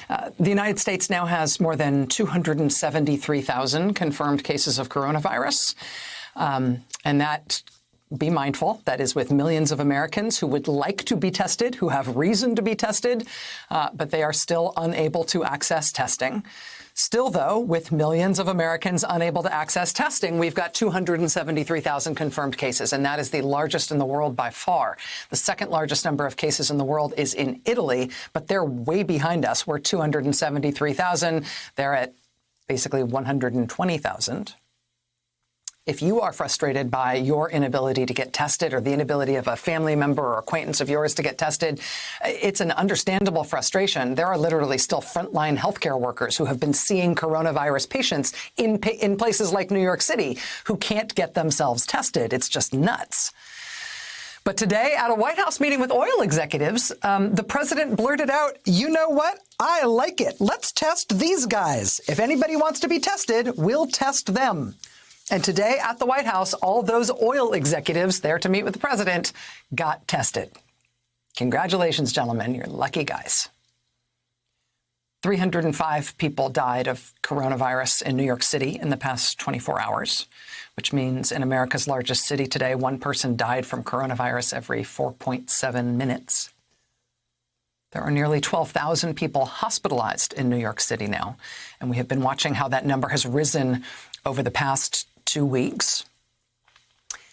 The United States now has more than 273,000 confirmed cases of coronavirus. And that, be mindful, that is with millions of Americans who would like to be tested, who have reason to be tested, but they are still unable to access testing. Still, though, with millions of Americans unable to access testing, we've got 273,000 confirmed cases, and that is the largest in the world by far. The second largest number of cases in the world is in Italy, but they're way behind us. We're 273,000. They're at basically 120,000. If you are frustrated by your inability to get tested or the inability of a family member or acquaintance of yours to get tested, it's an understandable frustration. There are literally still frontline healthcare workers who have been seeing coronavirus patients in places like New York City who can't get themselves tested. It's just nuts. But today, at a White House meeting with oil executives, the president blurted out, "You know what? I like it. Let's test these guys. If anybody wants to be tested, we'll test them." And today at the White House, all those oil executives there to meet with the president got tested. Congratulations, gentlemen. You're lucky guys. 305 people died of coronavirus in New York City in the past 24 hours, which means in America's largest city today, one person died from coronavirus every 4.7 minutes. There are nearly 12,000 people hospitalized in New York City now, and we have been watching how that number has risen over the past 2 weeks.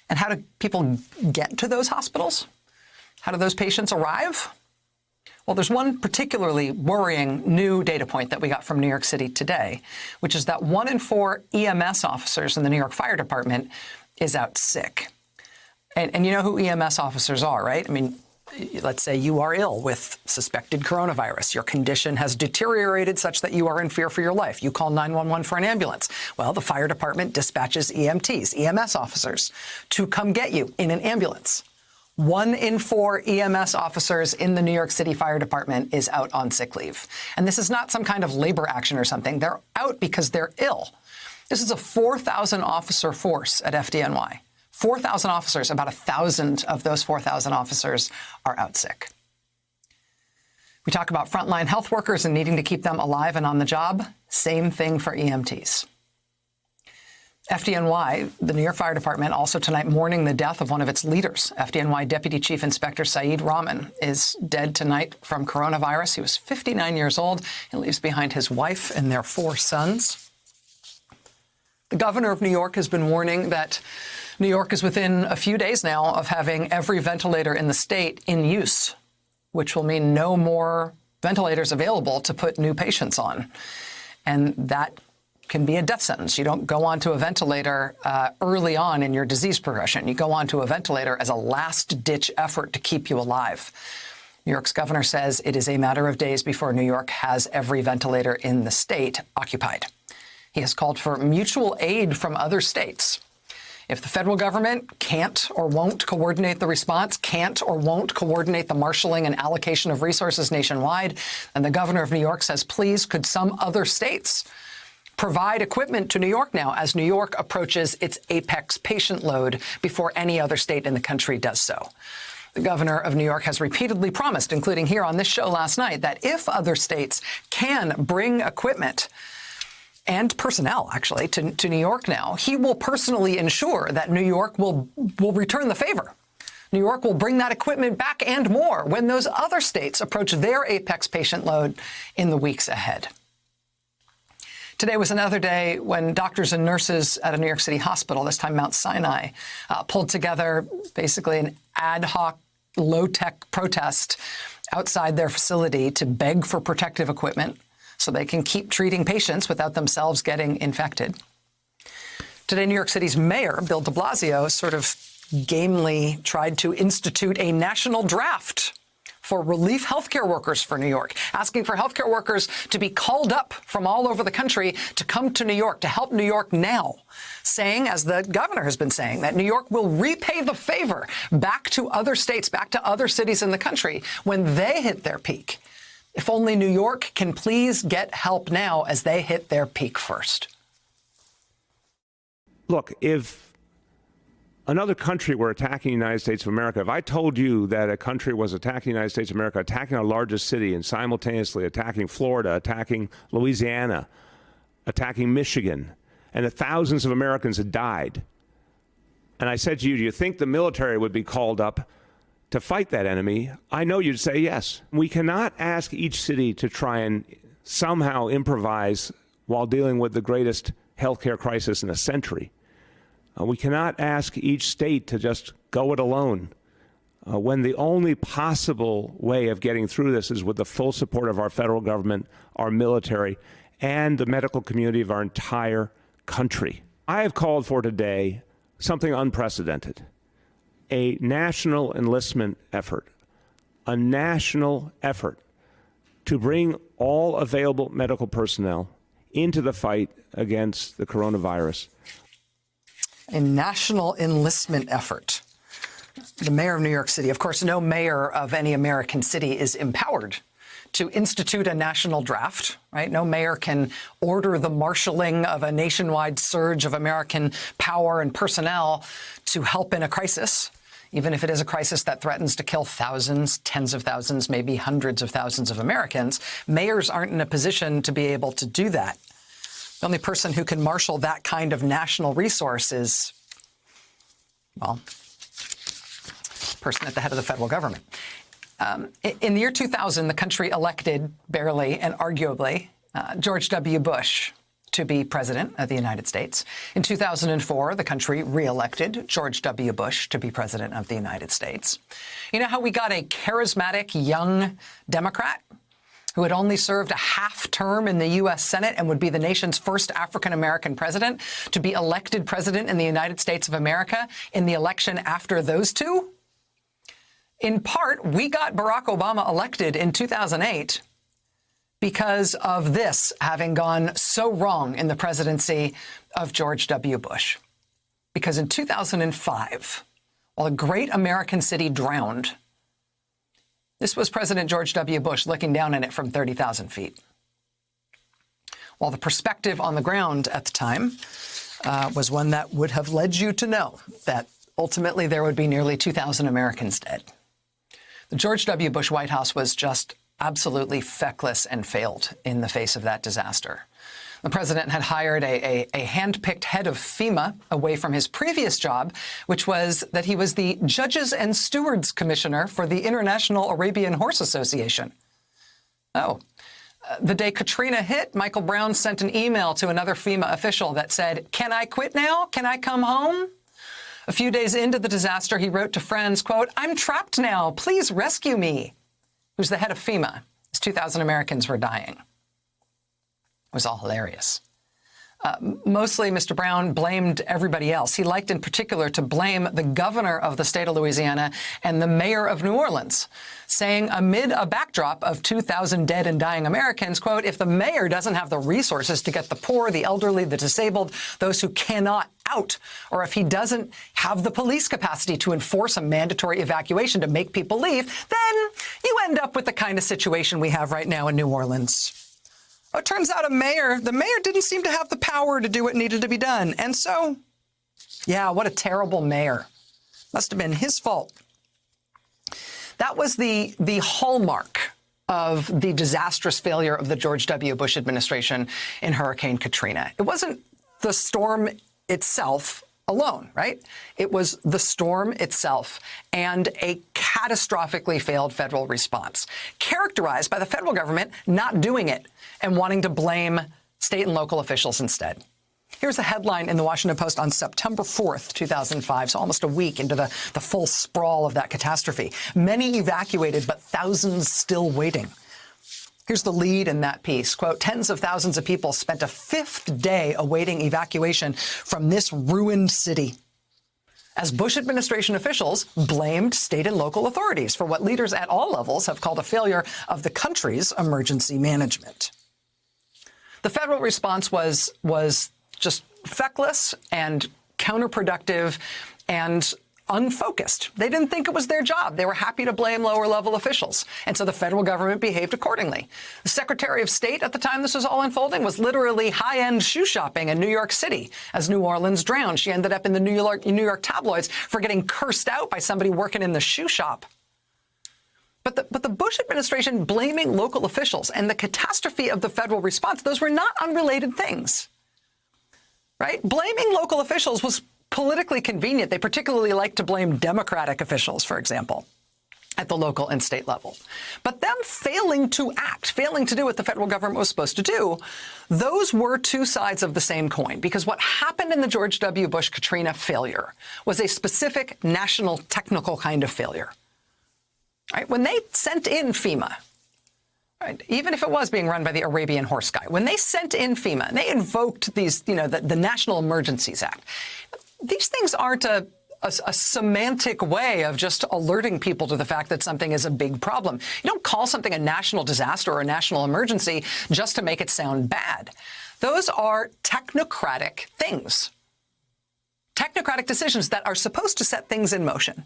And how do people get to those hospitals? How do those patients arrive? Well, there's one particularly worrying new data point that we got from New York City today, which is that 1 in 4 EMS officers in the New York Fire Department is out sick. And you know who EMS officers are, right? I mean, let's say you are ill with suspected coronavirus. Your condition has deteriorated such that you are in fear for your life. You call 911 for an ambulance. Well, the fire department dispatches EMTs, EMS officers, to come get you in an ambulance. 1 in 4 EMS officers in the New York City Fire Department is out on sick leave. And this is not some kind of labor action or something. They're out because they're ill. This is a 4,000 officer force at FDNY. 4,000 officers, about 1,000 of those 4,000 officers are out sick. We talk about frontline health workers and needing to keep them alive and on the job. Same thing for EMTs. FDNY, the New York Fire Department, also tonight mourning the death of one of its leaders. FDNY Deputy Chief Inspector Saeed Rahman is dead tonight from coronavirus. He was 59 years old. He leaves behind his wife and their 4 sons. The governor of New York has been warning that New York is within a few days now of having every ventilator in the state in use, which will mean no more ventilators available to put new patients on. And that can be a death sentence. You don't go onto a ventilator early on in your disease progression. You go onto a ventilator as a last-ditch effort to keep you alive. New York's governor says it is a matter of days before New York has every ventilator in the state occupied. He has called for mutual aid from other states. If the federal government can't or won't coordinate the response, can't or won't coordinate the marshaling and allocation of resources nationwide, then the governor of New York says, please, could some other states provide equipment to New York now as New York approaches its apex patient load before any other state in the country does so. The governor of New York has repeatedly promised, including here on this show last night, that if other states can bring equipment and personnel, actually, to New York now, he will personally ensure that New York will return the favor. New York will bring that equipment back and more when those other states approach their apex patient load in the weeks ahead. Today was another day when doctors and nurses at a New York City hospital, this time Mount Sinai, pulled together basically an ad hoc, low-tech protest outside their facility to beg for protective equipment so they can keep treating patients without themselves getting infected. Today, New York City's mayor, Bill de Blasio, sort of gamely tried to institute a national draft for relief healthcare workers for New York, asking for healthcare workers to be called up from all over the country to come to New York, to help New York now, saying, as the governor has been saying, that New York will repay the favor back to other states, back to other cities in the country when they hit their peak. If only New York can please get help now as they hit their peak first. Look, if another country were attacking the United States of America, if I told you that a country was attacking the United States of America, attacking our largest city, and simultaneously attacking Florida, attacking Louisiana, attacking Michigan, and that thousands of Americans had died, and I said to you, do you think the military would be called up to fight that enemy? I know you'd say yes. We cannot ask each city to try and somehow improvise while dealing with the greatest healthcare crisis in a century. We cannot ask each state to just go it alone when the only possible way of getting through this is with the full support of our federal government, our military, and the medical community of our entire country. I have called for today something unprecedented, a national enlistment effort, a national effort to bring all available medical personnel into the fight against the coronavirus. A national enlistment effort. The mayor of New York City, of course, no mayor of any American city is empowered to institute a national draft, right? No mayor can order the marshaling of a nationwide surge of American power and personnel to help in a crisis, even if it is a crisis that threatens to kill thousands, tens of thousands, maybe hundreds of thousands of Americans. Mayors aren't in a position to be able to do that. The only person who can marshal that kind of national resource is, well, person at the head of the federal government. In the year 2000, the country elected, barely and arguably, George W. Bush to be president of the United States. In 2004, the country re-elected George W. Bush to be president of the United States. You know how we got a charismatic young Democrat who had only served a half term in the U.S. Senate and would be the nation's first African-American president to be elected president in the United States of America in the election after those two? In part, we got Barack Obama elected in 2008 because of this having gone so wrong in the presidency of George W. Bush. Because in 2005, while a great American city drowned, this was President George W. Bush looking down on it from 30,000 feet. While the perspective on the ground at the time was one that would have led you to know that ultimately there would be nearly 2,000 Americans dead. The George W. Bush White House was just absolutely feckless and failed in the face of that disaster. The president had hired a hand-picked head of FEMA away from his previous job, which was that he was the Judges and Stewards Commissioner for the International Arabian Horse Association. Oh, the day Katrina hit, Michael Brown sent an email to another FEMA official that said, "Can I quit now? Can I come home?" A few days into the disaster, he wrote to friends, quote, "I'm trapped now. Please rescue me." Who's the head of FEMA? As 2,000 Americans were dying. It was all hilarious. Mostly, Mr. Brown blamed everybody else. He liked in particular to blame the governor of the state of Louisiana and the mayor of New Orleans, saying amid a backdrop of 2,000 dead and dying Americans, quote, "If the mayor doesn't have the resources to get the poor, the elderly, the disabled, those who cannot out, or if he doesn't have the police capacity to enforce a mandatory evacuation to make people leave, then you end up with the kind of situation we have right now in New Orleans." Well, it turns out the mayor didn't seem to have the power to do what needed to be done. And so, yeah, what a terrible mayor. Must have been his fault. That was the hallmark of the disastrous failure of the George W. Bush administration in Hurricane Katrina. It wasn't the storm itself alone, right? It was the storm itself and a catastrophically failed federal response, characterized by the federal government not doing it and wanting to blame state and local officials instead. Here's a headline in the Washington Post on September 4th, 2005, so almost a week into the full sprawl of that catastrophe. Many evacuated, but thousands still waiting. Here's the lead in that piece. Quote, "Tens of thousands of people spent a fifth day awaiting evacuation from this ruined city," as Bush administration officials blamed state and local authorities for what leaders at all levels have called a failure of the country's emergency management. The federal response was just feckless and counterproductive and unfocused. They didn't think it was their job. They were happy to blame lower-level officials. And so the federal government behaved accordingly. The Secretary of State at the time this was all unfolding was literally high-end shoe shopping in New York City as New Orleans drowned. She ended up in the New York tabloids for getting cursed out by somebody working in the shoe shop. But the Bush administration blaming local officials and the catastrophe of the federal response, those were not unrelated things, right? Blaming local officials was politically convenient. They particularly like to blame Democratic officials, for example, at the local and state level. But them failing to act, failing to do what the federal government was supposed to do, those were two sides of the same coin. Because what happened in the George W. Bush-Katrina failure was a specific national technical kind of failure. Right? When they sent in FEMA, right, even if it was being run by the Arabian horse guy, when they sent in FEMA, they invoked these, the National Emergencies Act. These things aren't a semantic way of just alerting people to the fact that something is a big problem. You don't call something a national disaster or a national emergency just to make it sound bad. Those are technocratic things, technocratic decisions that are supposed to set things in motion.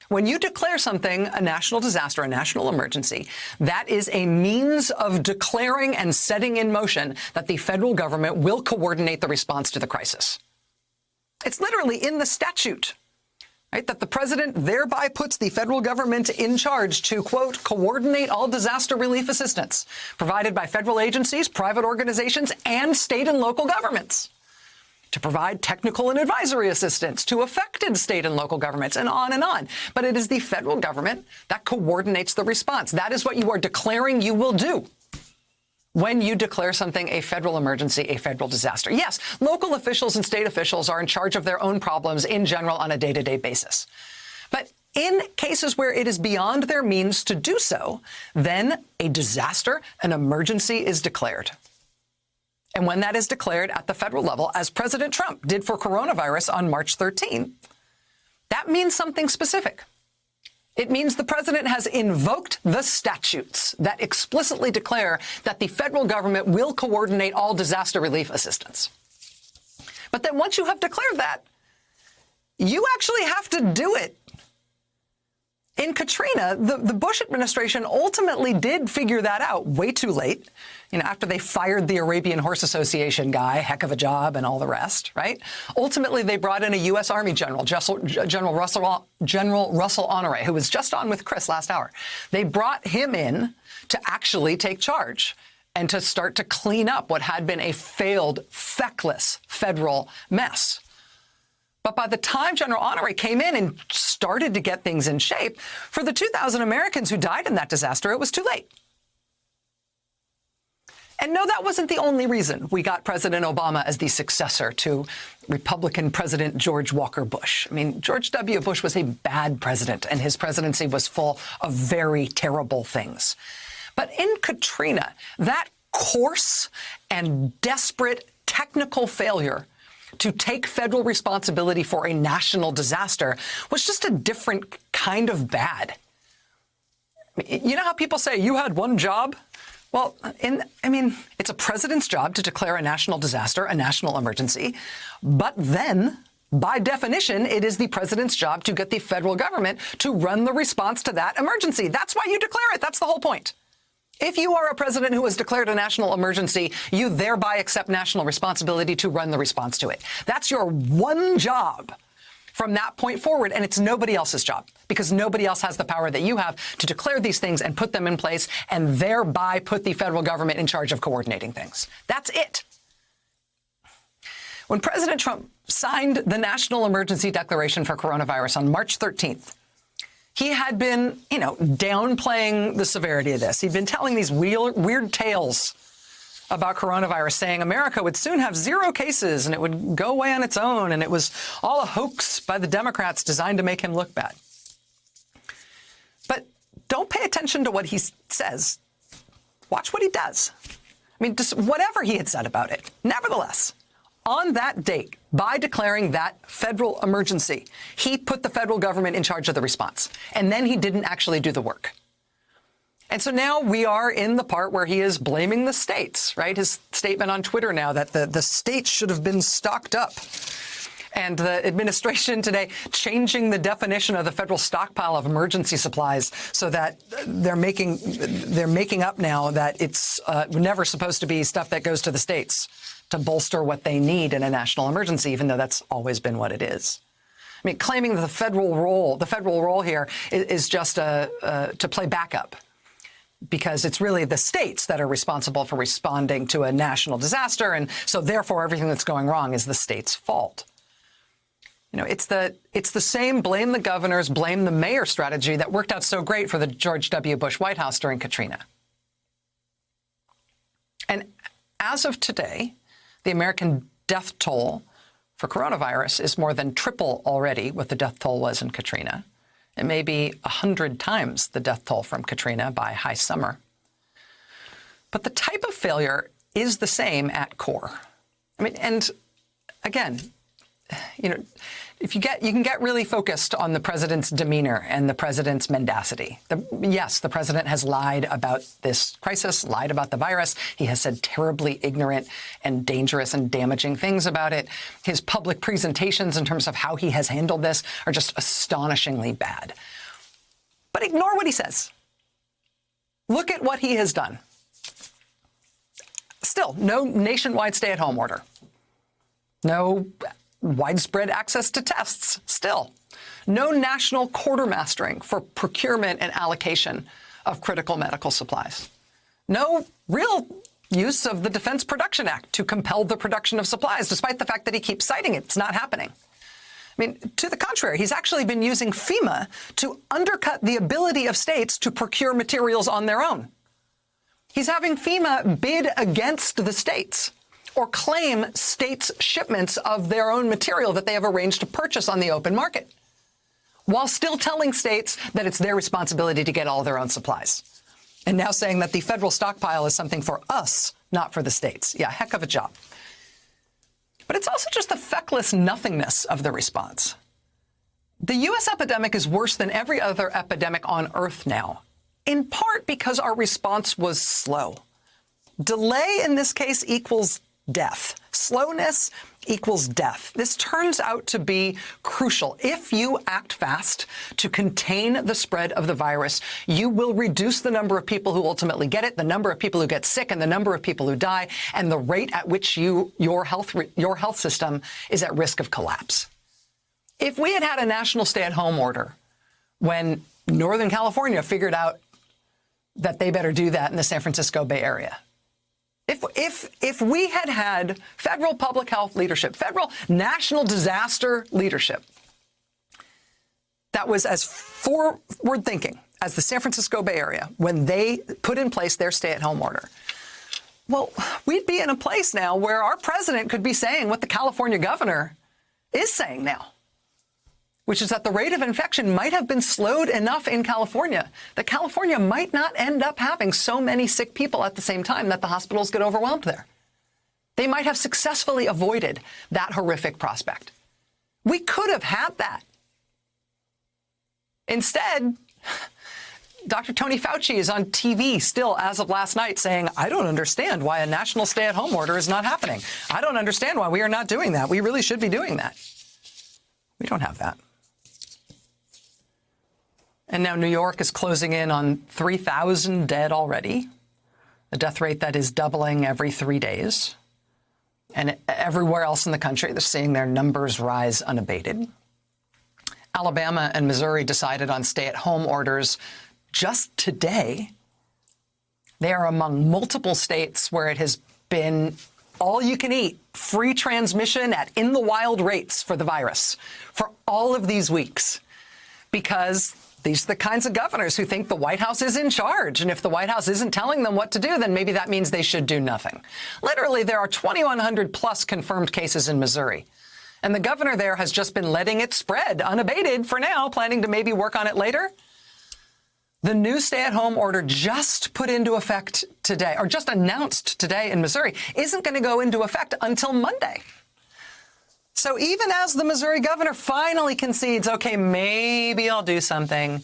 When you declare something a national disaster, a national emergency, that is a means of declaring and setting in motion that the federal government will coordinate the response to the crisis. It's literally in the statute, right, that the president thereby puts the federal government in charge to, quote, coordinate all disaster relief assistance provided by federal agencies, private organizations, and state and local governments, to provide technical and advisory assistance to affected state and local governments, and on and on. But it is the federal government that coordinates the response. That is what you are declaring you will do when you declare something a federal emergency, a federal disaster. Yes, local officials and state officials are in charge of their own problems in general on a day-to-day basis. But in cases where it is beyond their means to do so, then a disaster, an emergency is declared. And when that is declared at the federal level, as President Trump did for coronavirus on March 13, that means something specific. It means the president has invoked the statutes that explicitly declare that the federal government will coordinate all disaster relief assistance. But then once you have declared that, you actually have to do it. In Katrina, the Bush administration ultimately did figure that out way too late, after they fired the Arabian Horse Association guy, heck of a job, and all the rest, right? Ultimately, they brought in a U.S. Army general, General Russell Honore, who was just on with Chris last hour. They brought him in to actually take charge and to start to clean up what had been a failed, feckless federal mess. But by the time General Honore came in and started to get things in shape, for the 2,000 Americans who died in that disaster, it was too late. And no, that wasn't the only reason we got President Obama as the successor to Republican President George Walker Bush. I mean, George W. Bush was a bad president, and his presidency was full of very terrible things. But in Katrina, that coarse and desperate technical failure to take federal responsibility for a national disaster was just a different kind of bad. You know how people say you had one job? Well, it's a president's job to declare a national disaster, a national emergency. But then, by definition, it is the president's job to get the federal government to run the response to that emergency. That's why you declare it. That's the whole point. If you are a president who has declared a national emergency, you thereby accept national responsibility to run the response to it. That's your one job from that point forward, and it's nobody else's job, because nobody else has the power that you have to declare these things and put them in place and thereby put the federal government in charge of coordinating things. That's it. When President Trump signed the National Emergency Declaration for coronavirus on March 13th, he had been, downplaying the severity of this. He'd been telling these weird tales about coronavirus, saying America would soon have 0 cases and it would go away on its own, and it was all a hoax by the Democrats designed to make him look bad. But don't pay attention to what he says. Watch what he does. Just whatever he had said about it. Nevertheless, on that date, by declaring that federal emergency, he put the federal government in charge of the response. And then he didn't actually do the work. And so now we are in the part where he is blaming the states, right? His statement on Twitter now that the states should have been stocked up. And the administration today changing the definition of the federal stockpile of emergency supplies so that they're making up now that it's never supposed to be stuff that goes to the states to bolster what they need in a national emergency, even though that's always been what it is. I mean, claiming that the federal role here is just to play backup, because it's really the states that are responsible for responding to a national disaster, and so therefore everything that's going wrong is the state's fault. You know, it's the same blame the governors, blame the mayor strategy that worked out so great for the George W. Bush White House during Katrina. And as of today, the American death toll for coronavirus is more than triple already what the death toll was in Katrina. It may be 100 times the death toll from Katrina by high summer. But the type of failure is the same at core. I mean, and again, you know, you can get really focused on the president's demeanor and the president's mendacity. Yes, the president has lied about this crisis, lied about the virus. He has said terribly ignorant and dangerous and damaging things about it. His public presentations in terms of how he has handled this are just astonishingly bad. But ignore what he says. Look at what he has done. Still, no nationwide stay-at-home order. No widespread access to tests, still. No national quartermastering for procurement and allocation of critical medical supplies. No real use of the Defense Production Act to compel the production of supplies, despite the fact that he keeps citing it. It's not happening. I mean, to the contrary, he's actually been using FEMA to undercut the ability of states to procure materials on their own. He's having FEMA bid against the states or claim states' shipments of their own material that they have arranged to purchase on the open market, while still telling states that it's their responsibility to get all their own supplies. And now saying that the federal stockpile is something for us, not for the states. Yeah, heck of a job. But it's also just the feckless nothingness of the response. The U.S. epidemic is worse than every other epidemic on Earth now, in part because our response was slow. Delay in this case equals death. Slowness equals death. This turns out to be crucial. If you act fast to contain the spread of the virus, you will reduce the number of people who ultimately get it, the number of people who get sick, and the number of people who die, and the rate at which your health system is at risk of collapse. If we had had a national stay-at-home order when Northern California figured out that they better do that in the San Francisco Bay Area, if we had had federal public health leadership, federal national disaster leadership that was as forward-thinking as the San Francisco Bay Area when they put in place their stay-at-home order, well, we'd be in a place now where our president could be saying what the California governor is saying now, which is that the rate of infection might have been slowed enough in California that California might not end up having so many sick people at the same time that the hospitals get overwhelmed there. They might have successfully avoided that horrific prospect. We could have had that. Instead, Dr. Tony Fauci is on TV still as of last night saying, I don't understand why a national stay-at-home order is not happening. I don't understand why we are not doing that. We really should be doing that. We don't have that. And now New York is closing in on 3,000 dead already, a death rate that is doubling every 3 days. And everywhere else in the country, they're seeing their numbers rise unabated. Alabama and Missouri decided on stay-at-home orders just today. They are among multiple states where it has been all you can eat, free transmission at in-the-wild rates for the virus for all of these weeks, because these are the kinds of governors who think the White House is in charge. And if the White House isn't telling them what to do, then maybe that means they should do nothing. Literally, there are 2,100 plus confirmed cases in Missouri. And the governor there has just been letting it spread unabated for now, planning to maybe work on it later. The new stay-at-home order just put into effect today, or just announced today in Missouri, isn't going to go into effect until Monday. So even as the Missouri governor finally concedes, okay, maybe I'll do something,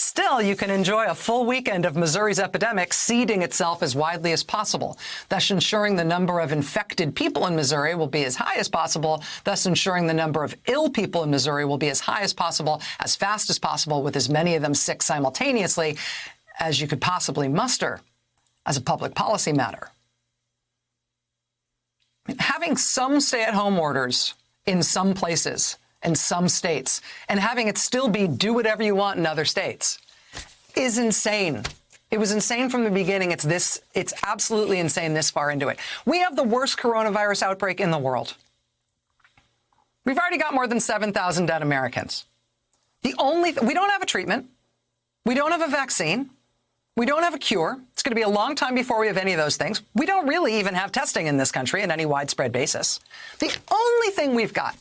Still, you can enjoy a full weekend of Missouri's epidemic seeding itself as widely as possible, thus ensuring the number of infected people in Missouri will be as high as possible, thus ensuring the number of ill people in Missouri will be as high as possible, as fast as possible, with as many of them sick simultaneously as you could possibly muster as a public policy matter. Having some stay-at-home orders in some places in some states and having it still be do whatever you want in other states is insane. It was insane from the beginning. It's absolutely insane this far into it. We have the worst coronavirus outbreak in the world. We've already got more than 7,000 dead Americans. We don't have a treatment. We don't have a vaccine. We don't have a cure. It's going to be a long time before we have any of those things. We don't really even have testing in this country on any widespread basis. The only thing we've got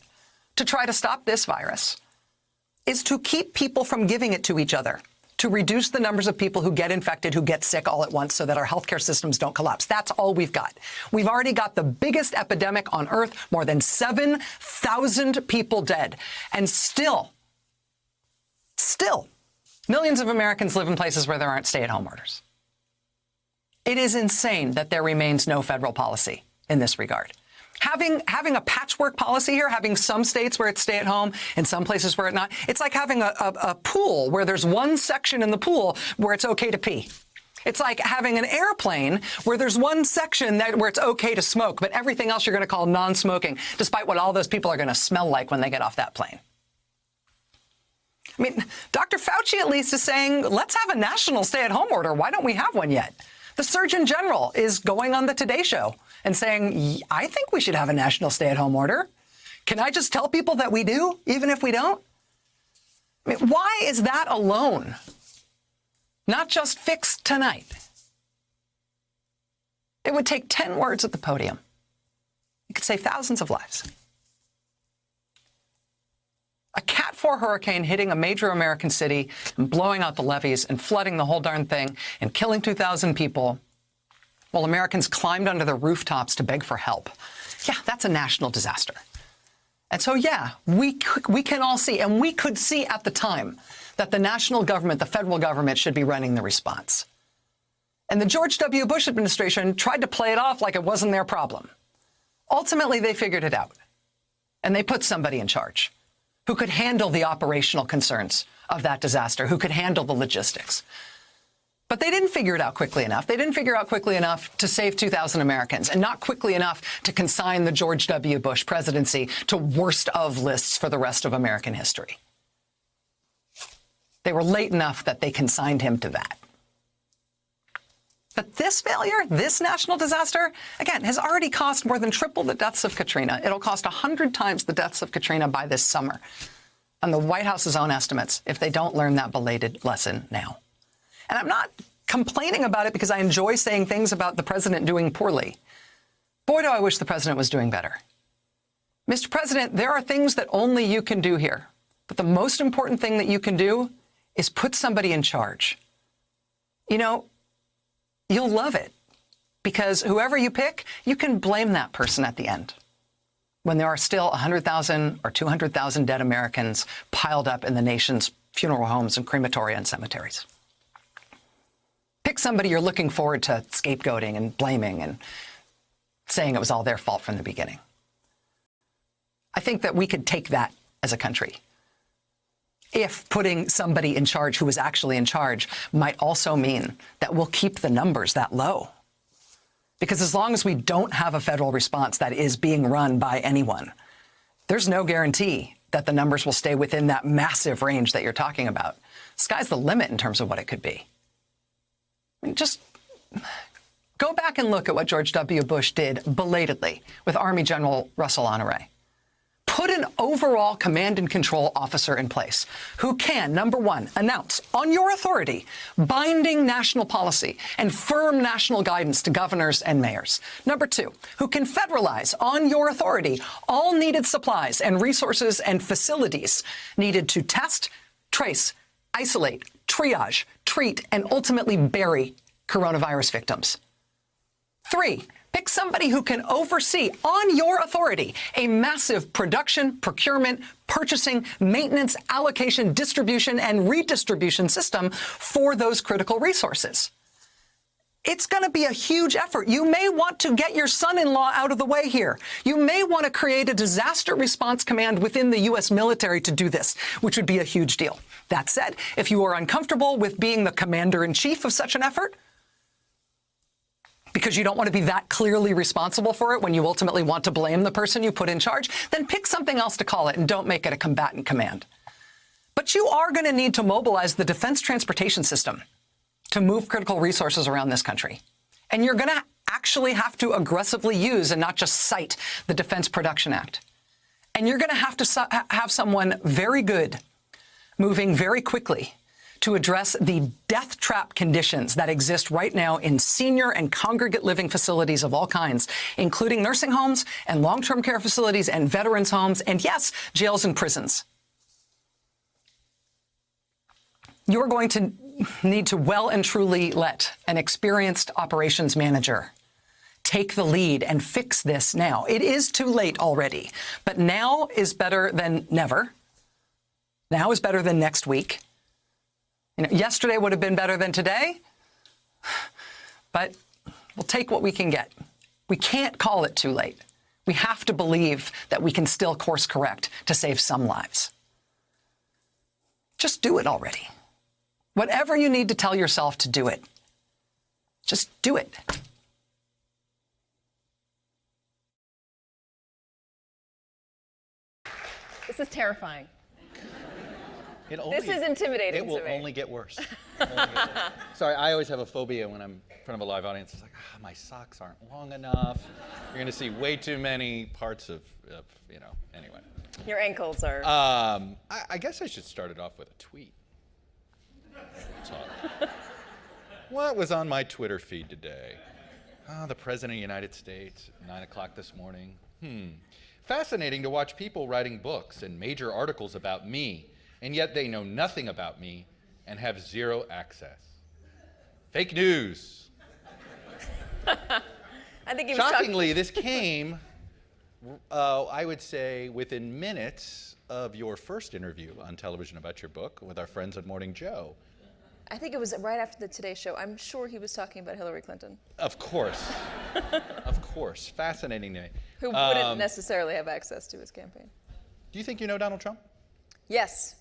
to try to stop this virus is to keep people from giving it to each other, to reduce the numbers of people who get infected, who get sick all at once so that our healthcare systems don't collapse. That's all we've got. We've already got the biggest epidemic on earth, more than 7,000 people dead. And still, millions of Americans live in places where there aren't stay-at-home orders. It is insane that there remains no federal policy in this regard. Having a patchwork policy here, having some states where it's stay at home and some places where it's not, it's like having a pool where there's one section in the pool where it's okay to pee. It's like having an airplane where there's one section where it's okay to smoke, but everything else you're going to call non-smoking, despite what all those people are going to smell like when they get off that plane. I mean, Dr. Fauci at least is saying, let's have a national stay-at-home order. Why don't we have one yet? The Surgeon General is going on the Today Show and saying, I think we should have a national stay-at-home order. Can I just tell people that we do, even if we don't? I mean, why is that alone not just fixed tonight? It would take 10 words at the podium. You could save thousands of lives. A Cat 4 hurricane hitting a major American city and blowing out the levees and flooding the whole darn thing and killing 2,000 people while Americans climbed under the rooftops to beg for help. Yeah, that's a national disaster. And so, yeah, we can all see, and we could see at the time, that the national government, the federal government, should be running the response. And the George W. Bush administration tried to play it off like it wasn't their problem. Ultimately, they figured it out, and they put somebody in charge who could handle the operational concerns of that disaster, who could handle the logistics. But they didn't figure it out quickly enough. They didn't figure out quickly enough to save 2,000 Americans, and not quickly enough to consign the George W. Bush presidency to worst of lists for the rest of American history. They were late enough that they consigned him to that. But this failure, this national disaster, again, has already cost more than triple the deaths of Katrina. It'll cost 100 times the deaths of Katrina by this summer, on the White House's own estimates, if they don't learn that belated lesson now. And I'm not complaining about it because I enjoy saying things about the president doing poorly. Boy, do I wish the president was doing better. Mr. President, there are things that only you can do here. But the most important thing that you can do is put somebody in charge. You know, you'll love it, because whoever you pick, you can blame that person at the end, when there are still 100,000 or 200,000 dead Americans piled up in the nation's funeral homes and crematoria and cemeteries. Pick somebody you're looking forward to scapegoating and blaming and saying it was all their fault from the beginning. I think that we could take that as a country, if putting somebody in charge who was actually in charge might also mean that we'll keep the numbers that low. Because as long as we don't have a federal response that is being run by anyone, there's no guarantee that the numbers will stay within that massive range that you're talking about. Sky's the limit in terms of what it could be. I mean, just go back and look at what George W. Bush did belatedly with Army General Russell Honore. Put an overall command and control officer in place who can, number one, announce on your authority binding national policy and firm national guidance to governors and mayors. Number two, who can federalize on your authority all needed supplies and resources and facilities needed to test, trace, isolate, triage, treat, and ultimately bury coronavirus victims. Three, pick Pick somebody who can oversee, on your authority, a massive production, procurement, purchasing, maintenance, allocation, distribution, and redistribution system for those critical resources. It's going to be a huge effort. You may want to get your son-in-law out of the way here. You may want to create a disaster response command within the U.S. military to do this, which would be a huge deal. That said, if you are uncomfortable with being the commander-in-chief of such an effort, because you don't want to be that clearly responsible for it when you ultimately want to blame the person you put in charge, then pick something else to call it and don't make it a combatant command. But you are going to need to mobilize the defense transportation system to move critical resources around this country. And you're going to actually have to aggressively use and not just cite the Defense Production Act. And you're going to have have someone very good, moving very quickly to address the death trap conditions that exist right now in senior and congregate living facilities of all kinds, including nursing homes and long-term care facilities and veterans' homes, and yes, jails and prisons. You're going to need to well and truly let an experienced operations manager take the lead and fix this now. It is too late already, but now is better than never. Now is better than next week. You know, yesterday would have been better than today, but we'll take what we can get. We can't call it too late. We have to believe that we can still course correct to save some lives. Just do it already. Whatever you need to tell yourself to do it, just do it. This is terrifying. This is intimidating It will to me. only get worse. Sorry, I always have a phobia when I'm in front of a live audience. It's like, my socks aren't long enough. You're going to see way too many parts of anyway. Your ankles are... I guess I should start it off with a tweet. What was on my Twitter feed today? The President of the United States, 9 o'clock this morning. Fascinating to watch people writing books and major articles about me, and yet they know nothing about me and have zero access. Fake news. I think Shockingly, this came, I would say, within minutes of your first interview on television about your book with our friends at Morning Joe. I think it was right after the Today Show. I'm sure he was talking about Hillary Clinton. Of course. Of course. Fascinating to me. Who wouldn't necessarily have access to his campaign. Do you think you know Donald Trump? Yes,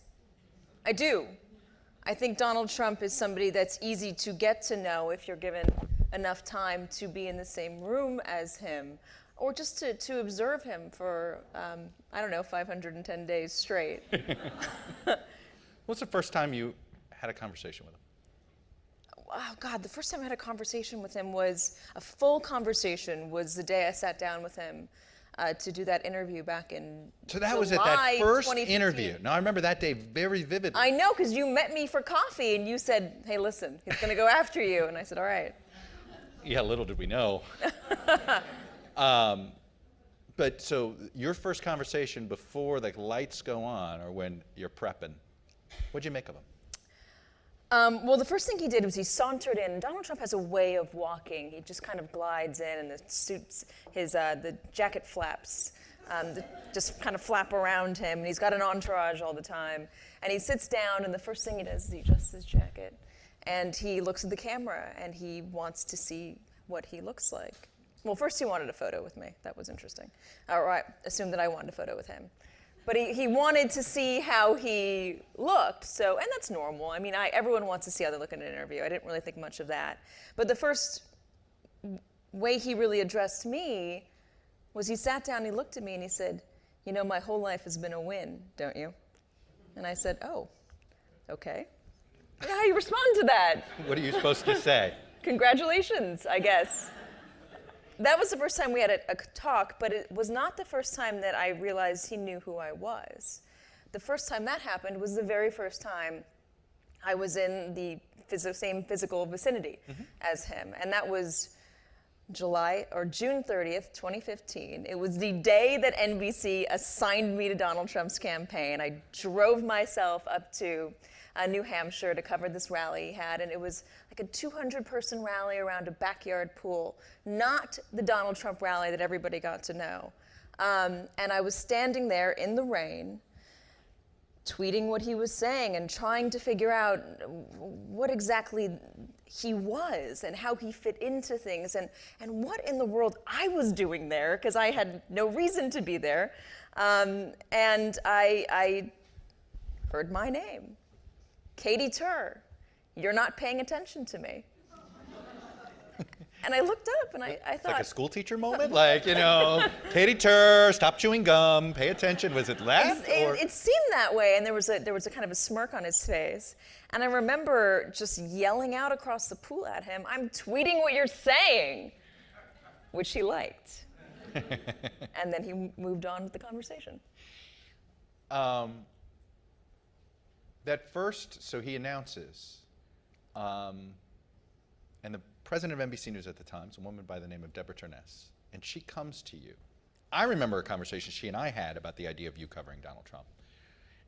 I do. I think Donald Trump is somebody that's easy to get to know if you're given enough time to be in the same room as him, or just to observe him for, 510 days straight. What's the first time you had a conversation with him? Oh, God, the first time I had a conversation with him was, a full conversation was the day I sat down with him to do that interview back in So that was July at that first 2015. interview. Now, I remember that day very vividly. I know, because you met me for coffee and you said, hey, listen, he's going to go after you. And I said, all right. Yeah, little did we know. But so your first conversation before the lights go on or when you're prepping, what'd you make of him? Well, the first thing he did was he sauntered in. Donald Trump has a way of walking. He just kind of glides in, and the suits, the jacket flaps just kind of flap around him, and he's got an entourage all the time. And he sits down, and the first thing he does is he adjusts his jacket, and he looks at the camera, and he wants to see what he looks like. Well, first he wanted a photo with me. That was interesting. Or I assumed that I wanted a photo with him. But he wanted to see how he looked, and that's normal. I mean, everyone wants to see how they look in an interview. I didn't really think much of that. But the first way he really addressed me was he sat down, he looked at me, and he said, you know, my whole life has been a win, don't you? And I said, oh, okay. How do you respond to that? What are you supposed to say? Congratulations, I guess. That was the first time we had a talk, but it was not the first time that I realized he knew who I was. The first time that happened was the very first time I was in the same physical vicinity as him. And that was June 30th, 2015. It was the day that NBC assigned me to Donald Trump's campaign. I drove myself up to New Hampshire to cover this rally he had, and it was like a 200-person rally around a backyard pool, not the Donald Trump rally that everybody got to know. And I was standing there in the rain, tweeting what he was saying and trying to figure out what exactly he was and how he fit into things and what in the world I was doing there, because I had no reason to be there. And I heard my name, Katie Tur. You're not paying attention to me. And I looked up and I thought. It's like a school teacher moment? Like, Katie Tur, stop chewing gum, pay attention. Was it that? It seemed that way, and there was a kind of a smirk on his face. And I remember just yelling out across the pool at him, "I'm tweeting what you're saying," which he liked. And then he moved on with the conversation. So he announces, and the president of NBC News at the time is a woman by the name of Deborah Turness, and she comes to you. I remember a conversation she and I had about the idea of you covering Donald Trump.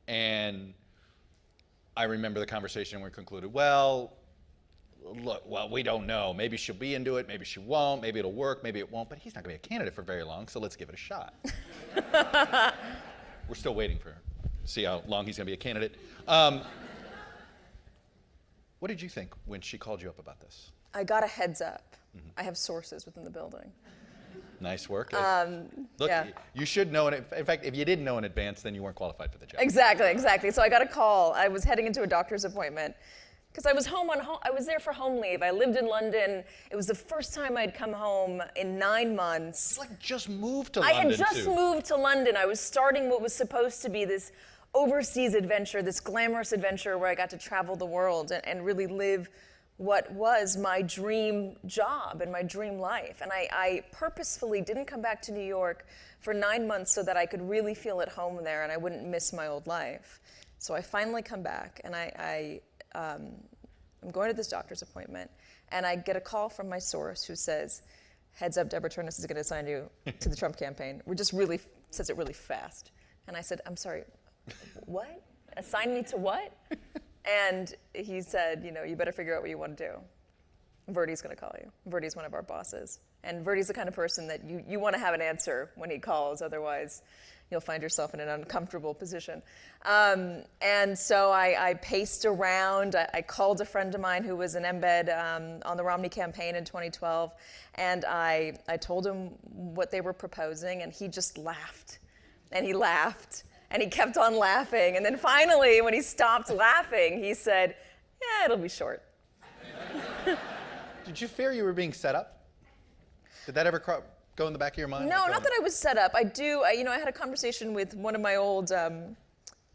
And I remember the conversation where we concluded, well, we don't know. Maybe she'll be into it, maybe she won't, maybe it'll work, maybe it won't, but he's not gonna be a candidate for very long, so let's give it a shot. We're still waiting for see how long he's gonna be a candidate. What did you think when she called you up about this? I got a heads up. Mm-hmm. I have sources within the building. Nice work. Look, yeah. You should know. In fact, if you didn't know in advance, then you weren't qualified for the job. Exactly. So I got a call. I was heading into a doctor's appointment because I was I was there for home leave. I lived in London. It was the first time I'd come home in 9 months. You just moved to London. I had just moved to London. I was starting what was supposed to be this overseas adventure, this glamorous adventure where I got to travel the world and really live what was my dream job and my dream life. And I purposefully didn't come back to New York for 9 months so that I could really feel at home there and I wouldn't miss my old life. So I finally come back and I'm going to this doctor's appointment and I get a call from my source who says, "Heads up, Deborah Turness is going to assign you to the Trump campaign." Says it really fast. And I said, "I'm sorry, what? Assign me to what?" And he said, "You better figure out what you want to do. Verdi's going to call you. Verdi's one of our bosses. And Verdi's the kind of person that you want to have an answer when he calls, otherwise you'll find yourself in an uncomfortable position." And so I paced around. I called a friend of mine who was an embed on the Romney campaign in 2012, and I told him what they were proposing, and he just laughed. And he laughed. And he kept on laughing. And then finally, when he stopped laughing, he said, "Yeah, it'll be short." Did you fear you were being set up? Did that ever go in the back of your mind? No, not that I was set up. I had a conversation with one of my old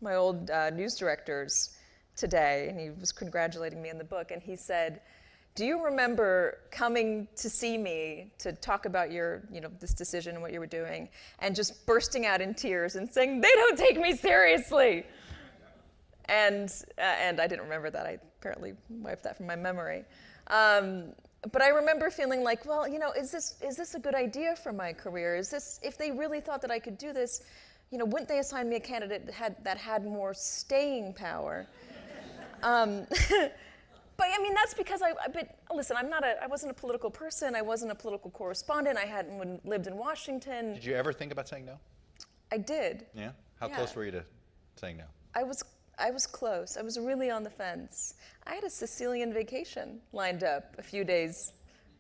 news directors today, and he was congratulating me on the book. And he said, "Do you remember coming to see me to talk about your, this decision and what you were doing, and just bursting out in tears and saying, 'They don't take me seriously'?" And I didn't remember that. I apparently wiped that from my memory. But I remember feeling like, well, is this a good idea for my career? If they really thought that I could do this, wouldn't they assign me a candidate that had more staying power? But that's because listen, I wasn't a political person. I wasn't a political correspondent. I hadn't lived in Washington. Did you ever think about saying no? I did. Yeah? How close were you to saying no? I was close. I was really on the fence. I had a Sicilian vacation lined up a few days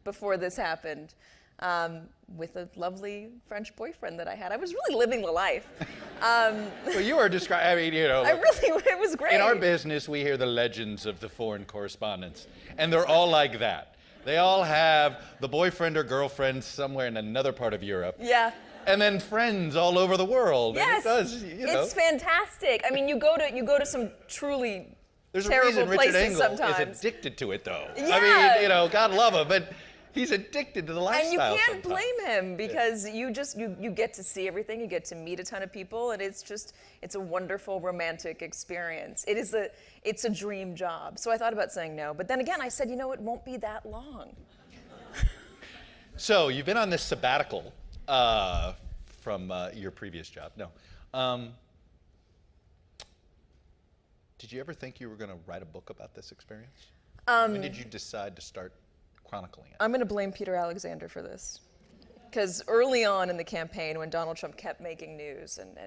before this happened with a lovely French boyfriend that I had. I was really living the life. Well, you are describing, it was great. In our business, we hear the legends of the foreign correspondents, and they're all like that. They all have the boyfriend or girlfriend somewhere in another part of Europe. Yeah. And then friends all over the world. Yes. And it's fantastic. You go to some truly terrible There's a reason places Richard Engel sometimes. is addicted to it, though. Yeah. God love him, but he's addicted to the lifestyle. And you can't sometimes. blame him because you get to see everything, you get to meet a ton of people, and it's a wonderful romantic experience. It's a dream job. So I thought about saying no, but then again I said, it won't be that long. So you've been on this sabbatical from your previous job. No. Did you ever think you were going to write a book about this experience? When did you decide to start chronicling it? I'm going to blame Peter Alexander for this. Because early on in the campaign, when Donald Trump kept making news and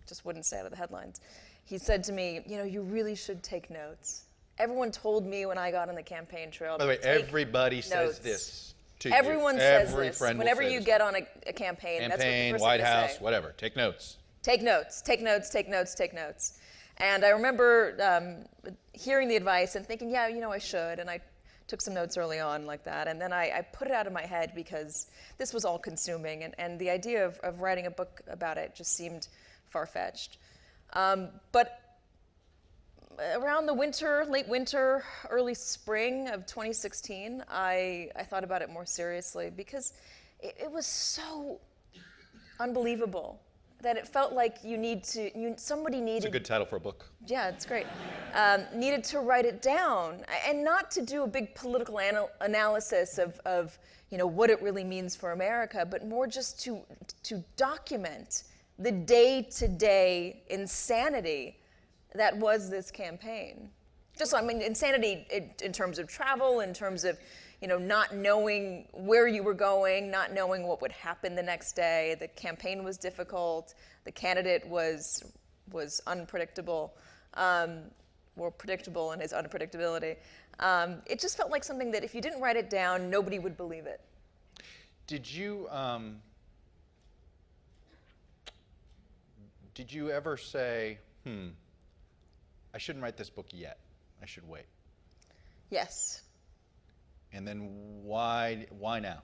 just wouldn't stay out of the headlines, he said to me, you know, you really should take notes. Everyone told me when I got on the campaign trail. By the way, everybody notes. says this to Everyone you. says Every this. friend Whenever will say you this. get on a campaign, that's what the first White thing they House, say. whatever. Take notes. Take notes, take notes, take notes, take notes. And I remember hearing the advice and thinking, yeah, you know, I should. And I took some notes early on like that. And then I put it out of my head because this was all consuming. And the idea of writing a book about it just seemed far-fetched. But around the winter, late winter, early spring of 2016, I thought about it more seriously because it was so unbelievable that it felt like somebody needed. It's a good title for a book. Yeah, it's great. Needed to write it down, and not to do a big political analysis of you know what it really means for America, but more just to document the day-to-day insanity that was this campaign. Just, I mean, insanity in terms of travel, in terms of, you know, not knowing where you were going, not knowing what would happen the next day. The campaign was difficult. The candidate was unpredictable, or predictable in his unpredictability. It just felt like something that if you didn't write it down, nobody would believe it. Did you ever say, I shouldn't write this book yet. I should wait. Yes. And then why now?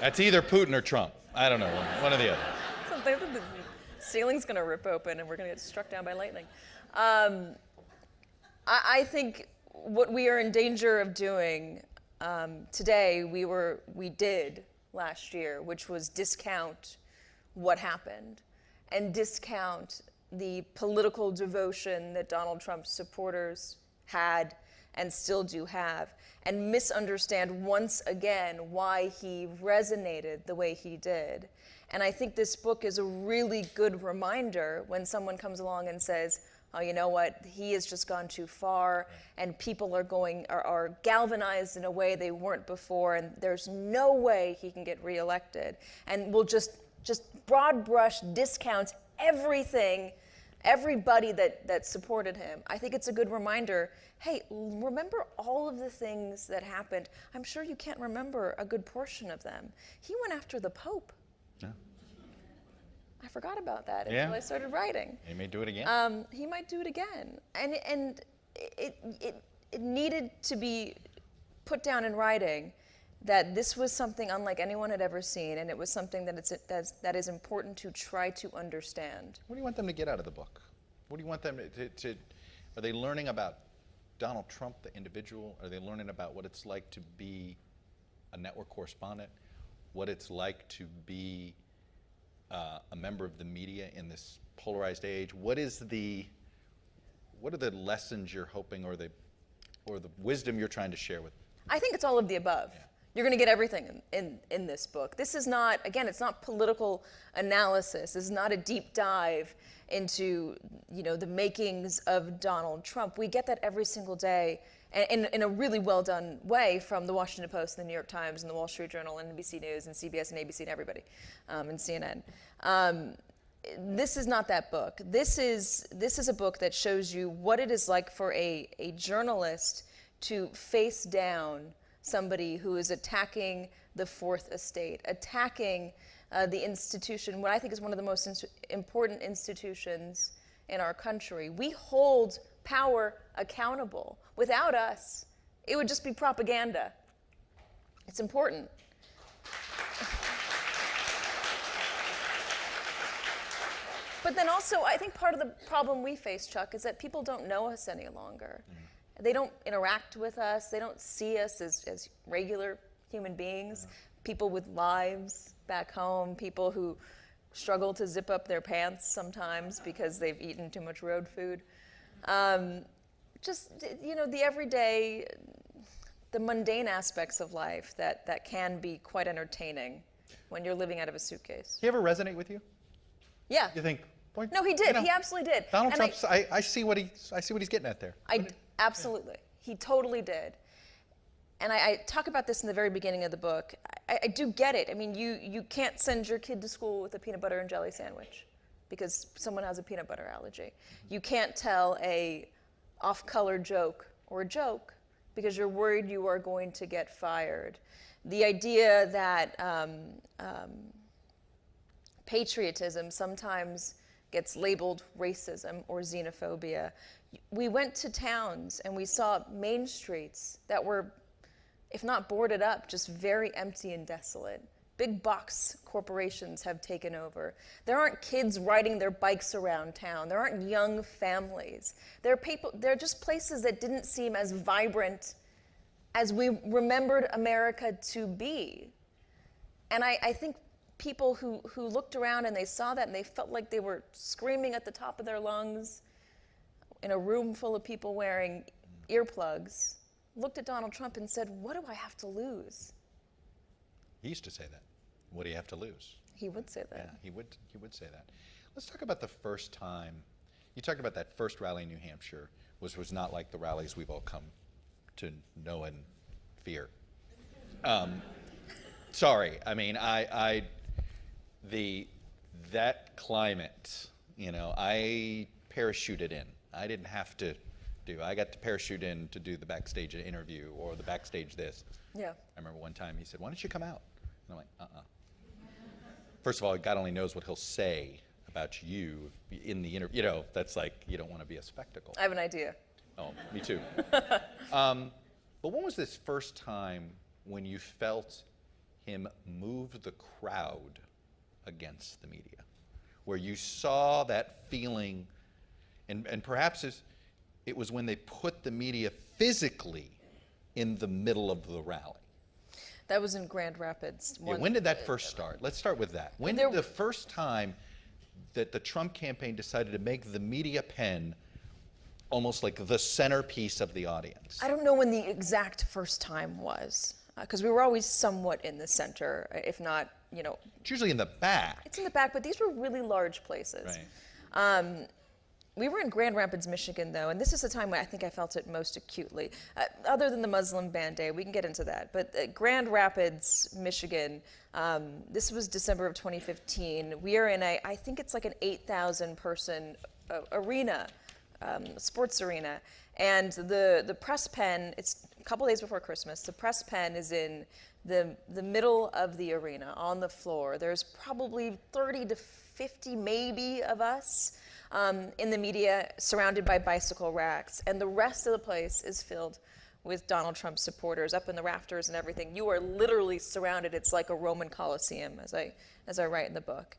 That's either Putin or Trump. I don't know, one or the other. Something the ceiling's going to rip open and we're going to get struck down by lightning. I think what we are in danger of doing today, we did last year, which was discount what happened and discount the political devotion that Donald Trump's supporters had and still do have, and misunderstand once again why he resonated the way he did. And I think this book is a really good reminder when someone comes along and says, oh, you know what, he has just gone too far, and people are galvanized in a way they weren't before, and there's no way he can get reelected. And we'll just broad brush discount everything, everybody that supported him. I think it's a good reminder, hey, remember all of the things that happened. I'm sure you can't remember a good portion of them. He went after the Pope. Yeah. I forgot about that until I started writing. He may do it again. He might do it again. And it needed to be put down in writing that this was something unlike anyone had ever seen, and it was something that is important to try to understand. What do you want them to get out of the book? What do you want them to are they learning about Donald Trump, the individual? Are they learning about what it's like to be a network correspondent? What it's like to be a member of the media in this polarized age? What are the lessons you're hoping, or the wisdom you're trying to share with? I think it's all of the above. Yeah. You're going to get everything in this book. This is not, again, it's not political analysis. This is not a deep dive into, you know, the makings of Donald Trump. We get that every single day in a really well done way from the Washington Post and the New York Times and the Wall Street Journal and NBC News and CBS and ABC and everybody, and CNN. This is not that book. This is a book that shows you what it is like for a journalist to face down somebody who is attacking the Fourth Estate, attacking the institution, what I think is one of the most important institutions in our country. We hold power accountable. Without us, it would just be propaganda. It's important. But then also, I think part of the problem we face, Chuck, is that people don't know us any longer. They don't interact with us. They don't see us as regular human beings, people with lives back home, people who struggle to zip up their pants sometimes because they've eaten too much road food. Just, the everyday, the mundane aspects of life that can be quite entertaining when you're living out of a suitcase. He ever resonate with you? Yeah. You think, boy, No, he did. He absolutely did. Donald And Trump's, I see what he's getting at there. Absolutely. He totally did. And I talk about this in the very beginning of the book. I do get it. I mean, you can't send your kid to school with a peanut butter and jelly sandwich because someone has a peanut butter allergy. You can't tell a off-color joke or a joke because you're worried you are going to get fired. The idea that patriotism sometimes gets labeled racism or xenophobia. We went to towns and we saw main streets that were, if not boarded up, just very empty and desolate. Big box corporations have taken over. There aren't kids riding their bikes around town. There aren't young families. There are just places that didn't seem as vibrant as we remembered America to be. And I think people who looked around and they saw that and they felt like they were screaming at the top of their lungs in a room full of people wearing earplugs, looked at Donald Trump and said, what do I have to lose? He used to say that. What do you have to lose? He would say that. Yeah, he would say that. Let's talk about the first time. You talked about that first rally in New Hampshire, which was not like the rallies we've all come to know and fear. Sorry, I mean, that climate, I parachuted in. I didn't have to I got to parachute in to do the backstage interview or the backstage this. Yeah. I remember one time he said, why don't you come out? And I'm like, First of all, God only knows what he'll say about you in the interview. That's like, you don't want to be a spectacle. I have an idea. Oh, me too. But when was this first time when you felt him move the crowd against the media? Where you saw that feeling, and perhaps it was when they put the media physically in the middle of the rally. That was in Grand Rapids. Yeah, when did that first start? Let's start with that. When did the first time that the Trump campaign decided to make the media pen almost like the centerpiece of the audience? I don't know when the exact first time was, because we were always somewhat in the center, if not, It's usually in the back. It's in the back, but these were really large places. Right. We were in Grand Rapids, Michigan, though, and this is the time when I think I felt it most acutely. Other than the Muslim Band-Aid, we can get into that. But Grand Rapids, Michigan, this was December of 2015. We are in I think it's like an 8,000-person arena, sports arena. And the press pen, it's a couple days before Christmas, the press pen is in the middle of the arena, on the floor. There's probably 30 to 50 maybe of us. In the media, surrounded by bicycle racks, and the rest of the place is filled with Donald Trump supporters up in the rafters and everything. You are literally surrounded. It's like a Roman Colosseum, as I write in the book.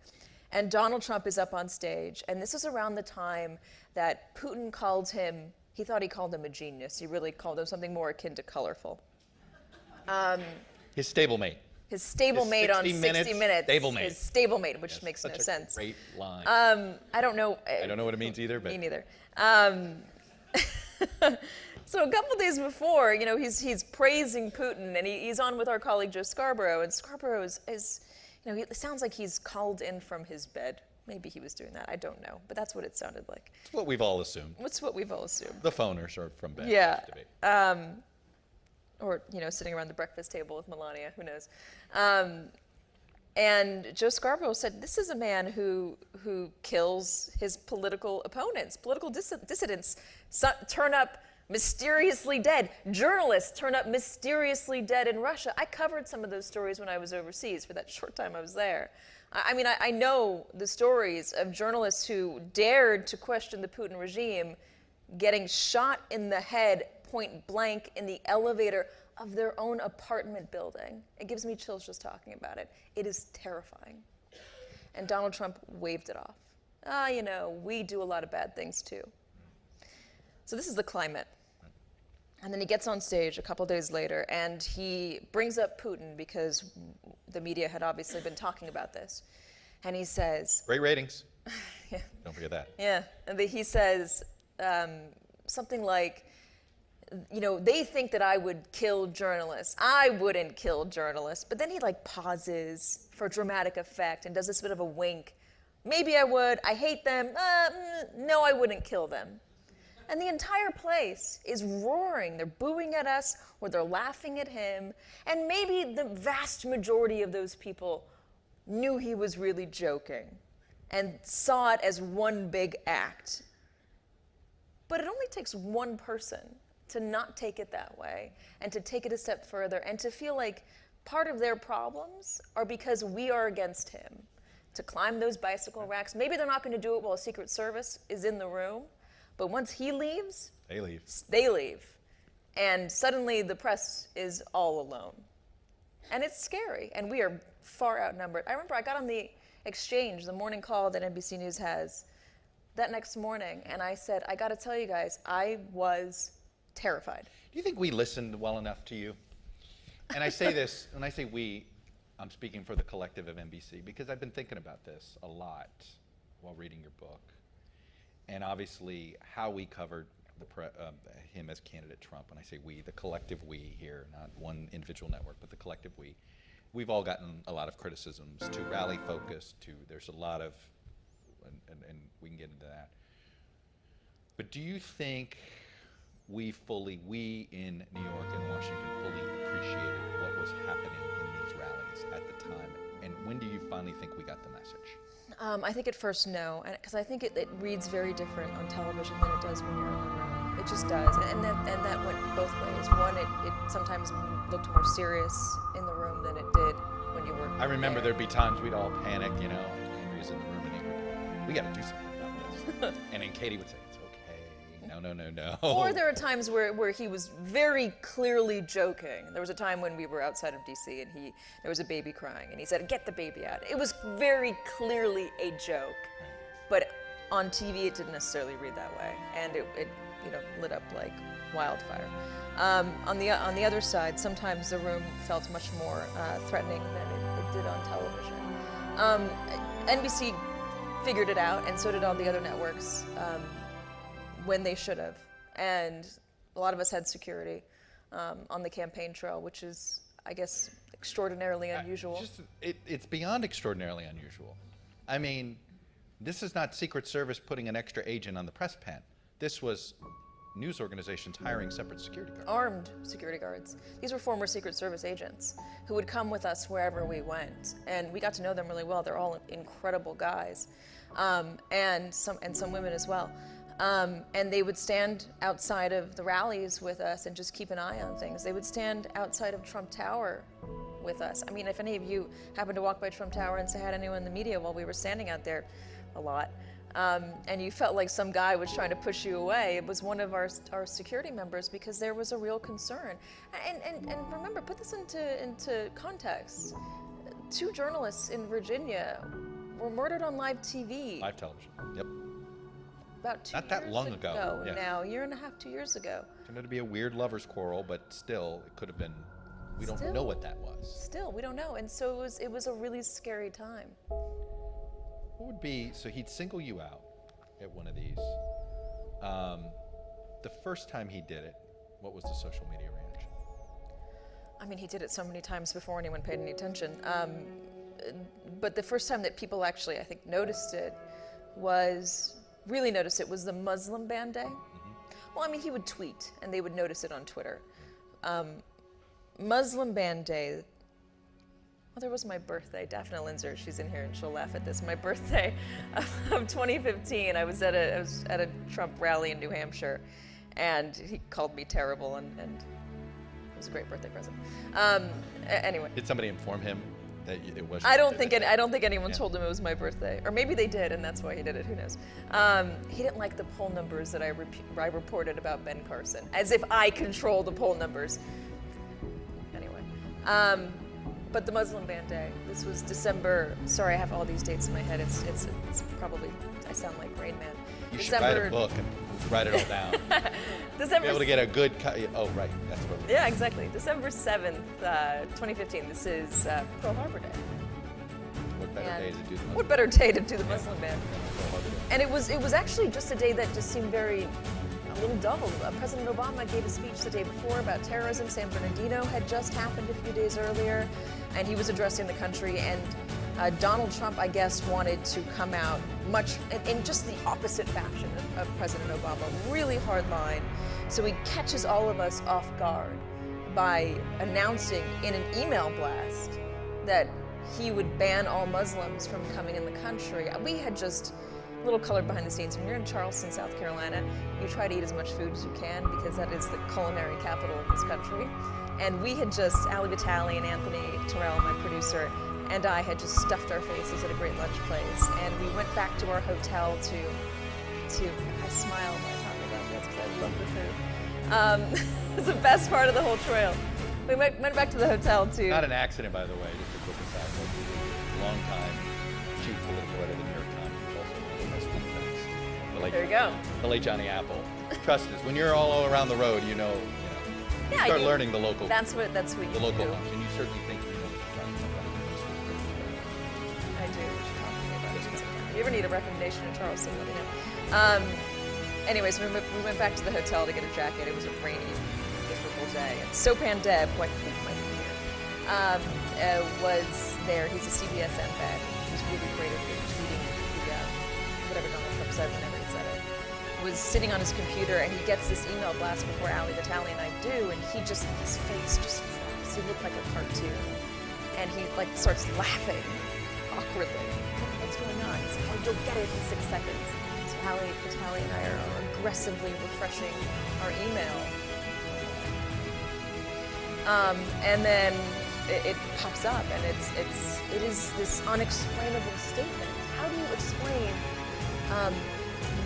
And Donald Trump is up on stage, and this is around the time that Putin called him, he thought he called him a genius. He really called him something more akin to colorful. His stablemate. His stablemate on 60 Minutes. Stablemate. His stablemate, which makes no sense. Great line. I don't know. I don't know what it means either, but Me neither. So a couple days before, he's praising Putin, and he's on with our colleague Joe Scarborough, and Scarborough is it sounds like he's called in from his bed. Maybe he was doing that. I don't know, but that's what it sounded like. it's what we've all assumed. What's what we've all assumed. The phoners are from bed. Yeah. Debate. Or sitting around the breakfast table with Melania, who knows? And Joe Scarborough said, this is a man who kills his political opponents. Political dissidents turn up mysteriously dead. Journalists turn up mysteriously dead in Russia. I covered some of those stories when I was overseas for that short time I was there. I know the stories of journalists who dared to question the Putin regime getting shot in the head point blank in the elevator of their own apartment building. It gives me chills just talking about it. It is terrifying. And Donald Trump waved it off. We do a lot of bad things too. So this is the climate. And then he gets on stage a couple days later and he brings up Putin because the media had obviously been talking about this. And he says, Great ratings. Yeah. Don't forget that. Yeah, and he says, something like, they think that I would kill journalists. I wouldn't kill journalists. But then he pauses for dramatic effect and does this bit of a wink. Maybe I would. I hate them. No, I wouldn't kill them. And the entire place is roaring. They're booing at us or they're laughing at him. And maybe the vast majority of those people knew he was really joking and saw it as one big act. But it only takes one person to not take it that way and to take it a step further and to feel like part of their problems are because we are against him. To climb those bicycle racks. Maybe they're not going to do it while Secret Service is in the room, but once he leaves, they leave. And suddenly the press is all alone. And it's scary, and we are far outnumbered. I remember I got on the Exchange, the morning call that NBC News has, that next morning, and I said, I got to tell you guys, I was terrified. Do you think we listened well enough to you? And I say this, when I say we, I'm speaking for the collective of NBC, because I've been thinking about this a lot while reading your book. And obviously, how we covered him as candidate Trump. When I say we, the collective we here, not one individual network, but the collective we. We've all gotten a lot of criticisms, to rally focus, to there's a lot of, and we can get into that. But do you think we in New York and Washington fully appreciated what was happening in these rallies at the time? And when do you finally think we got the message? I think at first no, because I think it reads very different on television than it does when you're in the room. It just does, and that went both ways. One, it sometimes looked more serious in the room than it did when you were I remember there. there'd be times we'd all panic, and Henry's in the room, and he would, we got to do something about this. And then Katie would say, it's okay, no. Or there are times where he was very clearly joking. There was a time when we were outside of DC and there was a baby crying and he said, get the baby out. It was very clearly a joke, but on TV it didn't necessarily read that way, and it lit up like wildfire. On the other side, sometimes the room felt much more threatening than it did on television. NBC figured it out, and so did all the other networks. When they should have. And a lot of us had security on the campaign trail, which is, I guess, extraordinarily unusual. It's beyond extraordinarily unusual. I mean, this is not Secret Service putting an extra agent on the press pen. This was news organizations hiring separate security guards. Armed security guards. These were former Secret Service agents who would come with us wherever we went. And we got to know them really well. They're all incredible guys, and some women as well. And they would stand outside of the rallies with us and just keep an eye on things. They would stand outside of Trump Tower with us. I mean, if any of you happened to walk by Trump Tower and say hi to anyone in the media while we were standing out there, a lot, and you felt like some guy was trying to push you away, it was one of our security members, because there was a real concern. And remember, put this into context. 2 journalists in Virginia were murdered on live TV. Live television, yep. About 2 Not that years long ago, yes. Now, a year and a half, 2 years ago. Turned out to be a weird lover's quarrel, but still, it could have been, we don't know what that was. Still, we don't know. And so it was a really scary time. What would be, so he'd single you out at one of these. The first time he did it, what was the social media reaction? I mean, he did it so many times before anyone paid any attention. But the first time that people actually, I think, really noticed it was the Muslim ban day. Mm-hmm. Well, I mean, he would tweet and they would notice it on Twitter. Muslim ban day, well, there was my birthday. Daphne Linzer, she's in here and she'll laugh at this. My birthday of 2015, I was at a Trump rally in New Hampshire, and he called me terrible, and it was a great birthday present. Anyway. Did somebody inform him that it was? I don't think anyone told him it was my birthday, or maybe they did, and that's why he did it. Who knows? He didn't like the poll numbers that I reported about Ben Carson, as if I control the poll numbers. Anyway, but the Muslim ban day. This was December. Sorry, I have all these dates in my head. It's probably, I sound like Rain Man. You should write a book and write it all down. December. Be able to get a good. Oh, right. That's what. Yeah, exactly. December 7th, 2015. This is Pearl Harbor Day. What better day to do the Muslim What better day to do the Muslim ban? ban? And it was actually just a day that just seemed a little dull. President Obama gave a speech the day before about terrorism. San Bernardino had just happened a few days earlier, and he was addressing the country. And Donald Trump, I guess, wanted to come out much in just the opposite fashion of President Obama, really hard line. So he catches all of us off guard by announcing in an email blast that he would ban all Muslims from coming in the country. We had just a little color behind the scenes. When you're in Charleston, South Carolina, you try to eat as much food as you can because that is the culinary capital of this country. And we had just, Ali Vitale and Anthony Terrell, my producer, and I had just stuffed our faces at a great lunch place. And we went back to our hotel to I smile when I talk about this because I love the food. It's the best part of the whole trail. We went back to the hotel to... Not an accident, by the way, just a quick aside. Long-time chief political editor of the New York Times, who's also one of the most fun things. There you go. The late Johnny Apple. Trust us, when you're all around the road, you start learning the local. That's what you the local do. hunch, and you certainly think you know what you're talking about. I do. We should talk to me about it sometime. If you ever need a recommendation in Charleston, let me know. Anyways, we went back to the hotel to get a jacket. It was a rainy, miserable day. And Sopan Deb, who I think might be here, was there. He's a CBS vet. He's really great at tweeting whatever Donald Trump said whenever he said it. Was sitting on his computer, and he gets this email blast before Ali Vitale and I do, and his face just drops. He looked like a cartoon. And he starts laughing awkwardly. What's going on? He's like, oh, you'll get it in 6 seconds. So Ali Vitale and I are aggressively refreshing our email. And then it pops up, and it is this unexplainable statement. How do you explain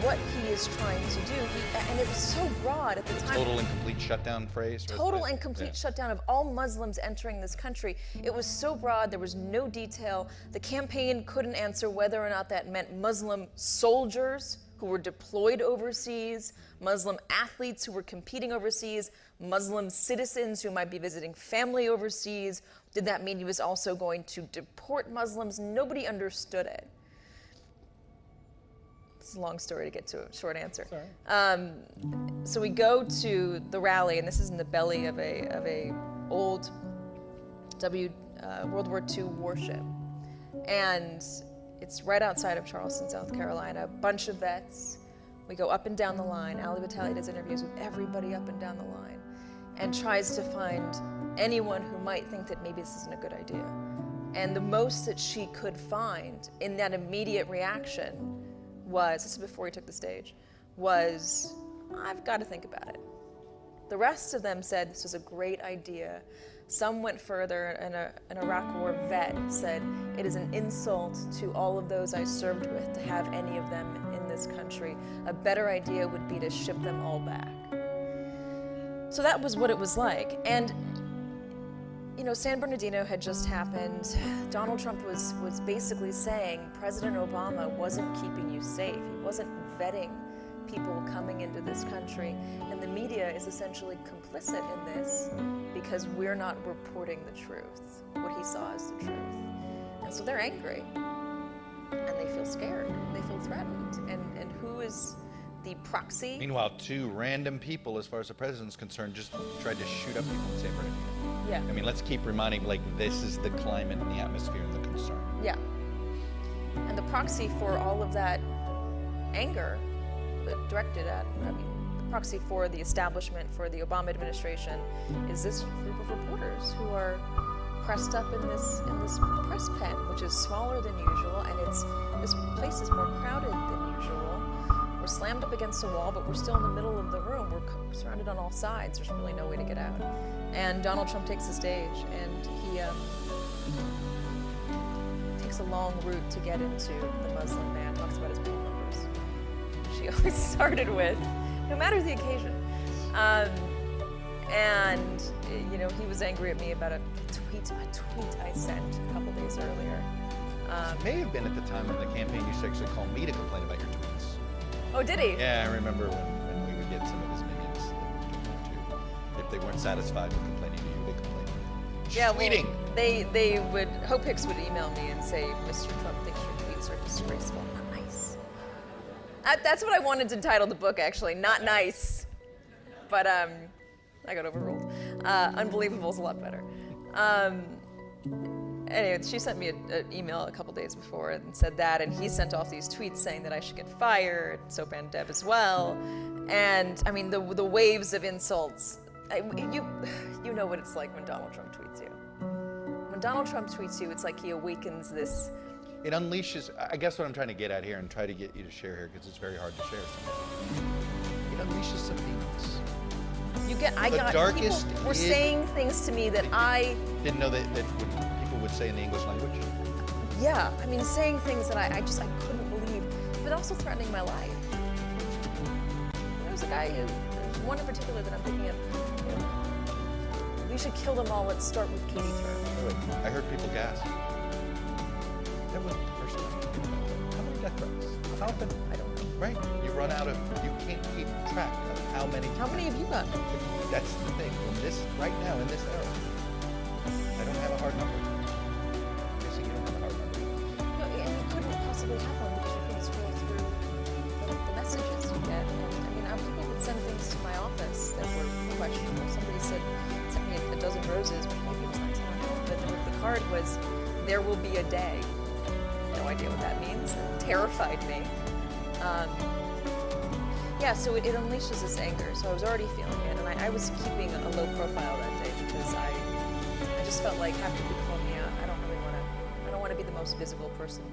what he is trying to do? And it was so broad at the time. Total and complete shutdown phrase? Total and complete shutdown of all Muslims entering this country. It was so broad, there was no detail. The campaign couldn't answer whether or not that meant Muslim soldiers who were deployed overseas, Muslim athletes who were competing overseas, Muslim citizens who might be visiting family overseas. Did that mean he was also going to deport Muslims? Nobody understood it. It's a long story to get to a short answer. So we go to the rally, and this is in the belly of a old World War II warship. And it's right outside of Charleston, South Carolina. A bunch of vets. We go up and down the line. Ali Vitale does interviews with everybody up and down the line and tries to find anyone who might think that maybe this isn't a good idea. And the most that she could find in that immediate reaction was, this is before he took the stage, was, I've got to think about it. The rest of them said this was a great idea. Some went further, and an Iraq War vet said, it is an insult to all of those I served with to have any of them in this country. A better idea would be to ship them all back. So that was what it was like. And San Bernardino had just happened. Donald Trump was basically saying President Obama wasn't keeping you safe. He wasn't vetting people coming into this country. And the media is essentially complicit in this because we're not reporting the truth, what he saw as the truth. And so they're angry. And they feel scared. They feel threatened. And who is the proxy? Meanwhile, 2 random people, as far as the president's concerned, just tried to shoot up people in San Bernardino. Yeah. I mean, let's keep reminding, this is the climate and the atmosphere and the concern. Yeah. And the proxy for all of that anger directed at, the proxy for the establishment, for the Obama administration, is this group of reporters who are pressed up in this press pen, which is smaller than usual, and this place is more crowded than usual. We're slammed up against a wall, but we're still in the middle of the room. We're surrounded on all sides. There's really no way to get out. And Donald Trump takes the stage, and he takes a long route to get into the Muslim ban, talks about his poll numbers. She always started with, no matter the occasion. And he was angry at me about a tweet I sent a couple days earlier. It may have been at the time of the campaign you used to actually call me to complain about your tweets. Oh, did he? Yeah, I remember when we would get some of his minions that would do that too. If they weren't satisfied with complaining to you, they complained. Yeah, Tweeting! Hope Hicks would email me and say, Mr. Trump thinks your tweets are disgraceful. Not nice. That's what I wanted to title the book, actually. Not nice. But I got overruled. Unbelievable is a lot better. Anyway, she sent me an email a couple days before and said that, and he sent off these tweets saying that I should get fired, Soap and Deb as well. And I mean, the waves of insults. You know what it's like when Donald Trump tweets you. When Donald Trump tweets you, it's like he awakens this. It unleashes, I guess what I'm trying to get at here and try to get you to share here, because it's very hard to share something. It unleashes some demons. People were saying things to me that I didn't know that people would say in the English language. Yeah, I mean, saying things that I couldn't believe, but also threatening my life. There was a guy, one in particular that I'm thinking of, we should kill them all, let's start with Katie Tur. Wait, I heard people gasp. That wasn't the first time. How many death threats? How often? I don't know. Right, you run out of, you can't keep track of how many. How many have you got? That's the thing, right now, in this era, I don't have a hard number. I'm guessing you don't have a hard number. No, and you couldn't possibly have one because you couldn't scroll through the messages you get. And, I mean, people would send things to my office that were questionable. Somebody sent me a dozen roses, but maybe it was not someone else. But the card was, "There will be a day." No idea what that means. It terrified me. Yeah, so it unleashes this anger. So I was already feeling it, and I was keeping a low profile that day because I just felt like after people called me out, I don't want to be the most visible person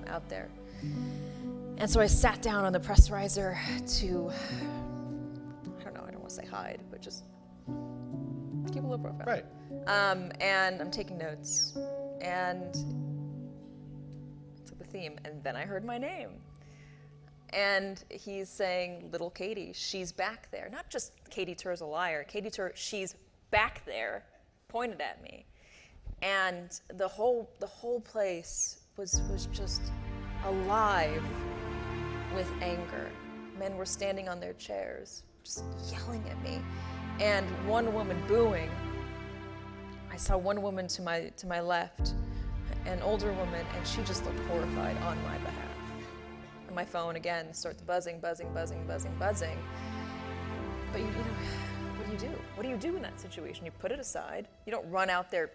out there. And so I sat down on the press riser to, I don't want to say hide, but just keep a low profile. Right. And I'm taking notes, and took the theme, and then I heard my name. And he's saying, little Katie, she's back there. Not just Katie Tur's a liar. Katie Tur, she's back there, pointed at me. And the whole place was just alive with anger. Men were standing on their chairs, just yelling at me. And one woman booing. I saw one woman to my left, an older woman, and she just looked horrified on my behalf. My phone again starts buzzing. But what do you do? What do you do in that situation? You put it aside. You don't run out there,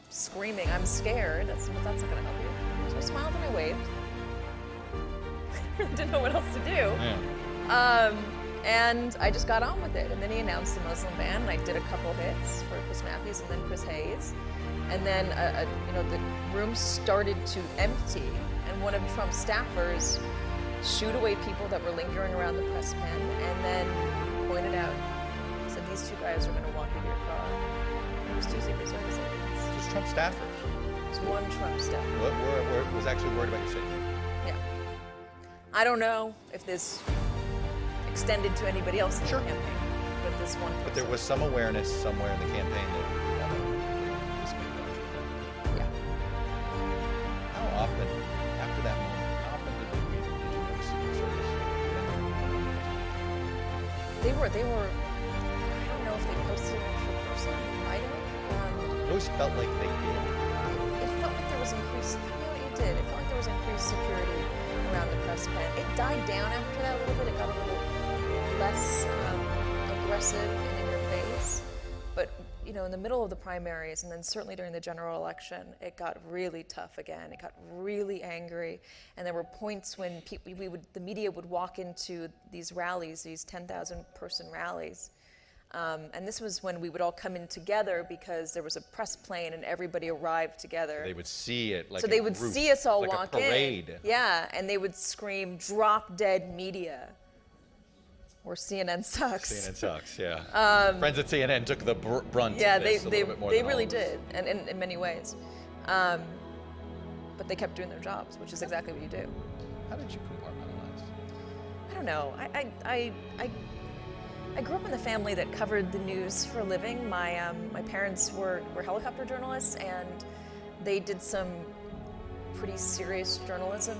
screaming, "I'm scared." That's not going to help you. So I smiled and I waved. Didn't know what else to do. Yeah. And I just got on with it. And then he announced the Muslim ban, and I did a couple hits for Chris Matthews and then Chris Hayes. And then the room started to empty. And one of Trump's staffers shooed away people that were lingering around the press pen and then pointed out, said, "These two guys are going to walk into your car." It was two Secret Service agents. Just Trump staffers. It was one Trump staffer. What was actually worried about your safety? Yeah. I don't know if this extended to anybody else in the campaign, but this one person. But there was some awareness somewhere in the campaign that this could be. Yeah. How often, after that moment, how often did you go to Secret Service? They were, I don't know if they posted an actual person, might have. It always felt like they did. It felt like there was increased, it did. It felt like there was increased security around the press pen. It died down after that a little bit. It got a little less aggressive and in your face. But, in the middle of the primaries and then certainly during the general election, it got really tough again. It got really angry. And there were points when the media would walk into these rallies, these 10,000 person rallies. And this was when we would all come in together because there was a press plane and everybody arrived together. They would see it like so they would group, see us all like walk a parade. in. Yeah, and they would scream, "Drop dead media." Or CNN sucks. CNN sucks, yeah. Friends at CNN took the brunt yeah, of this a little bit more they than really all of us. did, and in many ways. But they kept doing their jobs, which is exactly what you do. How did you compartmentalize? I don't know. I grew up in a family that covered the news for a living. My parents were helicopter journalists, and they did some pretty serious journalism.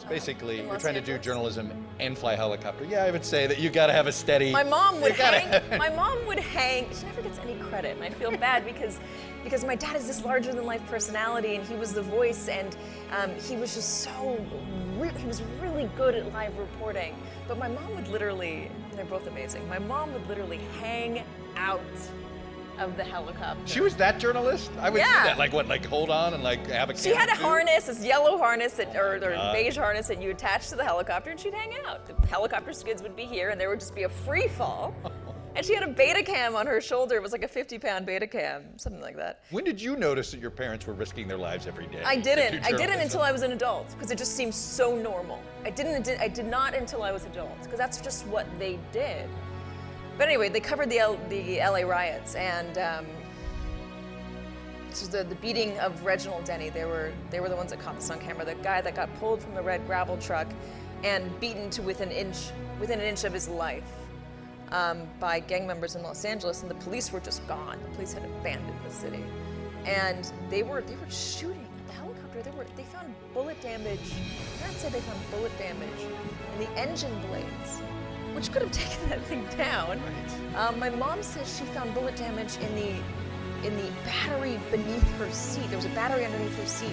Basically, in you're Los trying to do Angeles. journalism and fly helicopter. Yeah, I would say that you got to have a steady. My mom would you gotta hang. have- My mom would hang. She never gets any credit, and I feel bad because my dad is this larger-than-life personality, and he was the voice, and he was just so. He was really good at live reporting. But my mom would literally. They're both amazing. My mom would literally hang out of the helicopter. She was that journalist? I would do Yeah. that. Like what? Like hold on and like have a. She had a count, too? harness, this yellow harness or beige harness that you attached to the helicopter, and she'd hang out. The helicopter skids would be here, and there would just be a free fall. And she had a beta cam on her shoulder. It was like a 50-pound beta cam, something like that. When did you notice that your parents were risking their lives every day? I to didn't. do I didn't journalism? until I was an adult, because it just seemed so normal. I did not until I was adult, because that's just what they did. But anyway, they covered the LA riots, and this was the beating of Reginald Denny. They were the ones that caught this on camera. The guy that got pulled from the red gravel truck and beaten to within an inch of his life by gang members in Los Angeles, and the police were just gone. The police had abandoned the city, and they were shooting at the helicopter. They found bullet damage. Parents said they found bullet damage in the engine blades, which could have taken that thing down. Right. My mom says she found bullet damage in the battery beneath her seat. There was a battery underneath her seat.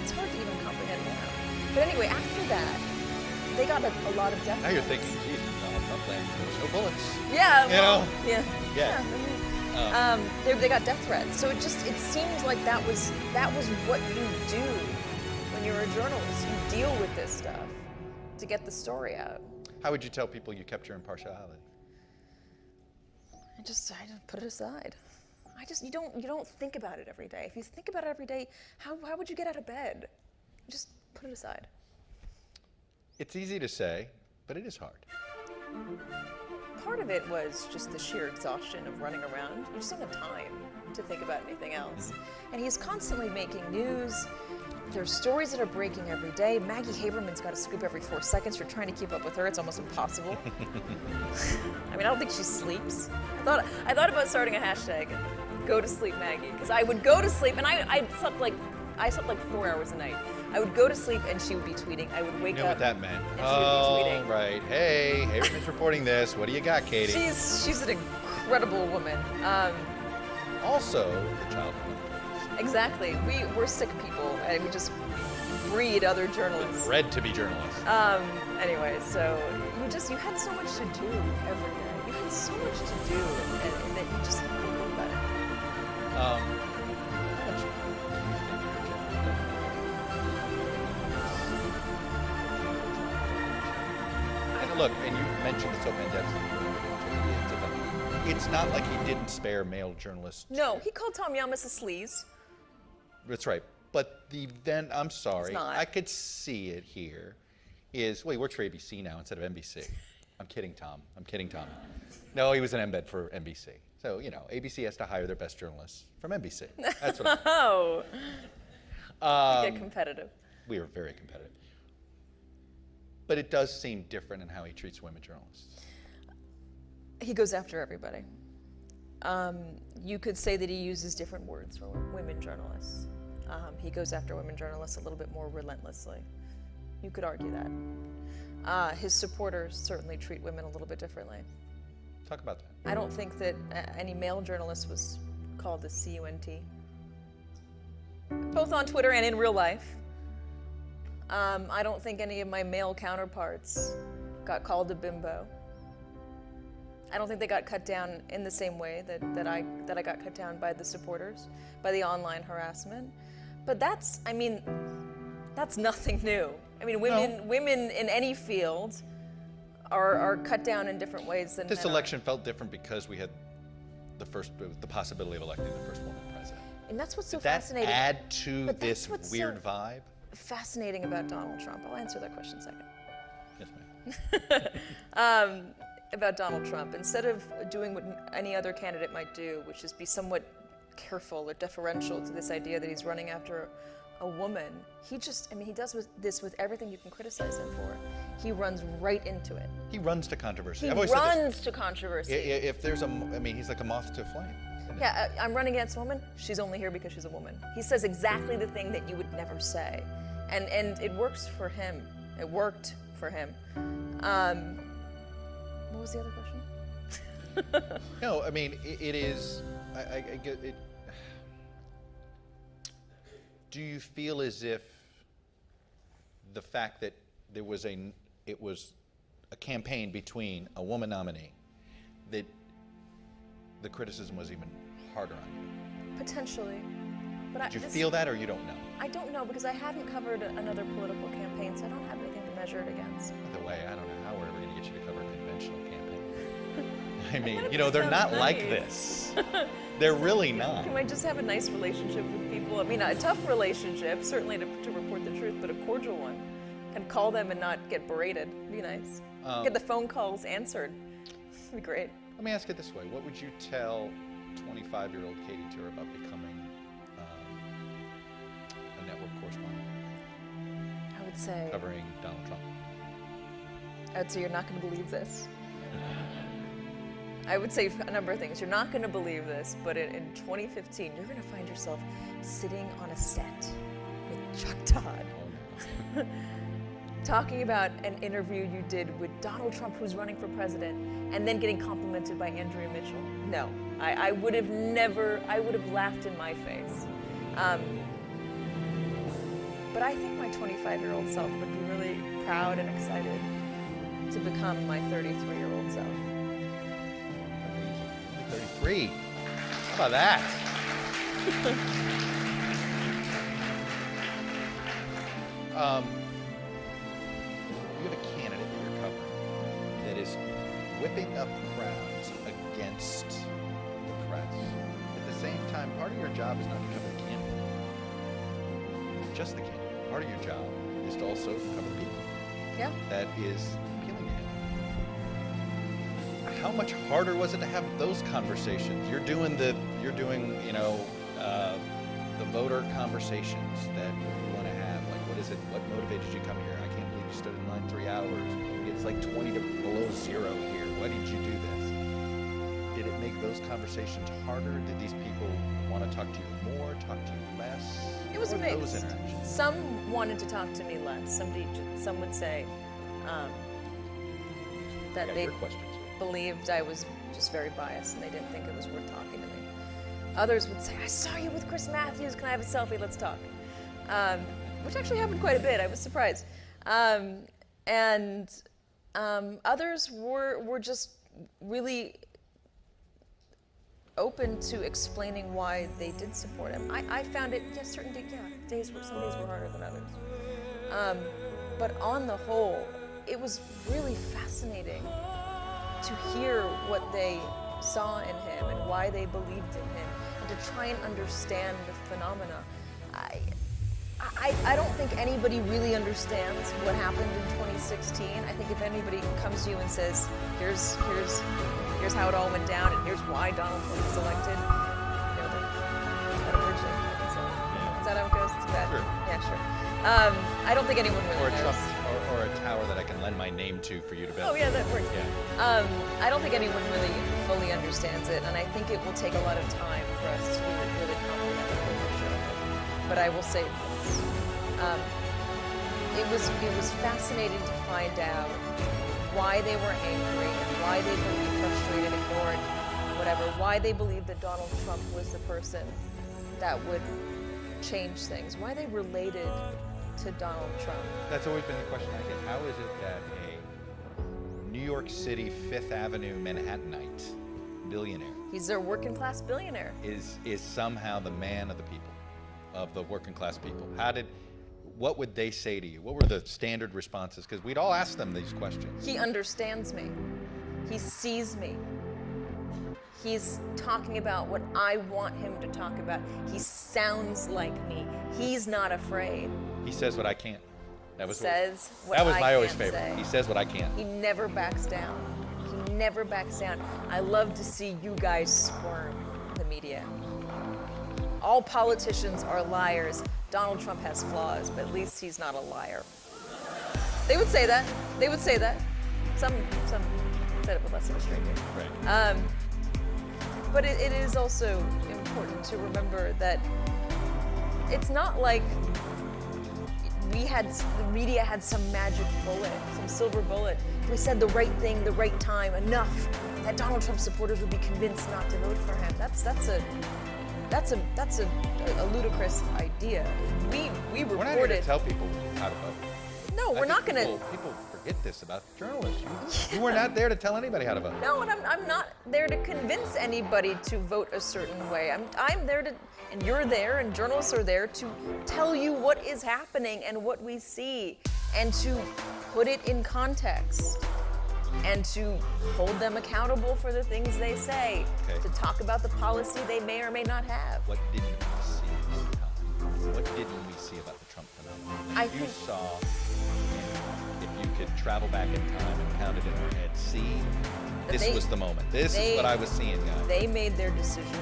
It's hard to even comprehend now. But anyway, after that, they got a lot of death. Now you're thinking, Jesus, Donald Trump there was no bullets. Yeah, You well, know? yeah. Yeah. I mean, they got death threats. So it seems like that was what you do when you're a journalist. You deal with this stuff to get the story out. How would you tell people you kept your impartiality? I just put it aside. You don't think about it every day. If you think about it every day, how would you get out of bed? You just put it aside. It's easy to say, but it is hard. Part of it was just the sheer exhaustion of running around. You just don't have time to think about anything else. And he's constantly making news. There's stories that are breaking every day. Maggie Haberman's got a scoop every 4 seconds. You're trying to keep up with her. It's almost impossible. I mean, I don't think she sleeps. I thought about starting a hashtag, Go to Sleep Maggie, because I would go to sleep, and I slept like 4 hours a night. I would go to sleep and she would be tweeting. I would wake You up. know what that meant? and she would be tweeting. Right. Hey, Haberman's reporting this. What do you got, Katie? She's an incredible woman. Also, the child of one. Exactly. We're sick people, and we just breed other journalists. Bred to be journalists. Anyway, so you had so much to do every day. You had so much to do, and that you just didn't think about it. How much do you think your And look, and you mentioned this open depth. It's not like he didn't spare male journalists. No, he called Tom Yamas a sleaze. That's right. But I'm sorry, not. I could see it here. Well, he works for ABC now instead of NBC. I'm kidding, Tom. No, he was an embed for NBC. So, ABC has to hire their best journalists from NBC. That's what Oh. I'm Get competitive. We are very competitive. But it does seem different in how he treats women journalists. He goes after everybody. You could say that he uses different words for women journalists. He goes after women journalists a little bit more relentlessly. You could argue that. His supporters certainly treat women a little bit differently. Talk about that. I don't think that any male journalist was called a CUNT, both on Twitter and in real life. I don't think any of my male counterparts got called a bimbo. I don't think they got cut down in the same way that I got cut down by the supporters, by the online harassment. But that's nothing new. I mean, women in any field are cut down in different ways than This men are. election felt different because we had the possibility of electing the first woman president. And that's what's so Did that fascinating. add to But that's this what's weird so vibe? fascinating about Donald Trump. I'll answer that question second. Yes, ma'am. About Donald Trump. Instead of doing what any other candidate might do, which is be somewhat careful or deferential to this idea that he's running after a woman, he does this with everything you can criticize him for. He runs right into it. He runs to controversy. He I've always said this. runs to controversy. If there's he's like a moth to a flame. Yeah, I'm running against a woman. She's only here because she's a woman. He says exactly the thing that you would never say. And it works for him. It worked for him. What was the other question? No, I mean, it is, I get it. Do you feel as if the fact that it was a campaign between a woman nominee, that the criticism was even harder on you? Potentially. But Did you feel that, or you don't know? I don't know, because I haven't covered another political campaign, so I don't have anything to measure it against. By the way, I don't know how we're ever going to get you to cover a conventional campaign. I mean, you know, they're not like this. They're really not. Can I just have a nice relationship with people? I mean, a tough relationship, certainly to report the truth, but a cordial one. And call them and not get berated. Be nice. Get the phone calls answered. It'd be great. Let me ask it this way. What would you tell 25-year-old Katie Tur about becoming a network correspondent? I would say... Covering Donald Trump. I would say you're not going to believe this. I would say a number of things. You're not going to believe this, but in 2015, you're going to find yourself sitting on a set with Chuck Todd. Oh, no. Talking about an interview you did with Donald Trump, who's running for president, and then getting complimented by Andrea Mitchell. No, I would have laughed in my face. But I think my 25-year-old self would be really proud and excited to become my 33-year-old self. Amazing. 33. How about that? You have a candidate that you're covering that is whipping up crowds against the press. At the same time, part of your job is not to cover the candidate, just the candidate. Part of your job is to also cover the people. Yeah. That is appealing to him. How much harder was it to have those conversations? You're doing, you know, the voter conversations that you want to have. Like, what is it? What motivated you to come here? I can't believe you stood in line 3 hours. It's like 20 to below zero here. Why did you do this? Did it make those conversations harder? Did these people want to talk to you more, talk to you less? It was What were mixed. those interactions? Some wanted to talk to me less. Some would say that Yeah, they your questions. believed I was just very biased and they didn't think it was worth talking to me. Others would say, I saw you with Chris Matthews, can I have a selfie, let's talk. Which actually happened quite a bit, I was surprised. Others were just really open to explaining why they did support him. I found it, yes, some days were harder than others. But on the whole, it was really fascinating to hear what they saw in him and why they believed in him, and to try and understand the phenomena. I don't think anybody really understands what happened in 2016. I think if anybody comes to you and says, here's how it all went down and here's why Donald Trump was elected, you know, that hurts you. So, is that how it goes? Too bad. Sure. Yeah, sure. I don't think anyone really knows. Or a tower that I can lend my name to for you to build. Oh yeah, that works. Yeah. I don't think anyone really fully understands it, and I think it will take a lot of time for us to really comprehend it for sure. But I will say this. It was fascinating to find out why they were angry and why they believed, frustrated, ignored, whatever, why they believed that Donald Trump was the person that would change things, why they related to Donald Trump. That's always been the question I get. How is it that a New York City, Fifth Avenue Manhattanite billionaire He's their working class billionaire. is somehow the man of the people, of the working class people? What would they say to you? What were the standard responses? Because we'd all ask them these questions. He understands me. He sees me. He's talking about what I want him to talk about. He sounds like me. He's not afraid. He says what I can't. That was I my always can't favorite. say. He says what I can't. He never backs down. He never backs down. I love to see you guys squirm, the media. All politicians are liars. Donald Trump has flaws, but at least he's not a liar. They would say that. They would say that. Some said it with less of a straight face. Right. But it is also important to remember that it's not like the media had some magic bullet, some silver bullet. If we said the right thing, the right time, enough, that Donald Trump supporters would be convinced not to vote for him. That's a ludicrous idea. We reported. We're not here to tell people how to vote. No, we're not going to. People forget this about journalists. You were not there to tell anybody how to vote. No, and I'm not there to convince anybody to vote a certain way. I'm there to, and you're there, and journalists are there to tell you what is happening and what we see, and to put it in context, and to hold them accountable for the things they say, to talk about the policy they may or may not have. What didn't we see? What didn't we see about the Trump phenomenon? You saw, if you could travel back in time and count it in your head, see, this was the moment. This is what I was seeing, guys. They made their decision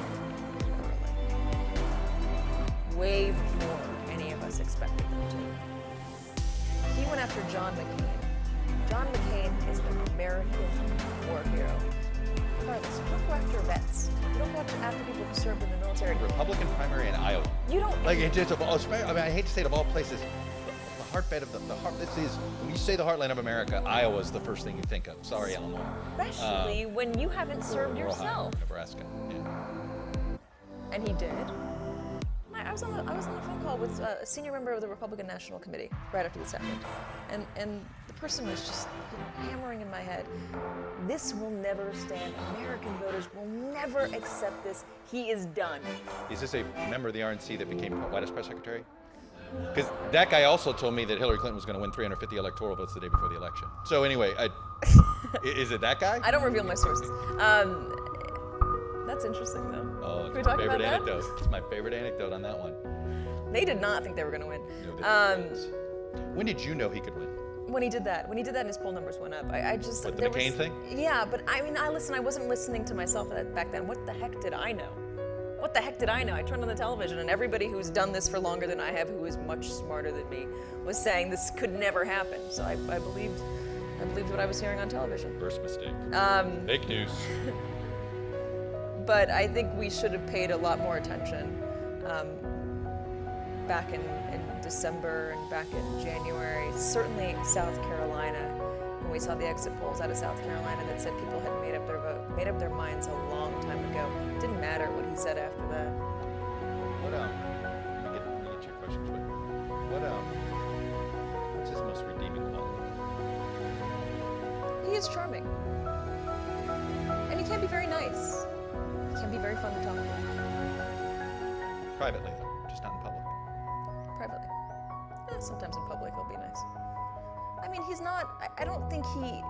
early. Way before any of us expected them to. He went after John McCain. John McCain is an American war hero. Regardless, you don't go after vets. You don't go after people who served in the military. Republican primary in Iowa. You don't. Like, it's just, I mean, I hate to say it, of all places, the heartbed of the heart. This is, when you say the heartland of America, Iowa's the first thing you think of. Sorry, Illinois. Especially when you haven't served or yourself. Ohio, Nebraska. Yeah. And he did. I was on a phone call with a senior member of the Republican National Committee right after this happened, and the person was just hammering in my head, this will never stand. American voters will never accept this. He is done. Is this a member of the RNC that became White House press secretary? Because that guy also told me that Hillary Clinton was going to win 350 electoral votes the day before the election. So anyway, is it that guy? I don't reveal my sources. That's interesting, though. Oh, Can we it's talk my about favorite that? anecdote. It's my favorite anecdote on that one. They did not think they were going to win. When did you know he could win? When he did that, and his poll numbers went up. I just With the McCain thing? Yeah, but I mean, I wasn't listening to myself back then. What the heck did I know? What the heck did I know? I turned on the television, and everybody who's done this for longer than I have, who is much smarter than me, was saying this could never happen. So I believed what I was hearing on television. First mistake. Fake news. But I think we should have paid a lot more attention back in December and back in January. Certainly South Carolina, when we saw the exit polls out of South Carolina that said people had made up their minds a long time ago. It didn't matter what he said after that. What let me get your questions. What's his most redeeming quality? He is charming, and he can be very nice. He can be very fun to talk to. Privately, though, just not in public. Privately. Sometimes in public he'll be nice. I mean, he's not, I don't think he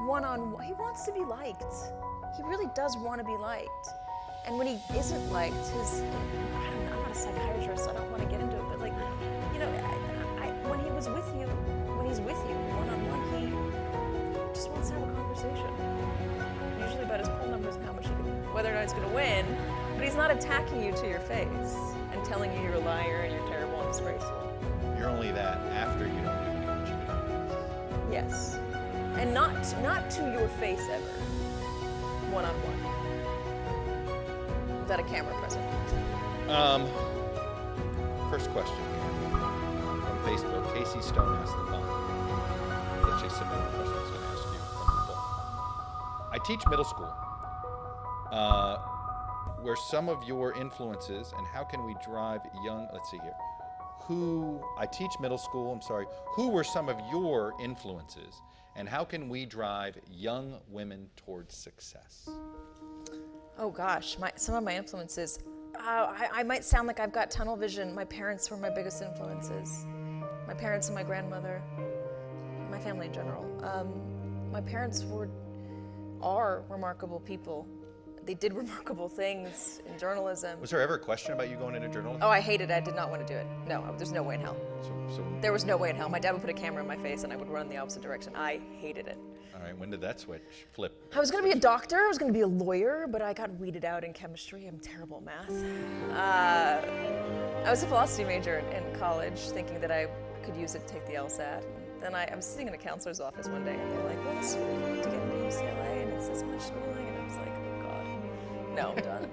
one-on-one, he wants to be liked. He really does want to be liked. And when he isn't liked, I'm not a psychiatrist, so I don't want to get into it, but like, you know, when he's with you one-on-one, he just wants to have a conversation. Usually about his poll numbers and how much whether or not he's going to win, but he's not attacking you to your face and telling you you're a liar and you're terrible and disgraceful. You're only that after you don't do what you do. Yes, and not to your face ever, one-on-one, without a camera present. First question from Facebook. Casey Stone asked the following. It's just a similar question I was going to ask you from the book. I teach middle school. Where some of your influences, and how can we drive young, let's see here. I teach middle school, who were some of your influences, and how can we drive young women towards success? Oh gosh, some of my influences. I might sound like I've got tunnel vision. My parents were my biggest influences. My parents and my grandmother, my family in general. My parents are remarkable people. They did remarkable things in journalism. Was there ever a question about you going into journalism? Oh, I hated it. I did not want to do it. No, there's no way in hell. There was no way in hell. My dad would put a camera in my face and I would run in the opposite direction. I hated it. All right, when did that flip? I was going to be a doctor. I was going to be a lawyer, but I got weeded out in chemistry. I'm terrible at math. I was a philosophy major in college, thinking that I could use it to take the LSAT. Then I was sitting in a counselor's office one day, and they're like, well, this is really need to get into UCLA, and it's this much schooling, and I was like, oh, God. No, I'm done.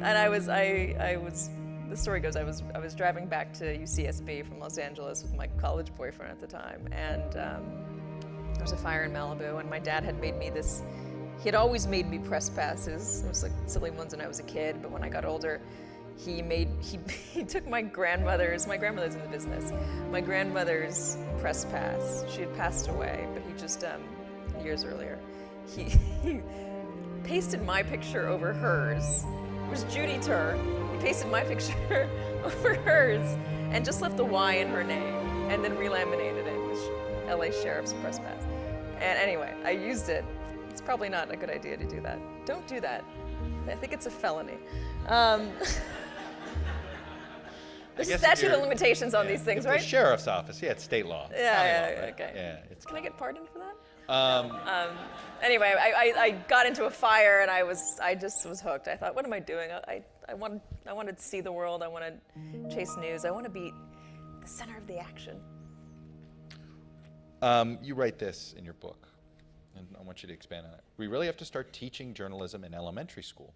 And the story goes, I was driving back to UCSB from Los Angeles with my college boyfriend at the time, and there was a fire in Malibu, and my dad had made me this. He had always made me press passes. It was like silly ones when I was a kid, but when I got older, he took my grandmother's in the business, my grandmother's press pass. She had passed away, but he just, years earlier, he pasted my picture over hers. It was Judy Tur. He pasted my picture over hers and just left the Y in her name and then relaminated it with LA Sheriff's press pass. And anyway, I used it. It's probably not a good idea to do that. Don't do that. I think it's a felony. There's a statute of limitations on these things, right? The sheriff's office, it's state law. Yeah, okay. Yeah, Can I get pardoned for that? Anyway, I got into a fire and I just was hooked. I thought, what am I doing? I wanted to see the world. I want to chase news. I want to be the center of the action. You write this in your book, and I want you to expand on it. We really have to start teaching journalism in elementary school.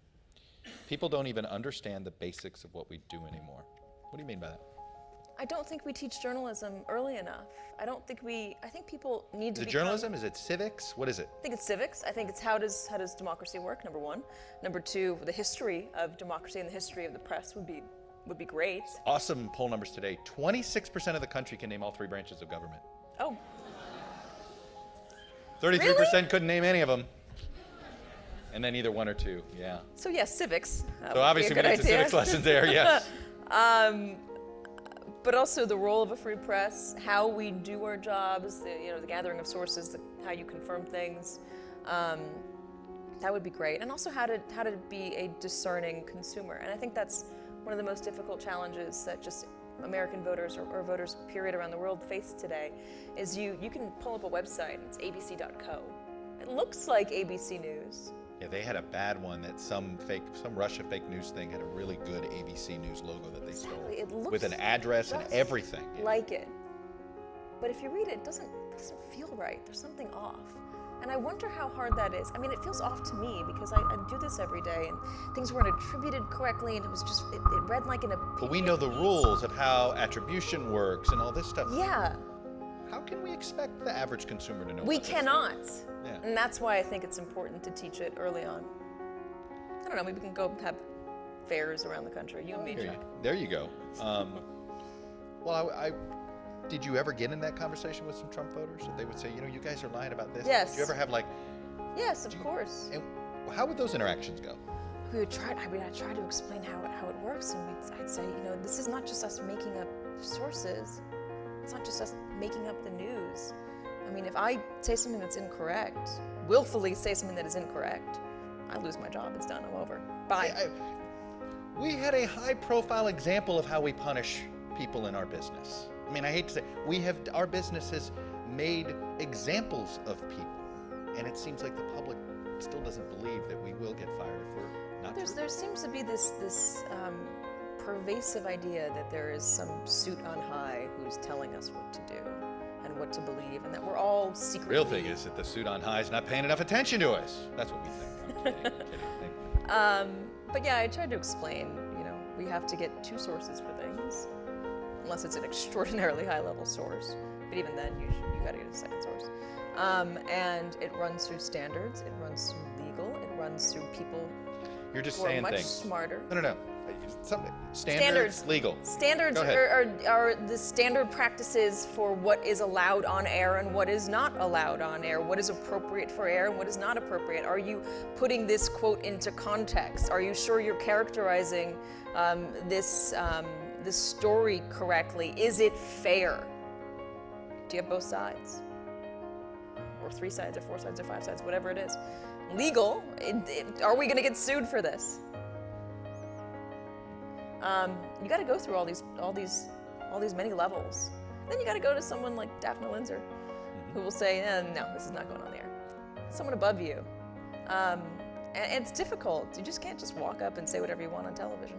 People don't even understand the basics of what we do anymore. What do you mean by that? I don't think we teach journalism early enough. I think people need to Is it journalism? Is it civics? What is it? I think it's civics. I think it's how does democracy work, number one. Number two, the history of democracy and the history of the press would be great. Awesome poll numbers today. 26% of the country can name all three branches of government. Oh. 33% Really? couldn't name any of them. And then either one or two, yeah. So yes, civics. So obviously we need some civics lessons there, yes. But also the role of a free press, how we do our jobs, the gathering of sources, how you confirm things. That would be great. And also how to be a discerning consumer. And I think that's one of the most difficult challenges that just American voters or voters period around the world face today is you can pull up a website, it's abc.co. It looks like ABC News. Yeah, they had a bad one that some Russia fake news thing had a really good ABC News logo that they stole. It looks with an address and everything. Like it. But if you read it, it doesn't feel right. There's something off. And I wonder how hard that is. I mean, it feels off to me because I do this every day and things weren't attributed correctly and it was just, it read like in a... But we know the rules of how attribution works and all this stuff. Yeah. How can we expect the average consumer to know We about this cannot. stuff? Yeah. And that's why I think it's important to teach it early on. I don't know, maybe we can go have fairs around the country. You and me, Jack. There you go. Well, did you ever get in that conversation with some Trump voters? That they would say, you guys are lying about this? Yes. Did you ever have Yes, of course. And how would those interactions go? I'd try to explain how it works, and I'd say, this is not just us making up sources. It's not just us making up the news. I mean, if I say something that's incorrect, willfully say something that is incorrect, I lose my job. It's done. I'm over. Bye. We had a high-profile example of how we punish people in our business. I mean, I hate to say, our business has made examples of people, and it seems like the public still doesn't believe that we will get fired if we're not true. There seems to be this pervasive idea that there is some suit on high who's telling us what to do and what to believe, and that we're all secretly... Real thing is that the suit on high is not paying enough attention to us. That's what we think. I'm kidding. But yeah, I tried to explain, we have to get two sources for things, unless it's an extraordinarily high-level source. But even then, you got to get a second source. And it runs through standards, it runs through legal, it runs through people You're just who are saying much things. Smarter. No. Standards, legal. Standards are the standard practices for what is allowed on air and what is not allowed on air, what is appropriate for air and what is not appropriate. Are you putting this quote into context? Are you sure you're characterizing this story correctly? Is it fair? Do you have both sides? Or 3 sides or 4 sides or 5 sides, whatever it is. Legal, are we gonna get sued for this? You got to go through all these many levels. Then you got to go to someone like Daphne Linzer, who will say, "No, this is not going on the air." Someone above you, and it's difficult. You just can't just walk up and say whatever you want on television.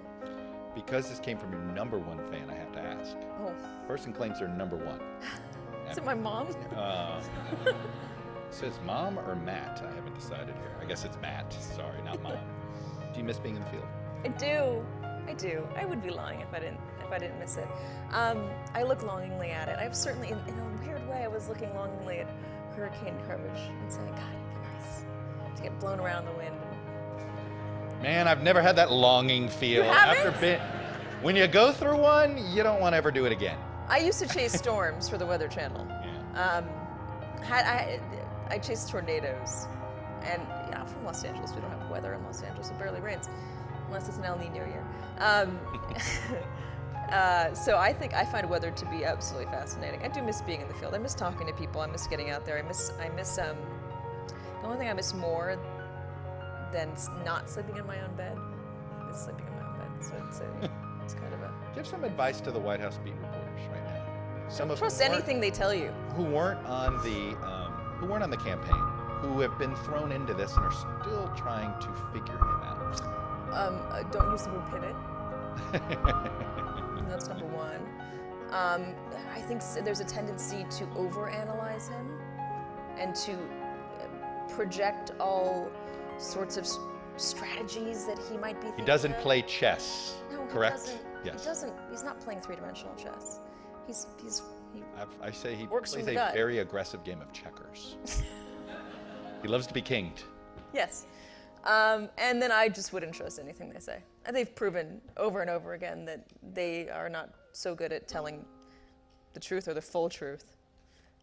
Because this came from your number one fan, I have to ask. Oh. Person claims they're number one. Is it my mom? It says mom or Matt? I haven't decided here. I guess it's Matt. Sorry, not mom. Do you miss being in the field? I do. I would be lying if I didn't miss it. I look longingly at it. I've certainly, in a weird way, I was looking longingly at hurricane coverage and saying, God, it'd be nice to get blown around the wind. Man, I've never had that longing feel. You haven't? When you go through one, you don't want to ever do it again. I used to chase storms for the Weather Channel. Yeah. I chased tornadoes, and I'm from Los Angeles. We don't have weather in Los Angeles. It barely rains, unless it's an El Nino year. So I find weather to be absolutely fascinating. I do miss being in the field. I miss talking to people. I miss getting out there. I miss the only thing I miss more than not sleeping in my own bed is sleeping in my own bed. So it's kind of a. Give some advice to the White House beat reporters right now. Some Don't trust anything they tell you. Who weren't on the campaign, who have been thrown into this and are still trying to figure him out. Don't use the word pivot. That's number one. I think there's a tendency to overanalyze him and to project all sorts of strategies that he might be thinking He doesn't of. play chess, No, correct? He doesn't. He's not playing three-dimensional chess. I say he Works plays from a the gut. very aggressive game of checkers. He loves to be kinged. Yes. And then I just wouldn't trust anything they say. And they've proven over and over again that they are not so good at telling the truth or the full truth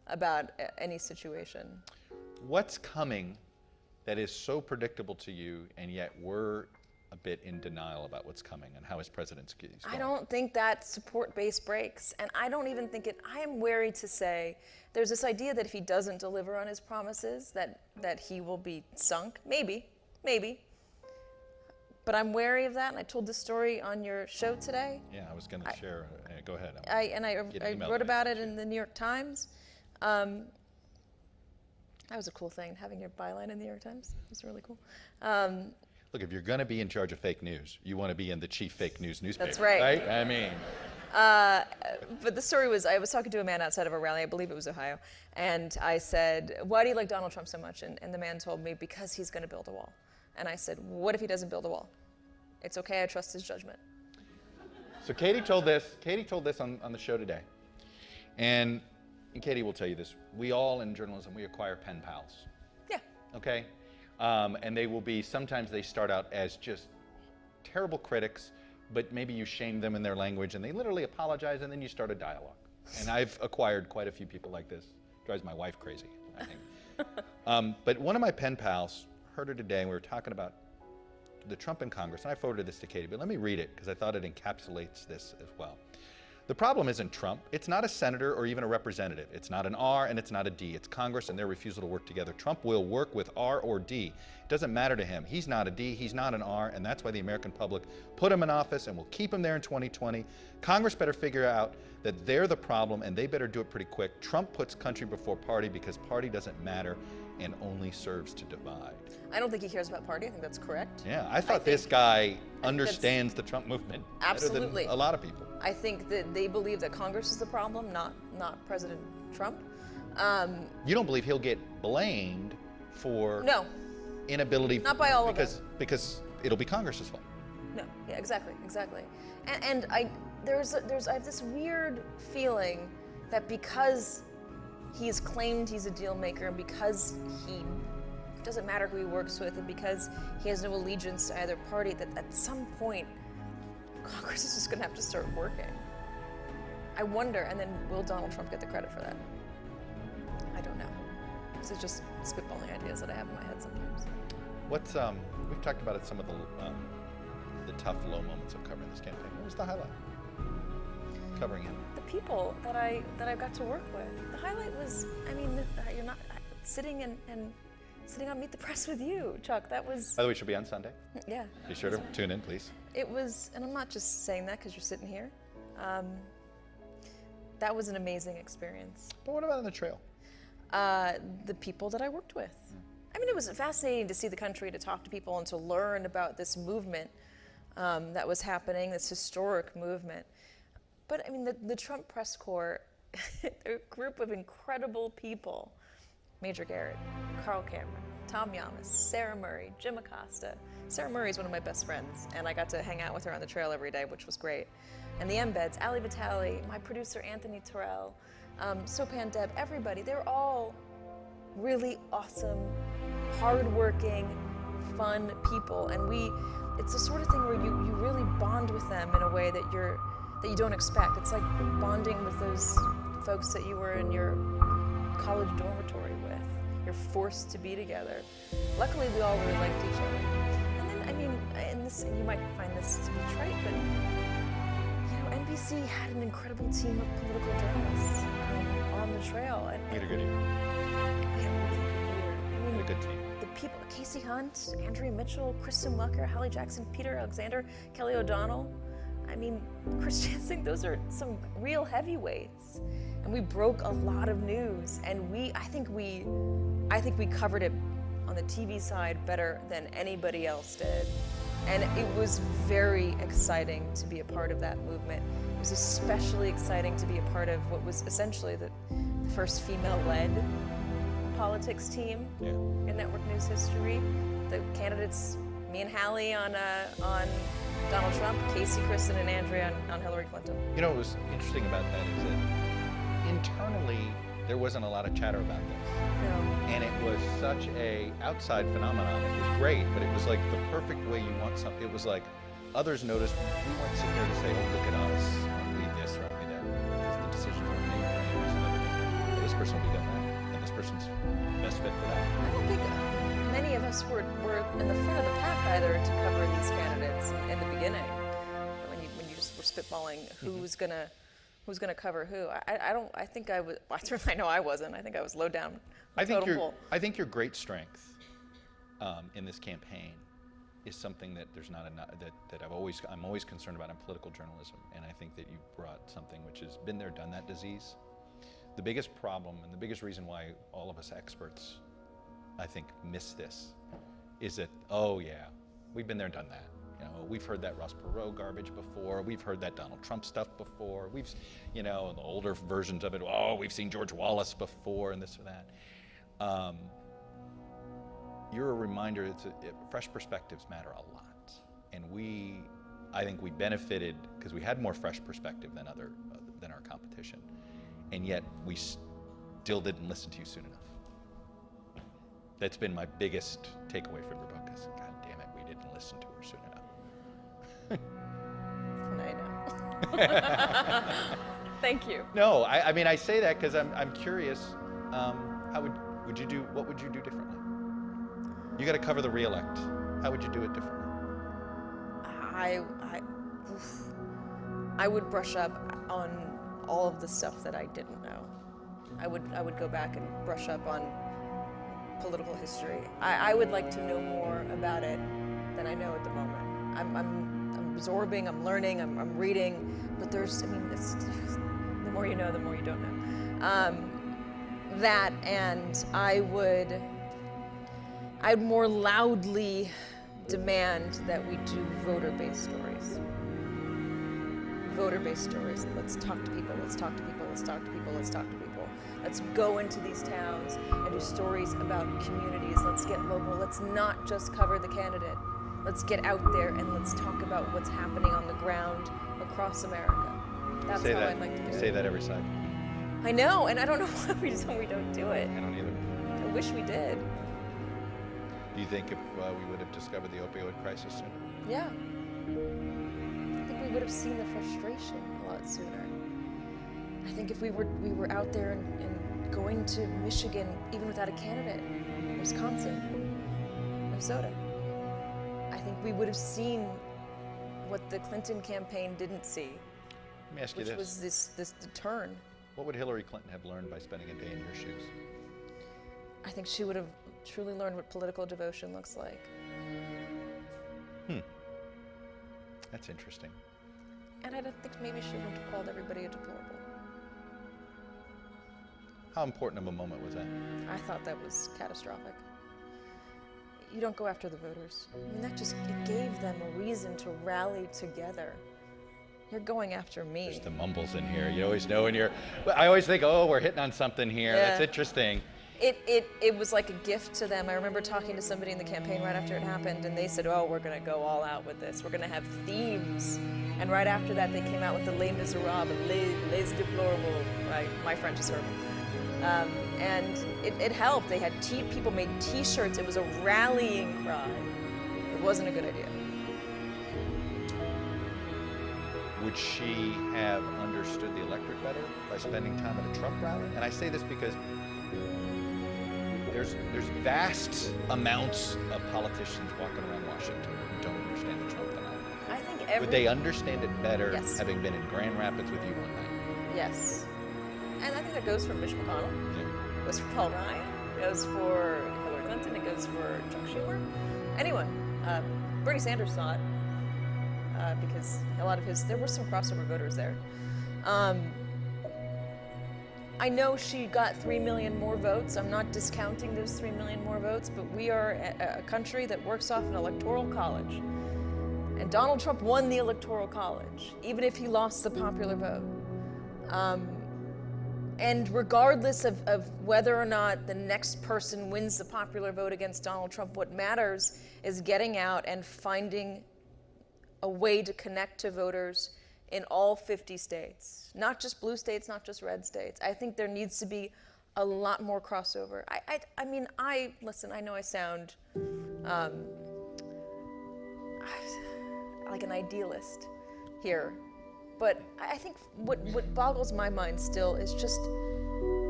about any situation. What's coming that is so predictable to you, and yet we're a bit in denial about what's coming and how his presidency is going? I don't think that support base breaks, and I don't even think it. I am wary to say there's this idea that if he doesn't deliver on his promises, that he will be sunk. Maybe. But I'm wary of that, and I told this story on your show today. Yeah, I was going to share. Go ahead. I wrote about it in the New York Times. That was a cool thing, having your byline in the New York Times. It was really cool. Look, if you're going to be in charge of fake news, you want to be in the chief fake news newspaper. That's right. Right? I mean. But the story was, I was talking to a man outside of a rally, I believe it was Ohio, and I said, why do you like Donald Trump so much? And the man told me, because he's going to build a wall. And I said, what if he doesn't build a wall? It's okay, I trust his judgment. So Katie told this on the show today. And Katie will tell you this. We all in journalism, we acquire pen pals. Yeah. Okay? And they will be, sometimes they start out as just terrible critics, but maybe you shame them in their language and they literally apologize and then you start a dialogue. And I've acquired quite a few people like this. Drives my wife crazy, I think. But one of my pen pals heard her today and we were talking about the Trump in Congress, and I forwarded this to Katie, but let me read it because I thought it encapsulates this as well. The problem isn't Trump. It's not a senator or even a representative. It's not an R and it's not a D. It's Congress and their refusal to work together. Trump will work with R or D. It doesn't matter to him. He's not a D, he's not an R, and that's why the American public put him in office and will keep him there in 2020. Congress better figure out that they're the problem and they better do it pretty quick. Trump puts country before party because party doesn't matter and only serves to divide. I don't think he cares about party. I think that's correct. Yeah, I thought this guy understands the Trump movement Absolutely. better than a lot of people. I think that they believe that Congress is the problem, not President Trump. You don't believe he'll get blamed for No, inability? not by all of them. Because it'll be Congress's fault. No, yeah, exactly. And I have this weird feeling that because he's claimed he's a deal maker and because he doesn't matter who he works with and because he has no allegiance to either party, that at some point Congress is just going to have to start working. I wonder, and then will Donald Trump get the credit for that? I don't know. This is just spitballing ideas that I have in my head sometimes. We've talked about it, some of the tough low moments of covering this campaign. What was the highlight? Covering him. The people that I got to work with. The highlight was, you're not sitting on Meet the Press with you, Chuck. That was. By the way, it should be on Sunday. Yeah. Be sure to tune in, please. It was, and I'm not just saying that because you're sitting here. That was an amazing experience. But what about on the trail? The people that I worked with. I mean, it was fascinating to see the country, to talk to people, and to learn about this movement that was happening, this historic movement. But I mean, the Trump press corps, a group of incredible people. Major Garrett, Carl Cameron, Tom Yamas, Sarah Murray, Jim Acosta. Sarah Murray is one of my best friends, and I got to hang out with her on the trail every day, which was great. And the Embeds, Ali Vitale, my producer Anthony Terrell, Sopan Deb, everybody, they're all really awesome, hardworking, fun people. And it's the sort of thing where you really bond with them in a way that you don't expect. It's like bonding with those folks that you were in your college dormitory with. You're forced to be together. Luckily, we all really liked each other. And then, I mean, and you might find this to be trite, but NBC had an incredible team of political journalists on the trail. And You had a good year. we had a really good year. I You mean, had a good team. the people, Casey Hunt, Andrea Mitchell, Kristen Welker, Holly Jackson, Peter Alexander, Kelly O'Donnell. I mean, Chris Jansing, those are some real heavyweights. And we broke a lot of news, and I think we covered it on the TV side better than anybody else did. And it was very exciting to be a part of that movement. It was especially exciting to be a part of what was essentially the first female-led politics team in network news history. The candidates, me and Hallie on Donald Trump, Casey, Kristen, and Andrea on Hillary Clinton. You know what was interesting about that is that internally there wasn't a lot of chatter about this. No. And it was such a outside phenomenon. It was great, but it was like the perfect way you want something. It was like others noticed. We weren't sitting there to say, oh, look at us, aren't we this, aren't we that? Because the decisions were made for any reason other than, well, this person will be done that, and this person's best fit for that. I don't think many of us were in the front of the pack either to cover these candidates in the beginning. When you just were spitballing who's gonna cover who. I think I was. Well, I know I wasn't. I think I was low down. I think your great strength in this campaign is something that there's not enough that I'm always concerned about in political journalism, and I think that you brought something which has been there, done that disease. The biggest problem and the biggest reason why all of us experts, I think, miss this is that, oh yeah, we've been there, done that. You know, we've heard that Ross Perot garbage before. We've heard that Donald Trump stuff before. We've, the older versions of it. Oh, we've seen George Wallace before, and this or that. You're a reminder. Fresh perspectives matter a lot, and I think we benefited because we had more fresh perspective than our competition, and yet we still didn't listen to you soon enough. That's been my biggest takeaway from your book. Is, God damn it, we didn't listen to her soon enough. I know. Thank you. No, I mean I say that because I'm curious. What would you do differently? You got to cover the re-elect. How would you do it differently? I would brush up on all of the stuff that I didn't know. I would go back and brush up on political history. I would like to know more about it than I know at the moment. I'm absorbing, I'm learning, I'm reading, but it's the more you know, the more you don't know. That, and I'd more loudly demand that we do voter-based stories. Voter-based stories. Let's talk to people, let's talk to people, let's talk to people, let's talk to people. Let's go into these towns and do stories about communities. Let's get local. Let's not just cover the candidate. Let's get out there and let's talk about what's happening on the ground across America. That's how I'd like to do it. You say that every cycle. I know, and I don't know why we don't do it. I don't either. I wish we did. Do you think if we would have discovered the opioid crisis sooner? Yeah. I think we would have seen the frustration a lot sooner. I think if we were out there and going to Michigan, even without a candidate, Wisconsin, Minnesota, I think we would have seen what the Clinton campaign didn't see. Let me ask you which this. was this turn. What would Hillary Clinton have learned by spending a day in your shoes? I think she would have truly learned what political devotion looks like. That's interesting. And I don't think maybe she wouldn't have called everybody a deplorable. How important of a moment was that? I thought that was catastrophic. You don't go after the voters. I mean, it gave them a reason to rally together. You're going after me. There's the mumbles in here. You always know when I always think, oh, we're hitting on something here. Yeah. That's interesting. It was like a gift to them. I remember talking to somebody in the campaign right after it happened, and they said, "Oh, we're going to go all out with this. We're going to have themes." And right after that, they came out with the Les Miserables, Les Déplorables. Right, my French is horrible. And it helped. They had people made T-shirts. It was a rallying cry. It wasn't a good idea. Would she have understood the electorate better by spending time at a Trump rally? And I say this because there's vast amounts of politicians walking around Washington who don't understand the Trump phenomenon. I think Would they understand it better Yes. having been in Grand Rapids with you one night? Yes. And I think that goes for Mitch McConnell. Yeah. Goes for Paul Ryan. Goes for Hillary Clinton. It goes for Chuck Schumer. Anyone. Bernie Sanders saw it because a lot of there were some crossover voters there. I know she got 3 million more votes. I'm not discounting those 3 million more votes, but we are a country that works off an electoral college. And Donald Trump won the electoral college, even if he lost the popular vote. And regardless of whether or not the next person wins the popular vote against Donald Trump, what matters is getting out and finding a way to connect to voters in all 50 states, not just blue states, not just red states. I think there needs to be a lot more crossover. Listen, I know I sound like an idealist here, but I think what boggles my mind still is just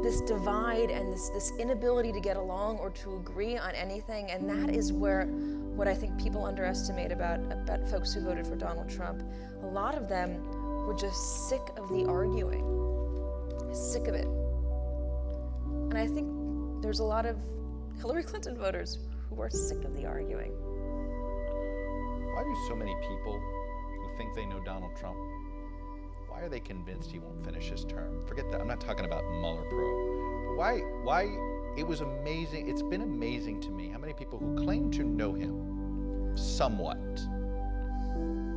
this divide and this inability to get along or to agree on anything, and that is what I think people underestimate about folks who voted for Donald Trump. A lot of them were just sick of the arguing, sick of it. And I think there's a lot of Hillary Clinton voters who are sick of the arguing. Why do so many people who think they know Donald Trump, why are they convinced he won't finish his term? Forget that. I'm not talking about Mueller probe. But why it was amazing. It's been amazing to me how many people who claim to know him somewhat.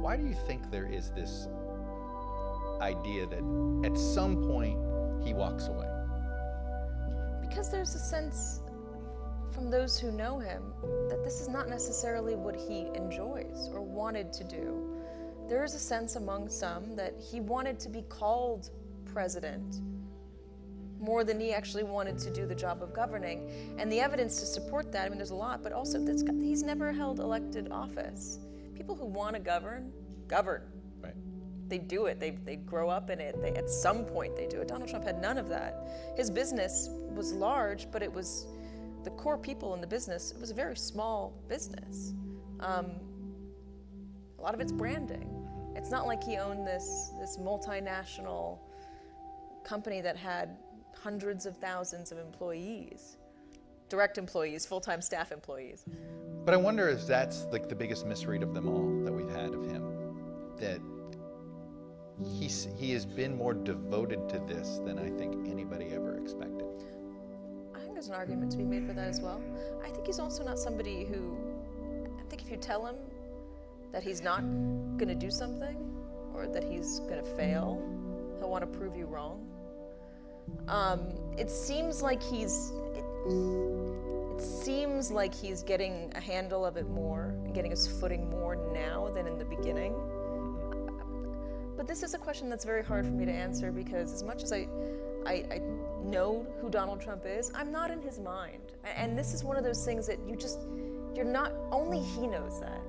Why do you think there is this idea that at some point he walks away? Because there's a sense from those who know him that this is not necessarily what he enjoys or wanted to do. There is a sense among some that he wanted to be called president more than he actually wanted to do the job of governing. And the evidence to support that, I mean, there's a lot, but also he's never held elected office. People who want to govern. Right. They do it. They grow up in it. At some point they do it. Donald Trump had none of that. His business was large, but it was the core people in the business. It was a very small business. A lot of it's branding. It's not like he owned this multinational company that had hundreds of thousands of employees, direct employees, full-time staff employees. But I wonder if that's like the biggest misread of them all that we've had of him, that he has been more devoted to this than I think anybody ever expected. I think there's an argument to be made for that as well. I think he's also not somebody who, I think if you tell him that he's not going to do something or that he's going to fail, he'll want to prove you wrong. It seems like he's getting a handle of it more and getting his footing more now than in the beginning. But this is a question that's very hard for me to answer because as much as I know who Donald Trump is, I'm not in his mind. And this is one of those things that you're not, only he knows that.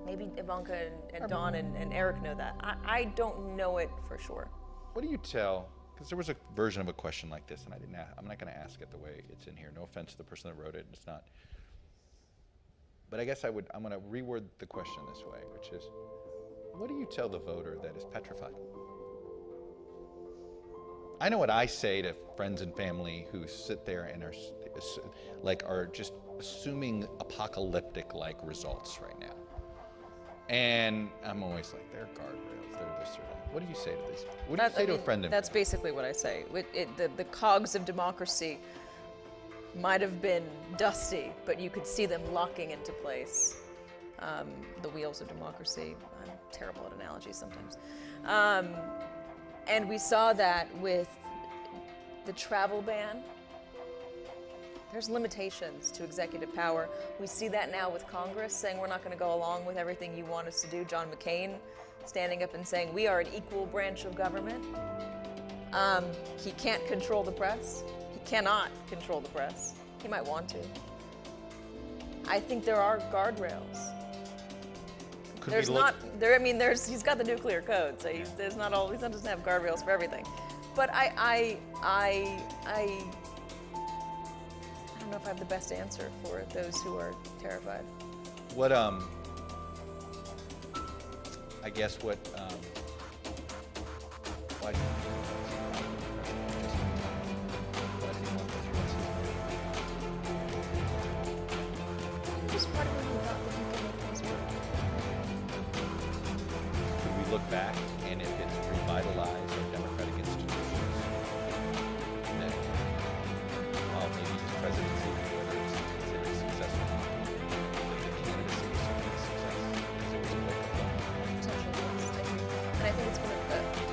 Maybe Ivanka and Dawn and Eric know that. I don't know it for sure. What do you tell, because there was a version of a question like this, and I'm not going to ask it the way it's in here. No offense to the person that wrote it, it's not. But I guess I'm going to reword the question this way, which is, what do you tell the voter that is petrified? I know what I say to friends and family who sit there and are just assuming apocalyptic-like results right now. And I'm always like, they're guardrails, they're this or that. What do you say to this? What do you say to a friend and That's family? basically what I say. The cogs of democracy might have been dusty, but you could see them locking into place. The wheels of democracy. I'm terrible at analogies sometimes. And we saw that with the travel ban There's limitations to executive power. We see that now with Congress saying we're not going to go along with everything you want us to do. John McCain standing up and saying we are an equal branch of government. He can't control the press. He cannot control the press. He might want to. I think there are guardrails. There's not there. I mean, he's got the nuclear code, so he doesn't have guardrails for everything. But I don't know if I have the best answer for those who are terrified. What I guess what why do you Just part of what he thought that he could make things work. Could we look back and if it's revitalized our democratic institutions, then maybe his presidency, whether it's considered successful or not, that the candidacy was simply a success because it was a wake-up call. Potentially, yes, I agree. And I think it's been,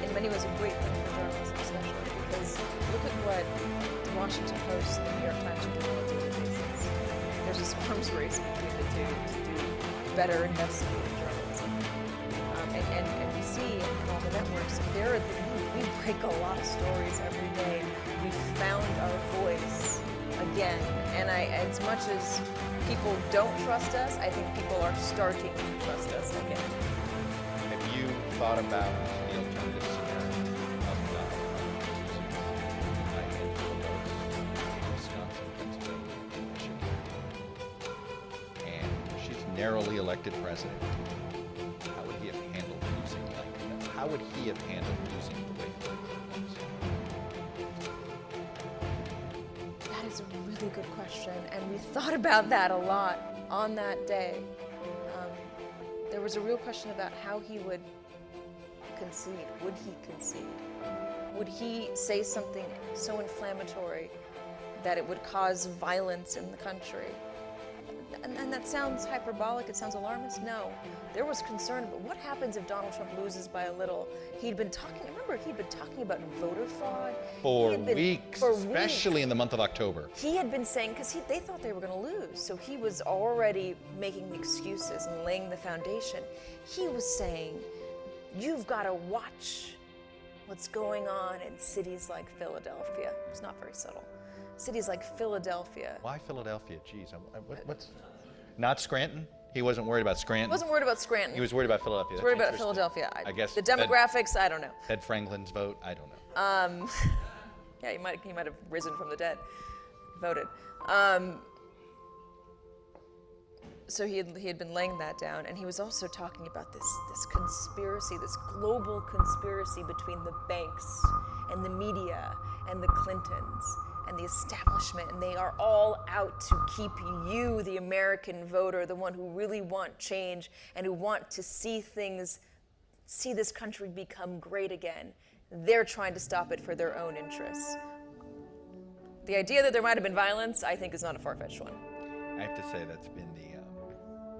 in many ways, a great thing for journalism, especially because look at what the Washington Post and the New York Times are doing on a daily basis. There's this arms race between the two to do better investigative journalism. And we see in all the networks, we break a lot of stories every day. We found our voice again. And as much as people don't trust us, I think people are starting to trust us again. Have you thought about the alternative scenario of using a handful of votes in Wisconsin, Pennsylvania, and Michigan? And she's narrowly elected president. How would he have handled losing like that? How would he have handled losing the way he did? That is a really good question, and we thought about that a lot on that day. There was a real question about how he would concede. Would he concede? Would he say something so inflammatory that it would cause violence in the country? And that sounds hyperbolic, it sounds alarmist. No, there was concern about what happens if Donald Trump loses by a little. He'd been talking about voter fraud. For weeks, especially in the month of October. He had been saying, because they thought they were going to lose, so he was already making the excuses and laying the foundation. He was saying, you've got to watch what's going on in cities like Philadelphia. It's not very subtle. Cities like Philadelphia. Why Philadelphia? Geez, what's not Scranton? He wasn't worried about Scranton. He wasn't worried about Scranton. He was worried about Philadelphia. He was worried about Philadelphia. I guess the demographics. I don't know. Ted Franklin's vote. I don't know. Yeah, he might have risen from the dead, voted. So he had been laying that down, and he was also talking about this conspiracy, this global conspiracy between the banks and the media and the Clintons and the establishment, and they are all out to keep you, the American voter, the one who really want change and who want to see this country become great again. They're trying to stop it for their own interests. The idea that there might have been violence, I think, is not a far-fetched one. I have to say that's been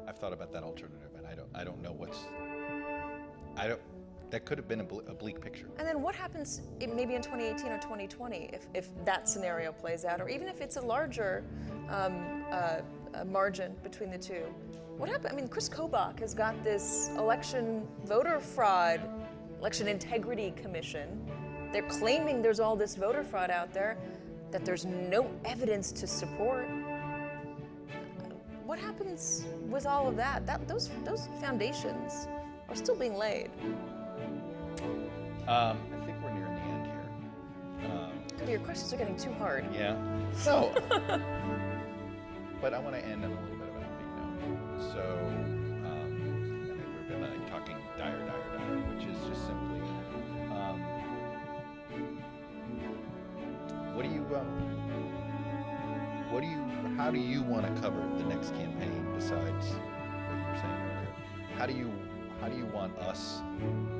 I've thought about that alternative, and I don't know that could have been a bleak picture. And then what happens maybe in 2018 or 2020 if that scenario plays out, or even if it's a larger margin between the two? What happened? I mean, Chris Kobach has got this election voter fraud, election integrity commission. They're claiming there's all this voter fraud out there that there's no evidence to support. What happens with all of that? Those foundations are still being laid. I think we're nearing the end here. Good, your questions are getting too hard. Yeah. So, but I want to end on a little bit of an upbeat note. So, I think we've been talking dire, which is just simply, how do you want to cover the next campaign besides what you were saying earlier? How do you want us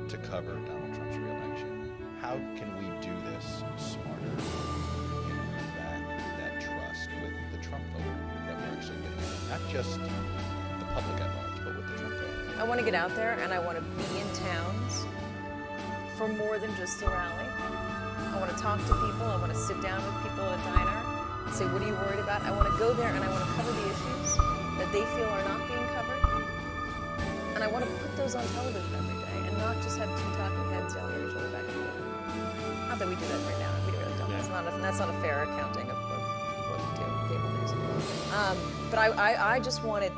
to cover Donald Trump's reelection? How can we do this smarter and win back that trust with the Trump voter that we're actually getting? Not just the public at large, but with the Trump voter. I want to get out there and I want to be in towns for more than just a rally. I want to talk to people. I want to sit down with people at a diner. and say, what are you worried about? I want to go there and I want to cover the issues that they feel are not being covered. And I want to put those on television every day and not just have two talking heads yelling at each other back and forth. Not that we do that right now. We really don't. That's not a fair accounting of what we do with cable news. But I just wanted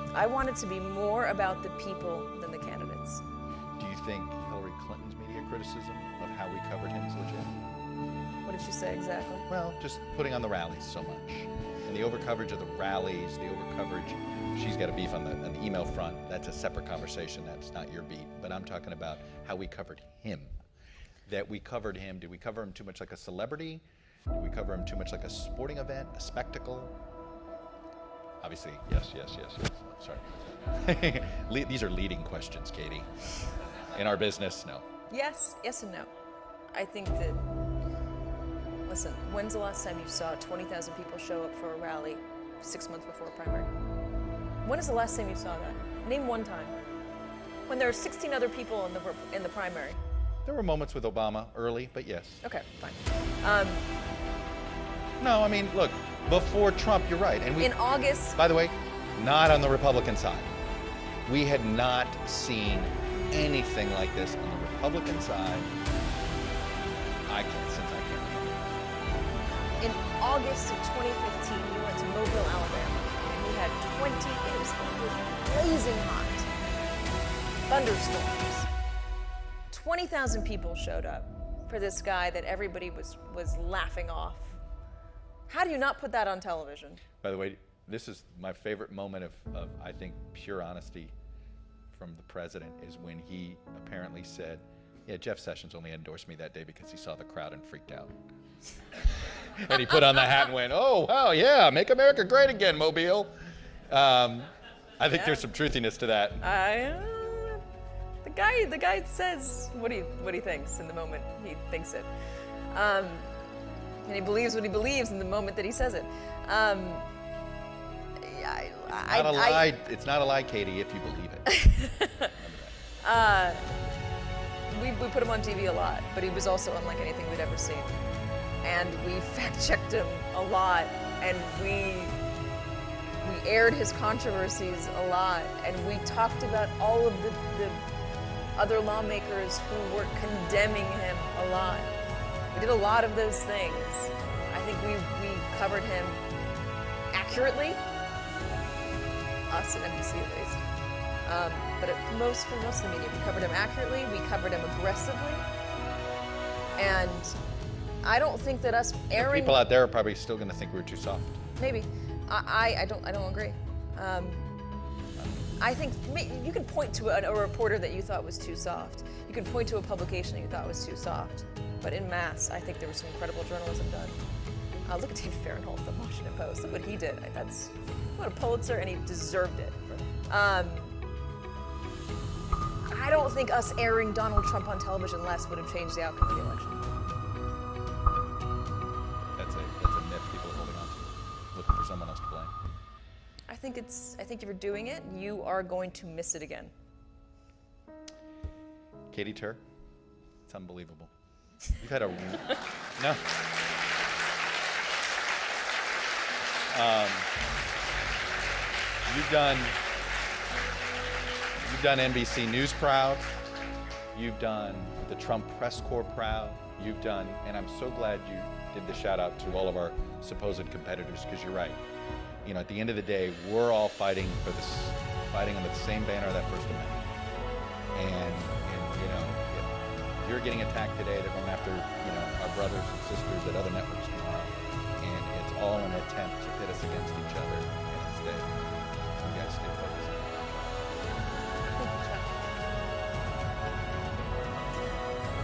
to be more about the people than the candidates. Do you think Hillary Clinton's media criticism of how we covered him is legit? What did she say exactly? Well, just putting on the rallies so much. And the overcoverage of the rallies, the overcoverage, she's got a beef on the email front. That's a separate conversation. That's not your beat. But I'm talking about how we covered him. That we covered him. Did we cover him too much like a celebrity? Did we cover him too much like a sporting event, a spectacle? Obviously, yes. Sorry. These are leading questions, Katie. In our business, no. Yes and no. I think that, listen, when's the last time you saw 20,000 people show up for a rally 6 months before a primary? When is the last time you saw that? Name one time. When there are 16 other people in the primary. There were moments with Obama early, but yes. Okay, fine. No, I mean, look, before Trump, you're right. And in August. By the way, not on the Republican side. We had not seen anything like this on the Republican side. Since I can't remember. In August of 2015, we went to Mobile, Alabama, and we had it was blazing hot. Thunderstorms. 20,000 people showed up for this guy that everybody was laughing off. How do you not put that on television? By the way, this is my favorite moment of I think, pure honesty from the president is when he apparently said, yeah, Jeff Sessions only endorsed me that day because he saw the crowd and freaked out. And he put on the hat and went, oh, wow, yeah, make America great again, Mobile. I think there's some truthiness to that. The guy says what he thinks in the moment he thinks it. And he believes what he believes in the moment that he says it. It's not a lie, Katie, if you believe it. We put him on TV a lot, but he was also unlike anything we'd ever seen. And we fact-checked him a lot, and we aired his controversies a lot, and we talked about all of the other lawmakers who were condemning him a lot. We did a lot of those things. I think we covered him accurately, us at NBC at least. But for most of the media, we covered him accurately, we covered him aggressively, and I don't think that us airing... People out there are probably still going to think we're too soft. Maybe. I don't agree. I think you can point to a reporter that you thought was too soft. You can point to a publication that you thought was too soft. But in mass, I think there was some incredible journalism done. Look at Dave Farenthold, the Washington Post. Look what he did. He won a Pulitzer, and he deserved it. I don't think us airing Donald Trump on television less would have changed the outcome of the election. That's a myth people are holding on to, looking for someone else to blame. I think if you're doing it, you are going to miss it again. Katie Tur, it's unbelievable. You've had a no. You've done NBC News proud. You've done the Trump press corps proud. You've done, and I'm so glad you did the shout out to all of our supposed competitors, because you're right. You know, at the end of the day, we're all fighting under the same banner of that First Amendment. And you know, if you're getting attacked today, they're going after, you know, our brothers and sisters at other networks tomorrow. And it's all an attempt to pit us against each other. And instead, you guys stay focused.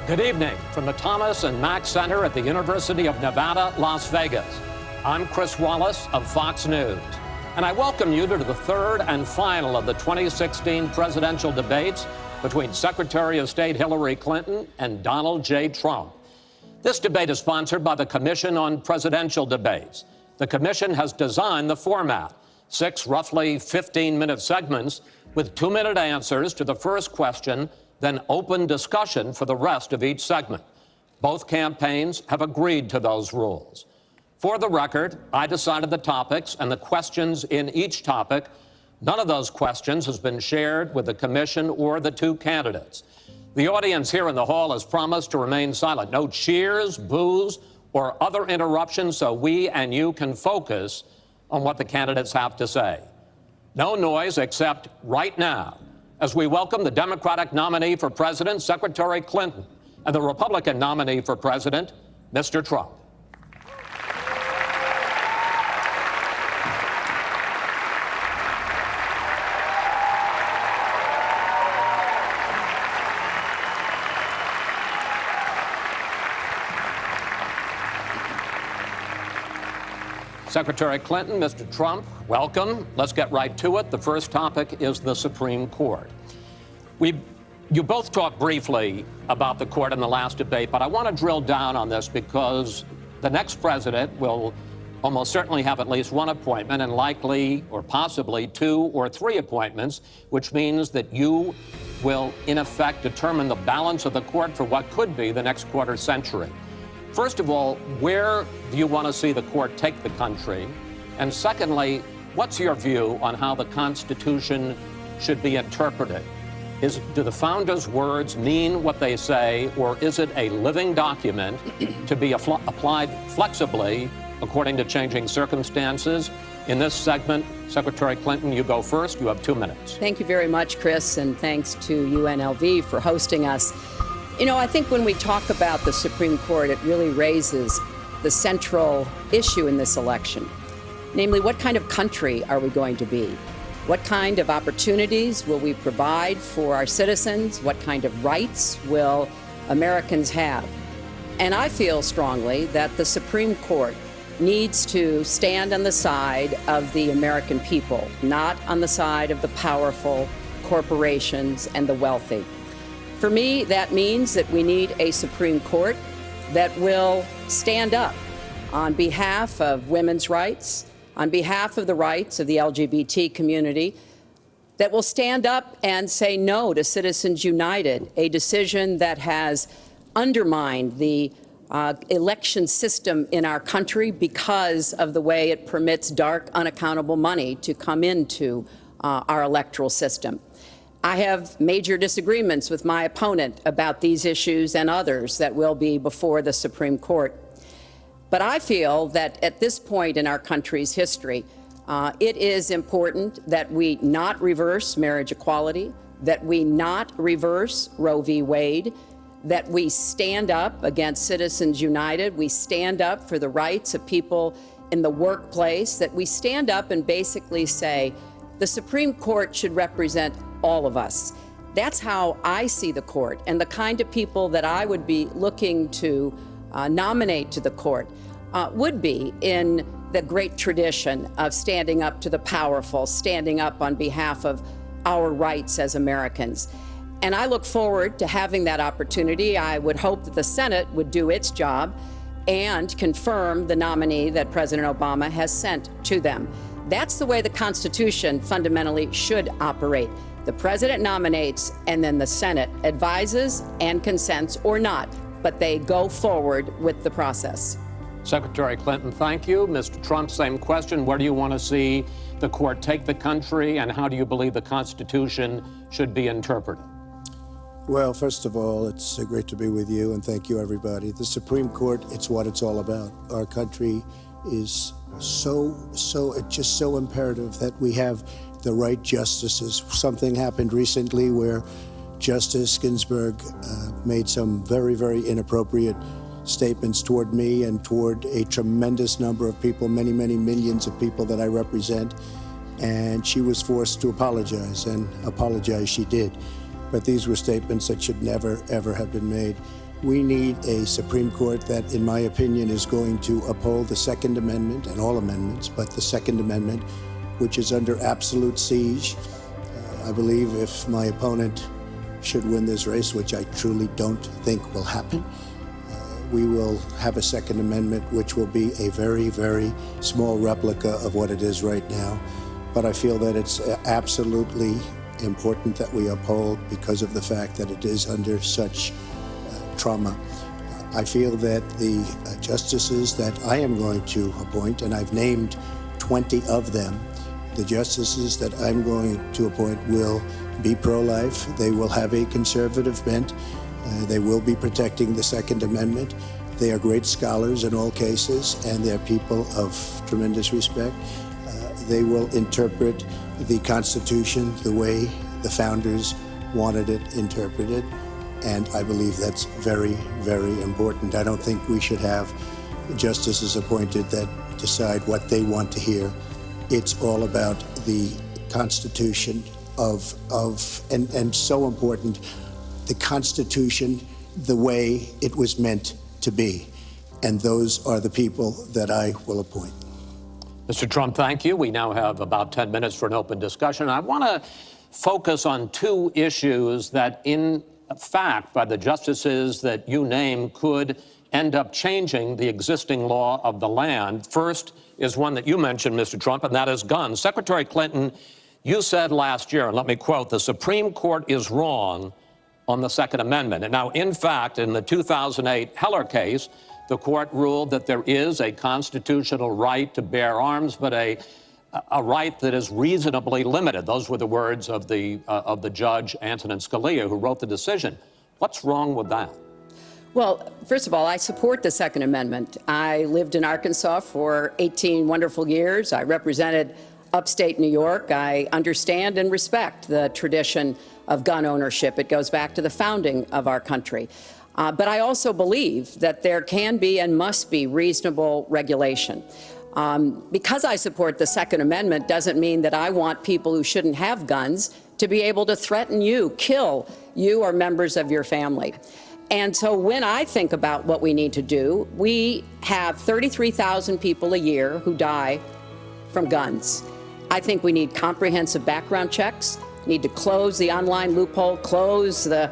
Good evening from the Thomas and Mack Center at the University of Nevada, Las Vegas. I'm Chris Wallace of Fox News, and I welcome you to the third and final of the 2016 presidential debates between Secretary of State Hillary Clinton and Donald J. Trump. This debate is sponsored by the Commission on Presidential Debates. The commission has designed the format, 6 roughly 15-minute segments with 2-minute answers to the first question, then open discussion for the rest of each segment. Both campaigns have agreed to those rules. For the record, I decided the topics and the questions in each topic. None of those questions has been shared with the commission or the two candidates. The audience here in the hall has promised to remain silent. No cheers, boos, or other interruptions so we and you can focus on what the candidates have to say. No noise except right now as we welcome the Democratic nominee for president, Secretary Clinton, and the Republican nominee for president, Mr. Trump. Secretary Clinton, Mr. Trump, welcome. Let's get right to it. The first topic is the Supreme Court. You both talked briefly about the court in the last debate, but I want to drill down on this because the next president will almost certainly have at least one appointment and likely or possibly 2 or 3 appointments, which means that you will, in effect, determine the balance of the court for what could be the next quarter century. First of all, where do you want to see the court take the country? And secondly, what's your view on how the Constitution should be interpreted? Do the founders' words mean what they say, or is it a living document to be applied flexibly according to changing circumstances? In this segment, Secretary Clinton, you go first. You have 2 minutes. Thank you very much, Chris, and thanks to UNLV for hosting us. You know, I think when we talk about the Supreme Court, it really raises the central issue in this election. Namely, what kind of country are we going to be? What kind of opportunities will we provide for our citizens? What kind of rights will Americans have? And I feel strongly that the Supreme Court needs to stand on the side of the American people, not on the side of the powerful corporations and the wealthy. For me, that means that we need a Supreme Court that will stand up on behalf of women's rights, on behalf of the rights of the LGBT community, that will stand up and say no to Citizens United, a decision that has undermined the election system in our country because of the way it permits dark, unaccountable money to come into our electoral system. I have major disagreements with my opponent about these issues and others that will be before the Supreme Court. But I feel that at this point in our country's history, it is important that we not reverse marriage equality, that we not reverse Roe v. Wade, that we stand up against Citizens United, we stand up for the rights of people in the workplace, that we stand up and basically say the Supreme Court should represent all of us. That's how I see the court, and the kind of people that I would be looking to nominate to the court would be in the great tradition of standing up to the powerful, standing up on behalf of our rights as Americans. And I look forward to having that opportunity. I would hope that the Senate would do its job and confirm the nominee that President Obama has sent to them. That's the way the Constitution fundamentally should operate. The president nominates, and then the Senate advises and consents or not, but they go forward with the process. Secretary Clinton, thank you. Mr. Trump, same question. Where do you want to see the court take the country, and how do you believe the Constitution should be interpreted? Well, first of all, it's great to be with you, and thank you, everybody. The Supreme Court, it's what it's all about. Our country is it's just so imperative that we have the right justices. Something happened recently where Justice Ginsburg made some very, very inappropriate statements toward me and toward a tremendous number of people, many, many millions of people that I represent. And she was forced to apologize, and apologize she did. But these were statements that should never, ever have been made. We need a Supreme Court that, in my opinion, is going to uphold the Second Amendment and all amendments, but the Second Amendment, which is under absolute siege. I believe if my opponent should win this race, which I truly don't think will happen, we will have a Second Amendment which will be a very, very small replica of what it is right now. But I feel that it's absolutely important that we uphold because of the fact that it is under such trauma. I feel that the justices that I am going to appoint, and I've named 20 of them, the justices that I'm going to appoint will be pro-life. They will have a conservative bent. They will be protecting the Second Amendment. They are great scholars in all cases, and they're people of tremendous respect. They will interpret the Constitution the way the founders wanted it interpreted, and I believe that's very, very important. I don't think we should have justices appointed that decide what they want to hear. It's all about the Constitution and so important, the Constitution the way it was meant to be. And those are the people that I will appoint. Mr. Trump, thank you. We now have about 10 minutes for an open discussion. I want to focus on two issues that, in fact, by the justices that you name, could end up changing the existing law of the land. First is one that you mentioned, Mr. Trump, and that is guns. Secretary Clinton, you said last year, and let me quote, "The Supreme Court is wrong on the Second Amendment." And now, in fact, in the 2008 Heller case, the court ruled that there is a constitutional right to bear arms, but a right that is reasonably limited. Those were the words of the judge, Antonin Scalia, who wrote the decision. What's wrong with that? Well, first of all, I support the Second Amendment. I lived in Arkansas for 18 wonderful years. I represented upstate New York. I understand and respect the tradition of gun ownership. It goes back to the founding of our country. But I also believe that there can be and must be reasonable regulation. Because I support the Second Amendment doesn't mean that I want people who shouldn't have guns to be able to threaten you, kill you or members of your family. And so when I think about what we need to do, we have 33,000 people a year who die from guns. I think we need comprehensive background checks, need to close the online loophole, close the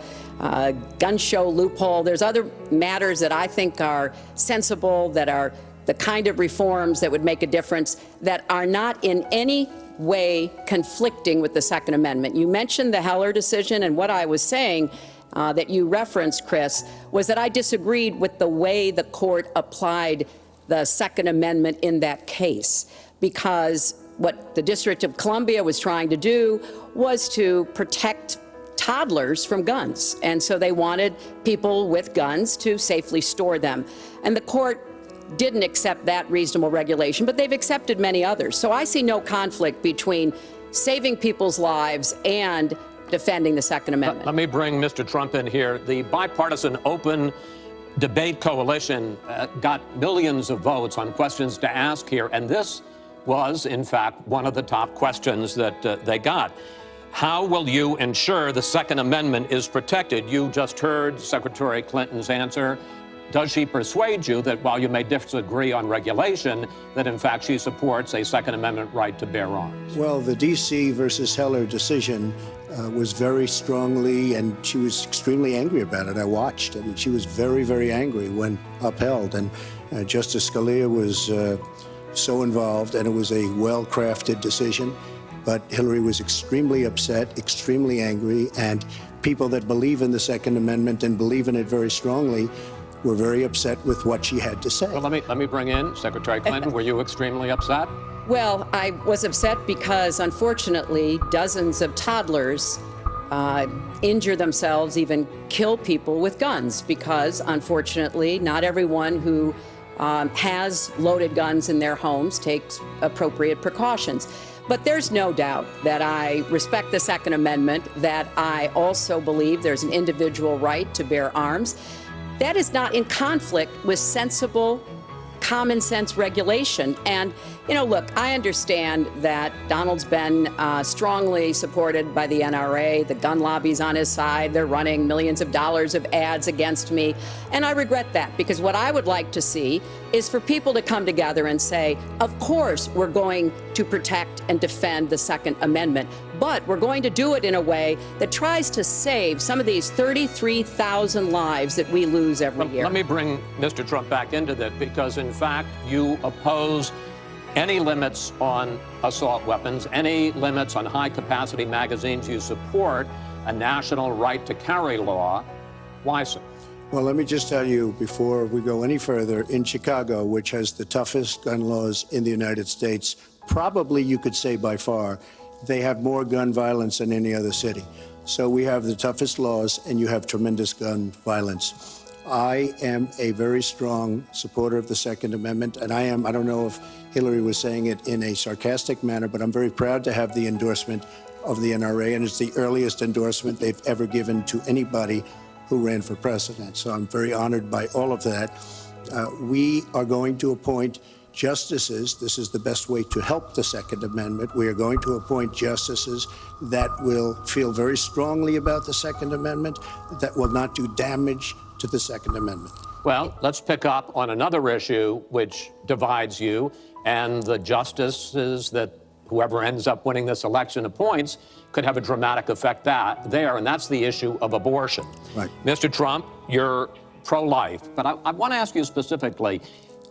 gun show loophole. There's other matters that I think are sensible, that are the kind of reforms that would make a difference, that are not in any way conflicting with the Second Amendment. You mentioned the Heller decision, and what I was saying that you referenced, Chris, was that I disagreed with the way the court applied the Second Amendment in that case, because what the District of Columbia was trying to do was to protect toddlers from guns. And so they wanted people with guns to safely store them. And the court didn't accept that reasonable regulation, but they've accepted many others. So I see no conflict between saving people's lives and defending the Second Amendment. Let me bring Mr. Trump in here. The bipartisan open debate coalition got millions of votes on questions to ask here, and this was, in fact, one of the top questions that they got. How will you ensure the Second Amendment is protected? You just heard Secretary Clinton's answer. Does she persuade you that while you may disagree on regulation, that in fact she supports a Second Amendment right to bear arms? Well, the D.C. versus Heller decision was very strongly, and she was extremely angry about it. I watched, and she was very, very angry when upheld. And Justice Scalia was so involved, and it was a well-crafted decision. But Hillary was extremely upset, extremely angry, and people that believe in the Second Amendment and believe in it very strongly were very upset with what she had to say. Well, let me bring in Secretary Clinton. Were you extremely upset? Well, I was upset because, unfortunately, dozens of toddlers injure themselves, even kill people with guns, because, unfortunately, not everyone who has loaded guns in their homes takes appropriate precautions. But there's no doubt that I respect the Second Amendment, that I also believe there's an individual right to bear arms. That is not in conflict with sensible, common sense regulation. And, you know, look, I understand that Donald's been strongly supported by the NRA. The gun lobby's on his side. They're running millions of dollars of ads against me. And I regret that, because what I would like to see is for people to come together and say, of course, we're going to protect and defend the Second Amendment, but we're going to do it in a way that tries to save some of these 33,000 lives that we lose every year. Let me bring Mr. Trump back into that, because, in fact, you oppose any limits on assault weapons, any limits on high-capacity magazines. You support a national right to carry law. Why so? Well, let me just tell you before we go any further, in Chicago, which has the toughest gun laws in the United States, probably you could say by far, they have more gun violence than any other city. So we have the toughest laws, and you have tremendous gun violence. I am a very strong supporter of the Second Amendment, and I don't know if Hillary was saying it in a sarcastic manner, but I'm very proud to have the endorsement of the NRA, and it's the earliest endorsement they've ever given to anybody who ran for president. So I'm very honored by all of that. We are going to appoint justices. This is the best way to help the Second Amendment. We are going to appoint justices that will feel very strongly about the Second Amendment, that will not do damage to the Second Amendment. Well, let's pick up on another issue which divides you and the justices that whoever ends up winning this election appoints could have a dramatic effect there, and that's the issue of abortion. Right. Mr. Trump, you're pro-life, but I want to ask you specifically,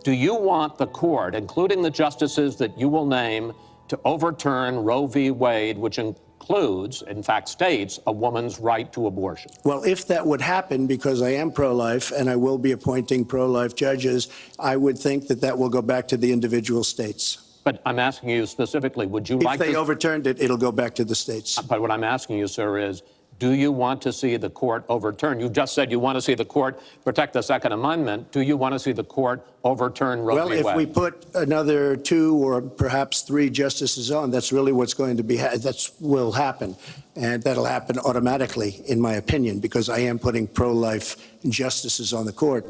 do you want the court, including the justices that you will name, to overturn Roe v. Wade, which includes, in fact states, a woman's right to abortion? Well, if that would happen, because I am pro-life and I will be appointing pro-life judges, I would think that that will go back to the individual states. But I'm asking you specifically, would you like to... If they overturned it, it'll go back to the states. But what I'm asking you, sir, is do you want to see the court overturn? You just said you want to see the court protect the Second Amendment. Do you want to see the court overturn Roe v. Wade? Well, if we put another 2 or perhaps 3 justices on, that's really what's going to be, that will happen. And that'll happen automatically, in my opinion, because I am putting pro-life justices on the court.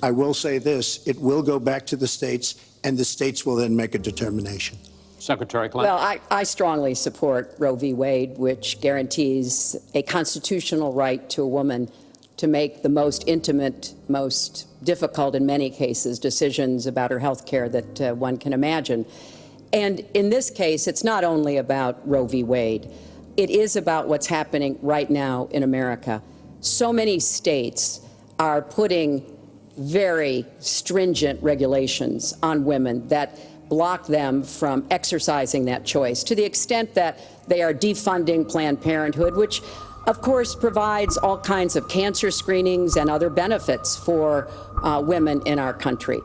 I will say this, it will go back to the states, and the states will then make a determination. Secretary Clinton. Well, I strongly support Roe v. Wade, which guarantees a constitutional right to a woman to make the most intimate, most difficult in many cases, decisions about her health care that one can imagine. And in this case, it's not only about Roe v. Wade. It is about what's happening right now in America. So many states are putting very stringent regulations on women that block them from exercising that choice, to the extent that they are defunding Planned Parenthood, which of course provides all kinds of cancer screenings and other benefits for women in our country.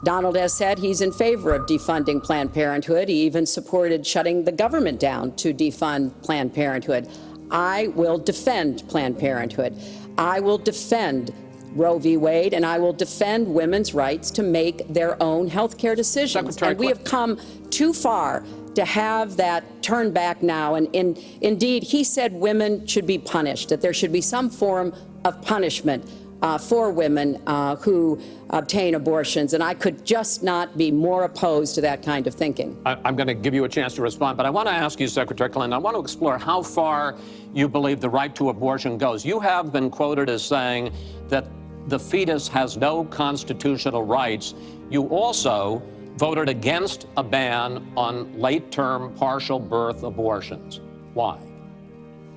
Donald has said he's in favor of defunding Planned Parenthood. He even supported shutting the government down to defund Planned Parenthood. I will defend Planned Parenthood. I will defend Roe v. Wade, and I will defend women's rights to make their own health care decisions. Secretary, and we have come too far to have that turn back now. And indeed, he said women should be punished, that there should be some form of punishment for women who obtain abortions. And I could just not be more opposed to that kind of thinking. I'm going to give you a chance to respond, but I want to ask you, Secretary Clinton, I want to explore how far you believe the right to abortion goes. You have been quoted as saying that the fetus has no constitutional rights. You also voted against a ban on late-term partial birth abortions. Why?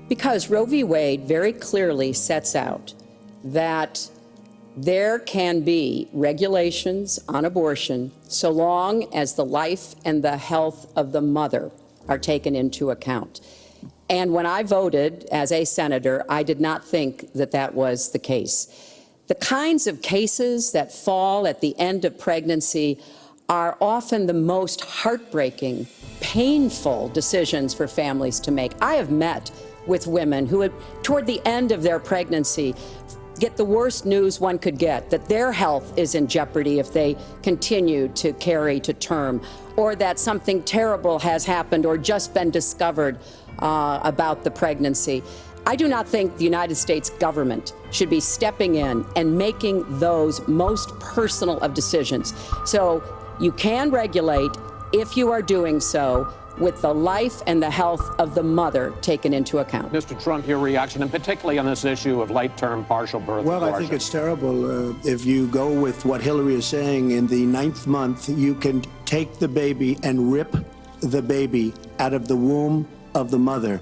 Because Roe v. Wade very clearly sets out that there can be regulations on abortion so long as the life and the health of the mother are taken into account. And when I voted as a senator, I did not think that that was the case. The kinds of cases that fall at the end of pregnancy are often the most heartbreaking, painful decisions for families to make. I have met with women who, toward the end of their pregnancy, get the worst news one could get, that their health is in jeopardy if they continue to carry to term, or that something terrible has happened or just been discovered about the pregnancy. I do not think the United States government should be stepping in and making those most personal of decisions. So you can regulate if you are doing so with the life and the health of the mother taken into account. Mr. Trump, your reaction, and particularly on this issue of late-term partial birth Well, abortion. I think it's terrible. If you go with what Hillary is saying, in the 9th month, you can take the baby and rip the baby out of the womb of the mother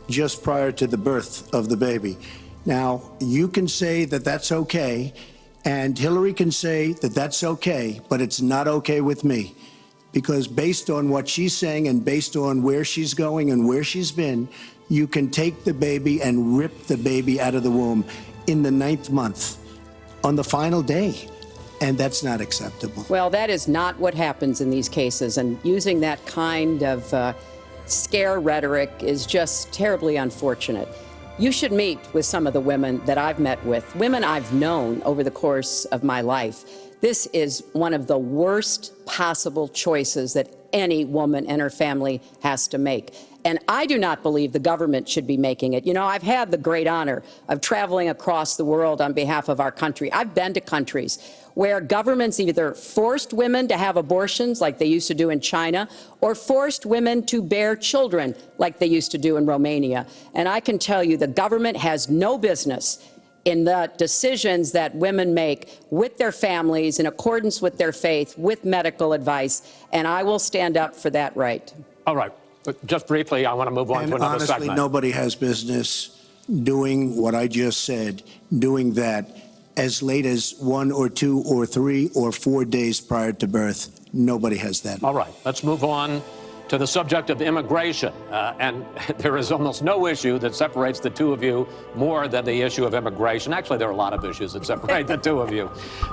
just prior to the birth of the baby. Now, you can say that that's okay, and Hillary can say that that's okay, but it's not okay with me. Because based on what she's saying and based on where she's going and where she's been, you can take the baby and rip the baby out of the womb in the 9th month. on the final day. And that's not acceptable. Well, that is not what happens in these cases. And using that kind of scare rhetoric is just terribly unfortunate. You should meet with some of the women that I've met with, women I've known over the course of my life. This is one of the worst possible choices that any woman and her family has to make. And I do not believe the government should be making it. You know, I've had the great honor of traveling across the world on behalf of our country. I've been to countries where governments either forced women to have abortions like they used to do in China, or forced women to bear children like they used to do in Romania. And I can tell you the government has no business in the decisions that women make with their families in accordance with their faith, with medical advice, and I will stand up for that right. All right. But just briefly, I want to move on to another honestly, segment. Nobody has business doing what I just said, doing that as late as 1 or 2 or 3 or 4 days prior to birth. Nobody has that. All right. Let's move on to the subject of immigration. And there is almost no issue that separates the two of you more than the issue of immigration. Actually, there are a lot of issues that separate the two of you.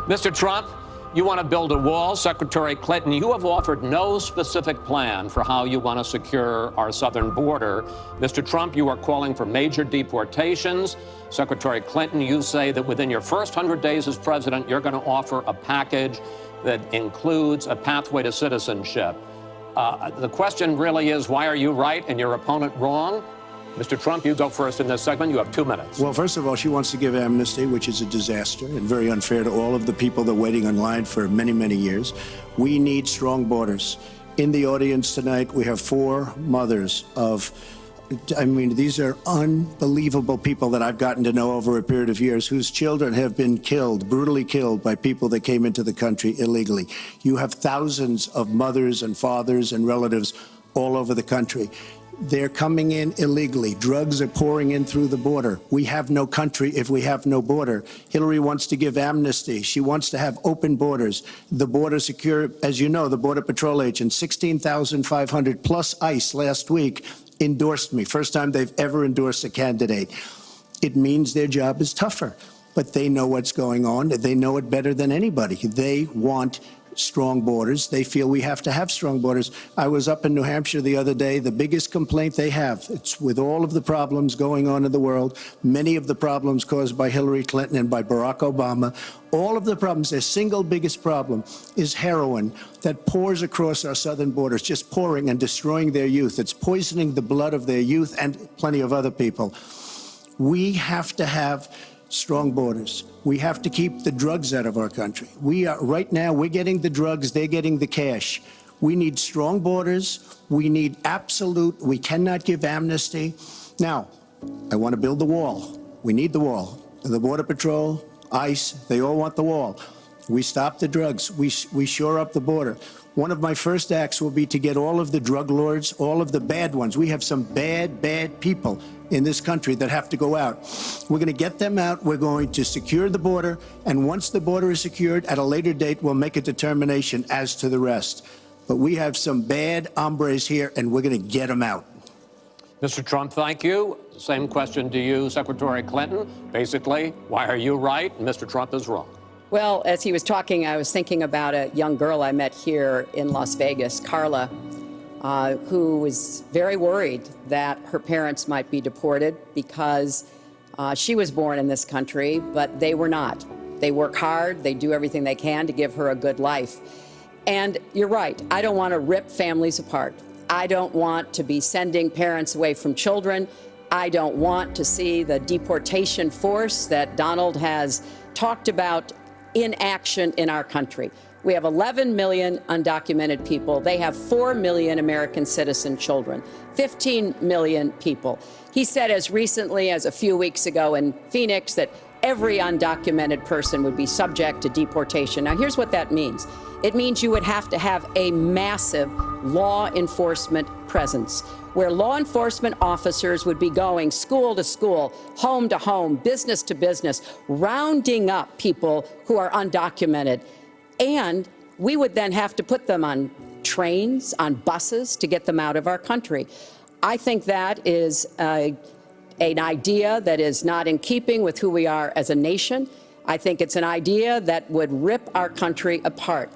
Mr. Trump, you want to build a wall. Secretary Clinton, you have offered no specific plan for how you want to secure our southern border. Mr. Trump, you are calling for major deportations. Secretary Clinton, you say that within your first 100 days as president, you're going to offer a package that includes a pathway to citizenship. The question really is, why are you right and your opponent wrong? Mr. Trump, you go first in this segment. You have 2 minutes. Well, first of all, she wants to give amnesty, which is a disaster and very unfair to all of the people that are waiting in line for many, many years. We need strong borders. In the audience tonight, we have 4 mothers of, I mean, these are unbelievable people that I've gotten to know over a period of years, whose children have been killed, brutally killed by people that came into the country illegally. You have thousands of mothers and fathers and relatives all over the country. They're coming in illegally. Drugs are pouring in through the border. We have no country if we have no border. Hillary wants to give amnesty. She wants to have open borders. The border secure, as you know, the Border Patrol agents, 16,500 plus ICE last week endorsed me. First time they've ever endorsed a candidate. It means their job is tougher, but they know what's going on. They know it better than anybody. They want strong borders. They feel we have to have strong borders. I was up in New Hampshire the other day. The biggest complaint they have, it's with all of the problems going on in the world, many of the problems caused by Hillary Clinton and by Barack Obama, all of the problems, their single biggest problem is heroin that pours across our southern borders, just pouring and destroying their youth. It's poisoning the blood of their youth and plenty of other people. We have to have strong borders. We have to keep the drugs out of our country. Right now, we're getting the drugs, they're getting the cash. We need strong borders. We need we cannot give amnesty. Now, I want to build the wall. We need the wall. The Border Patrol, ICE, they all want the wall. We stop the drugs. We shore up the border. One of my first acts will be to get all of the drug lords, all of the bad ones. We have some bad people in this country that have to go out. We're going to get them out. We're going to secure the border. And once the border is secured, at a later date, we'll make a determination as to the rest. But we have some bad hombres here, and we're going to get them out. Mr. Trump, thank you. Same question to you, Secretary Clinton. Basically, why are you right and Mr. Trump is wrong? Well, as he was talking, I was thinking about a young girl I met here in Las Vegas, Carla, who was very worried that her parents might be deported because she was born in this country, but they were not. They work hard. They do everything they can to give her a good life. And you're right. I don't want to rip families apart. I don't want to be sending parents away from children. I don't want to see the deportation force that Donald has talked about in action in our country. We have 11 million undocumented people. They have 4 million American citizen children, 15 million people. He said as recently as a few weeks ago in Phoenix that every undocumented person would be subject to deportation. Now, here's what that means. It means you would have to have a massive law enforcement presence where law enforcement officers would be going school to school, home to home, business to business, rounding up people who are undocumented. And we would then have to put them on trains, on buses to get them out of our country. I think that is an idea that is not in keeping with who we are as a nation. I think it's an idea that would rip our country apart.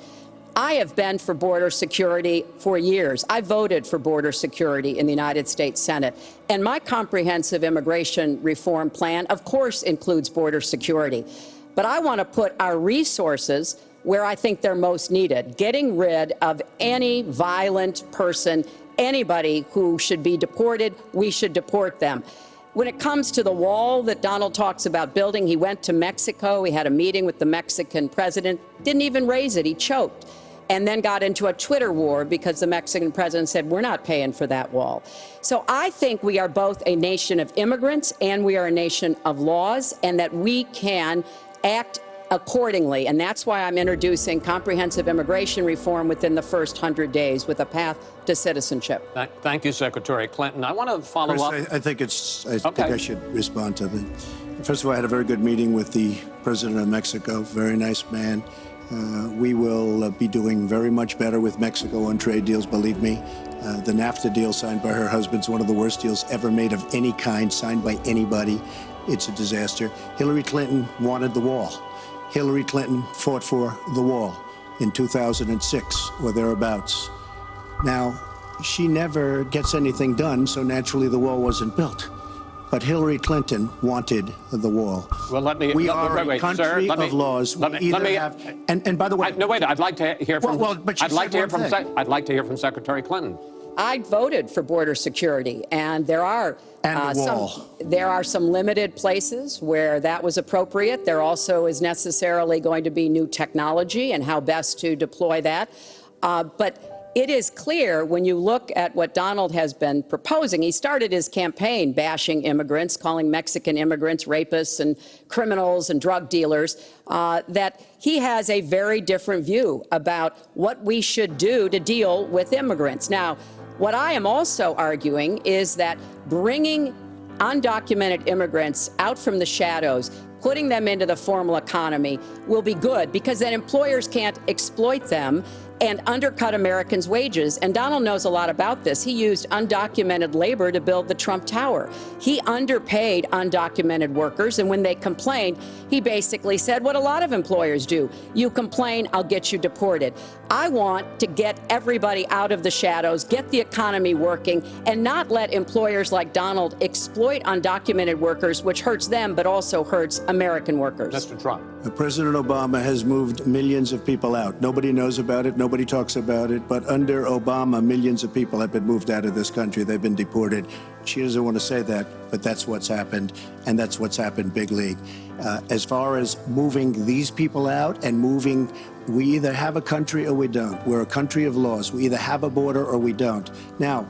I have been for border security for years. I voted for border security in the United States Senate. And my comprehensive immigration reform plan, of course, includes border security. But I want to put our resources where I think they're most needed, getting rid of any violent person, anybody who should be deported, we should deport them. When it comes to the wall that Donald talks about building, he went to Mexico, he had a meeting with the Mexican president, didn't even raise it, he choked, and then got into a Twitter war because the Mexican president said, we're not paying for that wall. So I think we are both a nation of immigrants and we are a nation of laws, and that we can act accordingly. And that's why I'm introducing comprehensive immigration reform within the first 100 days with a path to citizenship. Thank you, Secretary Clinton. I want to follow up. I think I think I should respond to that. First of all, I had a very good meeting with the president of Mexico, very nice man. We will be doing very much better with Mexico on trade deals, believe me. The NAFTA deal signed by her husband's one of the worst deals ever made of any kind, signed by anybody. It's a disaster. Hillary Clinton wanted the wall. Hillary Clinton fought for the wall in 2006 or thereabouts. Now, she never gets anything done, so naturally the wall wasn't built. But Hillary Clinton wanted the wall. Well, we are a country of laws. And by the way, no, wait. I'd like to hear from. but I'd like to hear from Secretary Clinton. I voted for border security, and there are some limited places where that was appropriate. There also is necessarily going to be new technology and how best to deploy that. But it is clear when you look at what Donald has been proposing. He started his campaign bashing immigrants, calling Mexican immigrants rapists and criminals and drug dealers, that he has a very different view about what we should do to deal with immigrants. Now, what I am also arguing is that bringing undocumented immigrants out from the shadows, putting them into the formal economy will be good, because then employers can't exploit them and undercut Americans' wages. And Donald knows a lot about this. He used undocumented labor to build the Trump Tower. He underpaid undocumented workers, and when they complained, he basically said what a lot of employers do. You complain, I'll get you deported. I want to get everybody out of the shadows, get the economy working, and not let employers like Donald exploit undocumented workers, which hurts them but also hurts American workers. Mr. Trump. President Obama has moved millions of people out. Nobody knows about it. Nobody talks about it. But under Obama, millions of people have been moved out of this country. They've been deported. She doesn't want to say that, but that's what's happened, and that's what's happened big league. As far as moving these people out and moving, we either have a country or we don't. We're a country of laws. We either have a border or we don't. Now,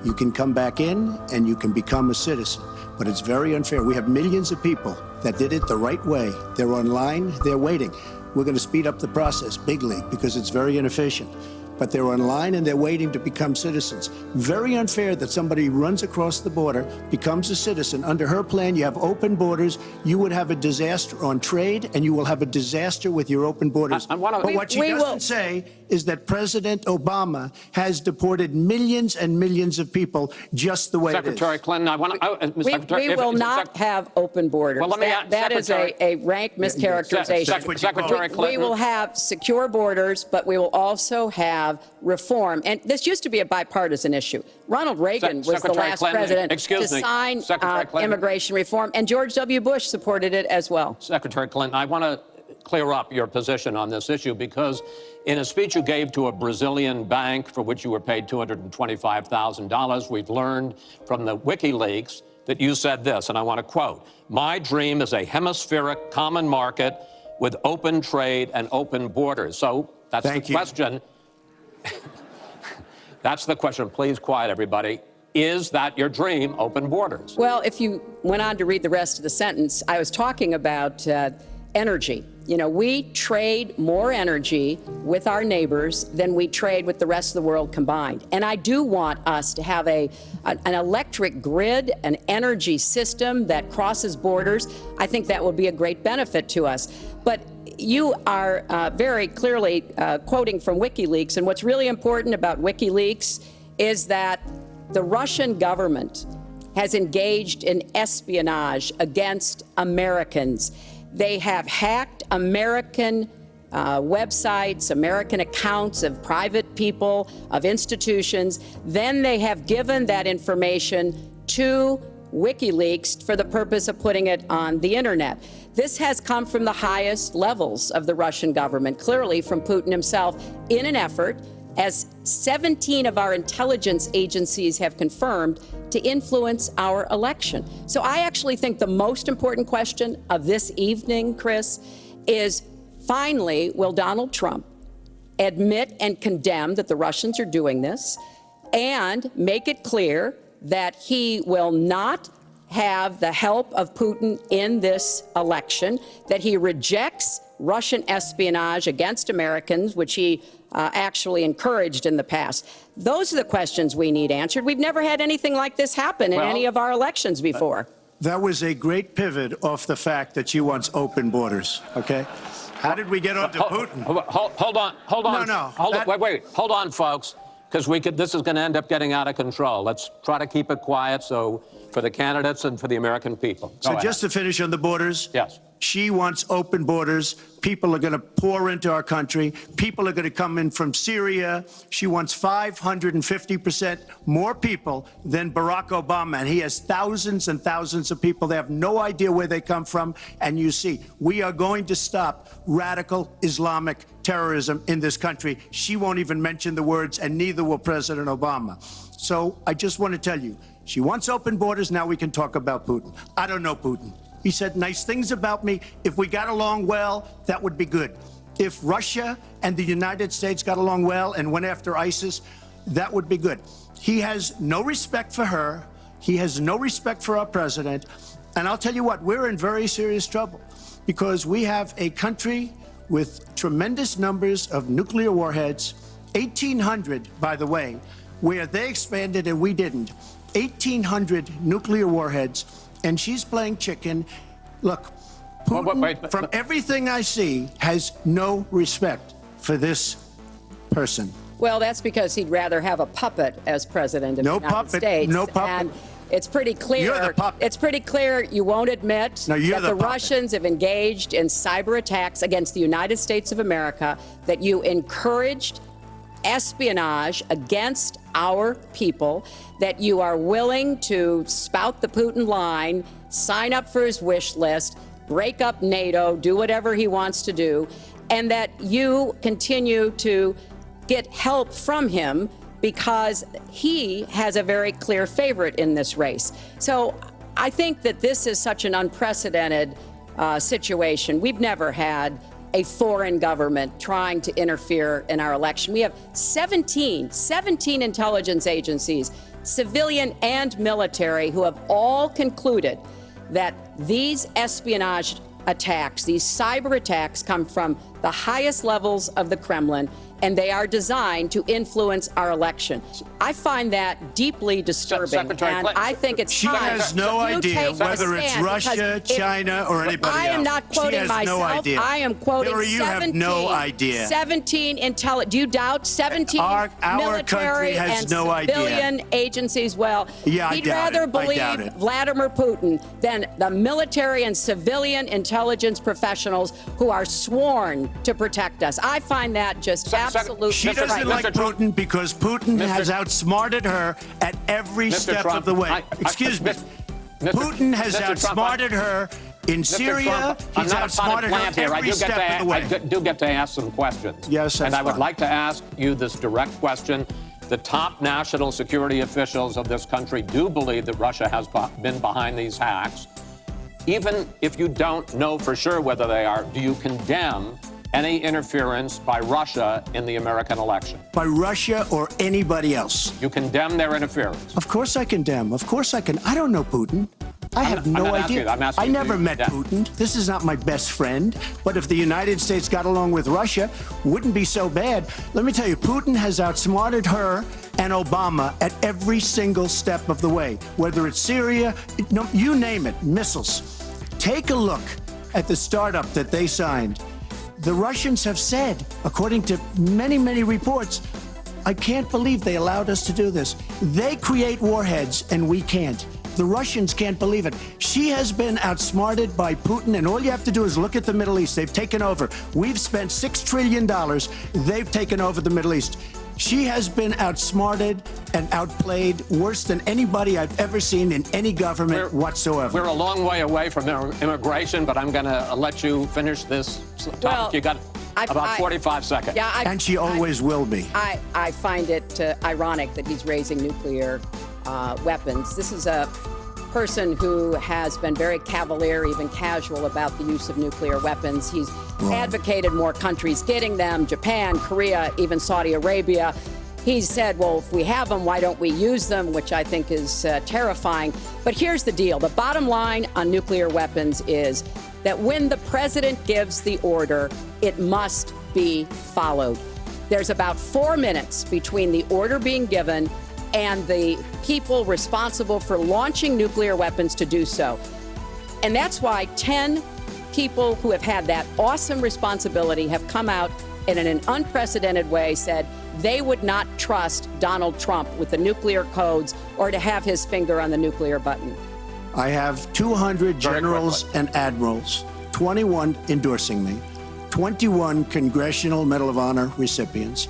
you can come back in and you can become a citizen, but it's very unfair. We have millions of people that did it the right way. They're online, they're waiting. We're going to speed up the process, big league, because it's very inefficient. But they're online and they're waiting to become citizens. Very unfair that somebody runs across the border, becomes a citizen. Under her plan, you have open borders. You would have a disaster on trade, and you will have a disaster with your open borders. But what she doesn't say is that President Obama has deported millions and millions of people just the way Secretary it is. Clinton, I want to... We will not have open borders. Well, let me that is a rank mischaracterization. Secretary Clinton. We will have secure borders, but we will also have reform. And this used to be a bipartisan issue. Ronald Reagan was the last president to sign immigration reform, and George W. Bush supported it as well. Secretary Clinton, I want to clear up your position on this issue, because in a speech you gave to a Brazilian bank for which you were paid $225,000, we've learned from the WikiLeaks that you said this, and I want to quote, "My dream is a hemispheric common market with open trade and open borders." So that's the question. That's the question. Please quiet everybody. Is that your dream, open borders? Well, if you went on to read the rest of the sentence, I was talking about energy. You know, we trade more energy with our neighbors than we trade with the rest of the world combined. And I do want us to have an electric grid, an energy system that crosses borders. I think that will be a great benefit to us. But you are very clearly quoting from WikiLeaks, and what's really important about WikiLeaks is that the Russian government has engaged in espionage against Americans. They have hacked American websites, American accounts of private people, of institutions. Then they have given that information to WikiLeaks for the purpose of putting it on the internet. This has come from the highest levels of the Russian government, clearly from Putin himself, in an effort, as 17 of our intelligence agencies have confirmed, to influence our election. So I actually think the most important question of this evening, Chris, is finally, will Donald Trump admit and condemn that the Russians are doing this and make it clear that he will not have the help of Putin in this election, that he rejects Russian espionage against Americans, which he actually encouraged in the past. Those are the questions we need answered. We've never had anything like this happen in any of our elections before. That was a great pivot off the fact that she wants open borders, okay? How did we get onto Putin? Hold on. No. Wait. Hold on, folks, because this is going to end up getting out of control. Let's try to keep it quiet for the candidates and for the American people. So just to finish on the borders. Yes. She wants open borders. People are going to pour into our country. People are going to come in from Syria. She wants 550% more people than Barack Obama. And he has thousands and thousands of people. They have no idea where they come from. And you see, we are going to stop radical Islamic terrorism in this country. She won't even mention the words, and neither will President Obama. So I just want to tell you, she wants open borders. Now we can talk about Putin. I don't know Putin. He said nice things about me. If we got along well, that would be good. If Russia and the United States got along well and went after ISIS, that would be good. He has no respect for her. He has no respect for our president. And I'll tell you what, we're in very serious trouble because we have a country with tremendous numbers of nuclear warheads, 1,800, by the way, where they expanded and we didn't. 1,800 nuclear warheads. And she's playing chicken. Look, Putin, from everything I see, has no respect for this person. Well, that's because he'd rather have a puppet as president of the United States. No puppet. And it's pretty clear. You're the puppet. It's pretty clear you won't admit that the Russians have engaged in cyber attacks against the United States of America, that you encouraged espionage against our people, that you are willing to spout the Putin line, sign up for his wish list, break up NATO, do whatever he wants to do, and that you continue to get help from him because he has a very clear favorite in this race. So I think that this is such an unprecedented situation. We've never had a foreign government trying to interfere in our election. We have 17 intelligence agencies, civilian and military, who have all concluded that these espionage attacks, these cyber attacks, come from the highest levels of the Kremlin, and they are designed to influence our election. I find that deeply disturbing, and I think it's time. She has no idea whether it's Russia, China, or anybody else. I am not quoting myself. No idea. I am quoting Hillary, you 17. Have no idea. 17 do you doubt 17 military and civilian agencies? Well, he'd rather believe Vladimir Putin than the military and civilian intelligence professionals who are sworn to protect us. I find that just absolutely She doesn't like Putin because Putin has outsmarted her at every step of the way. Excuse me. Putin has outsmarted her in Syria. He's outsmarted her every step of the way. I do get to ask some questions. Yes, and I would like to ask you this direct question. The top national security officials of this country do believe that Russia has been behind these hacks. Even if you don't know for sure whether they are, do you condemn any interference by Russia in the American election? By Russia or anybody else? You condemn their interference? Of course I condemn. Of course I can. I don't know Putin. I have no idea. I never met Putin. This is not my best friend. But if the United States got along with Russia, wouldn't be so bad. Let me tell you, Putin has outsmarted her and Obama at every single step of the way. Whether it's Syria, you name it, missiles. Take a look at the startup that they signed. The Russians have said, according to many, many reports, I can't believe they allowed us to do this. They create warheads and we can't. The Russians can't believe it. She has been outsmarted by Putin, and all you have to do is look at the Middle East. They've taken over. We've spent $6 trillion. They've taken over the Middle East. She has been outsmarted and outplayed worse than anybody I've ever seen in any government whatsoever. We're a long way away from immigration, but I'm going to let you finish this topic. Well, you got about 45 seconds. Yeah, and she always will be. I find it ironic that he's raising nuclear weapons. This is a person who has been very cavalier, even casual, about the use of nuclear weapons. He's advocated more countries getting them, Japan, Korea, even Saudi Arabia. He's said, well, if we have them, why don't we use them, which I think is terrifying. But here's the deal. The bottom line on nuclear weapons is that when the president gives the order, it must be followed. There's about 4 minutes between the order being given and the people responsible for launching nuclear weapons to do so. And that's why 10 people who have had that awesome responsibility have come out and in an unprecedented way said they would not trust Donald Trump with the nuclear codes or to have his finger on the nuclear button. I have 200 generals and admirals, 21 endorsing me, 21 Congressional Medal of Honor recipients.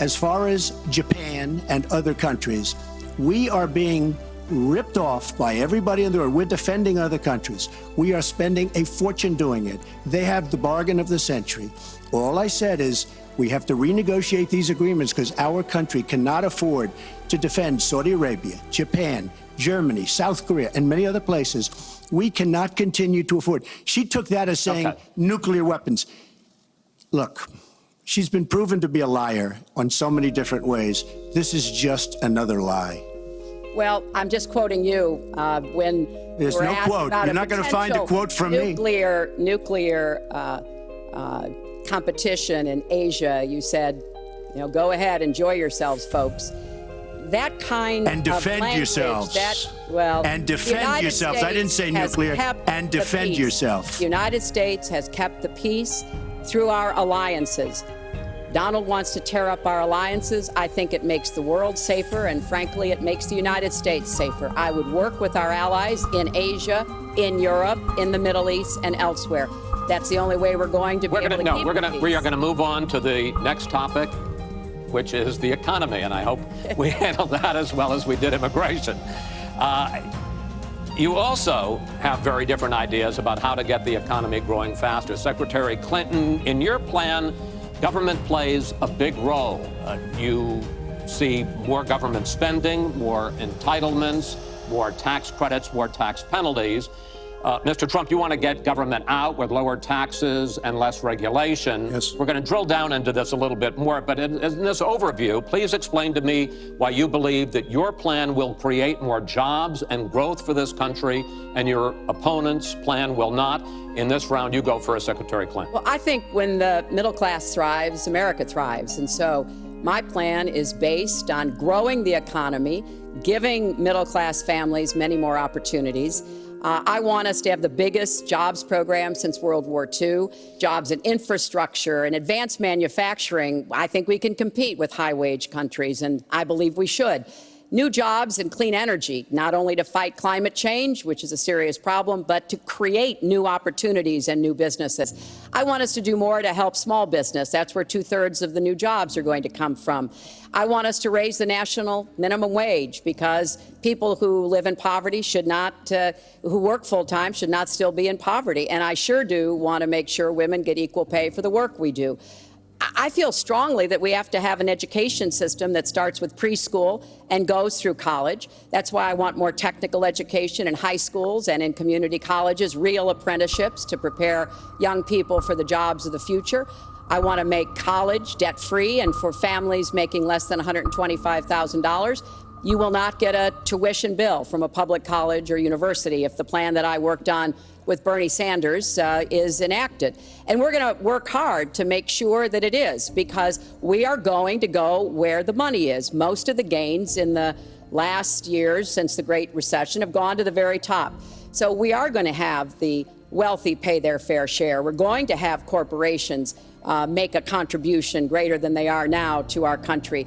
As far as Japan and other countries, we are being ripped off by everybody in the world. We're defending other countries. We are spending a fortune doing it. They have the bargain of the century. All I said is we have to renegotiate these agreements because our country cannot afford to defend Saudi Arabia, Japan, Germany, South Korea, and many other places. We cannot continue to afford. She took that as saying nuclear weapons. Look, she's been proven to be a liar on so many different ways. This is just another lie. Well, I'm just quoting you when there's no quote. You're not going to find a quote from me. Nuclear competition in Asia. You said, go ahead, enjoy yourselves, folks. That kind and defend of language, yourselves. And defend yourselves. I didn't say nuclear. And defend yourself. The United States has kept the peace through our alliances. Donald wants to tear up our alliances. I think it makes the world safer, and frankly, it makes the United States safer. I would work with our allies in Asia, in Europe, in the Middle East, and elsewhere. That's the only way we're going to be able to keep peace. We are going to move on to the next topic, which is the economy, and I hope we handle that as well as we did immigration. You also have very different ideas about how to get the economy growing faster. Secretary Clinton, in your plan, government plays a big role. You see more government spending, more entitlements, more tax credits, more tax penalties. Mr. Trump, you want to get government out with lower taxes and less regulation. Yes. We're going to drill down into this a little bit more, but in this overview, please explain to me why you believe that your plan will create more jobs and growth for this country and your opponent's plan will not. In this round, you go first, Secretary Clinton. Well, I think when the middle class thrives, America thrives. And so my plan is based on growing the economy, giving middle class families many more opportunities. I want us to have the biggest jobs program since World War II, jobs in infrastructure and advanced manufacturing. I think we can compete with high-wage countries, and I believe we should. New jobs and clean energy, not only to fight climate change, which is a serious problem, but to create new opportunities and new businesses. I want us to do more to help small business. That's where 2/3 of the new jobs are going to come from. I want us to raise the national minimum wage because people who live in poverty should not, who work full-time should not still be in poverty. And I sure do want to make sure women get equal pay for the work we do. I feel strongly that we have to have an education system that starts with preschool and goes through college. That's why I want more technical education in high schools and in community colleges, real apprenticeships to prepare young people for the jobs of the future. I want to make college debt-free, and for families making less than $125,000, you will not get a tuition bill from a public college or university if the plan that I worked on with Bernie Sanders is enacted. And we're going to work hard to make sure that it is, because we are going to go where the money is. Most of the gains in the last years since the Great Recession have gone to the very top. So we are going to have the wealthy pay their fair share. We're going to have corporations make a contribution greater than they are now to our country.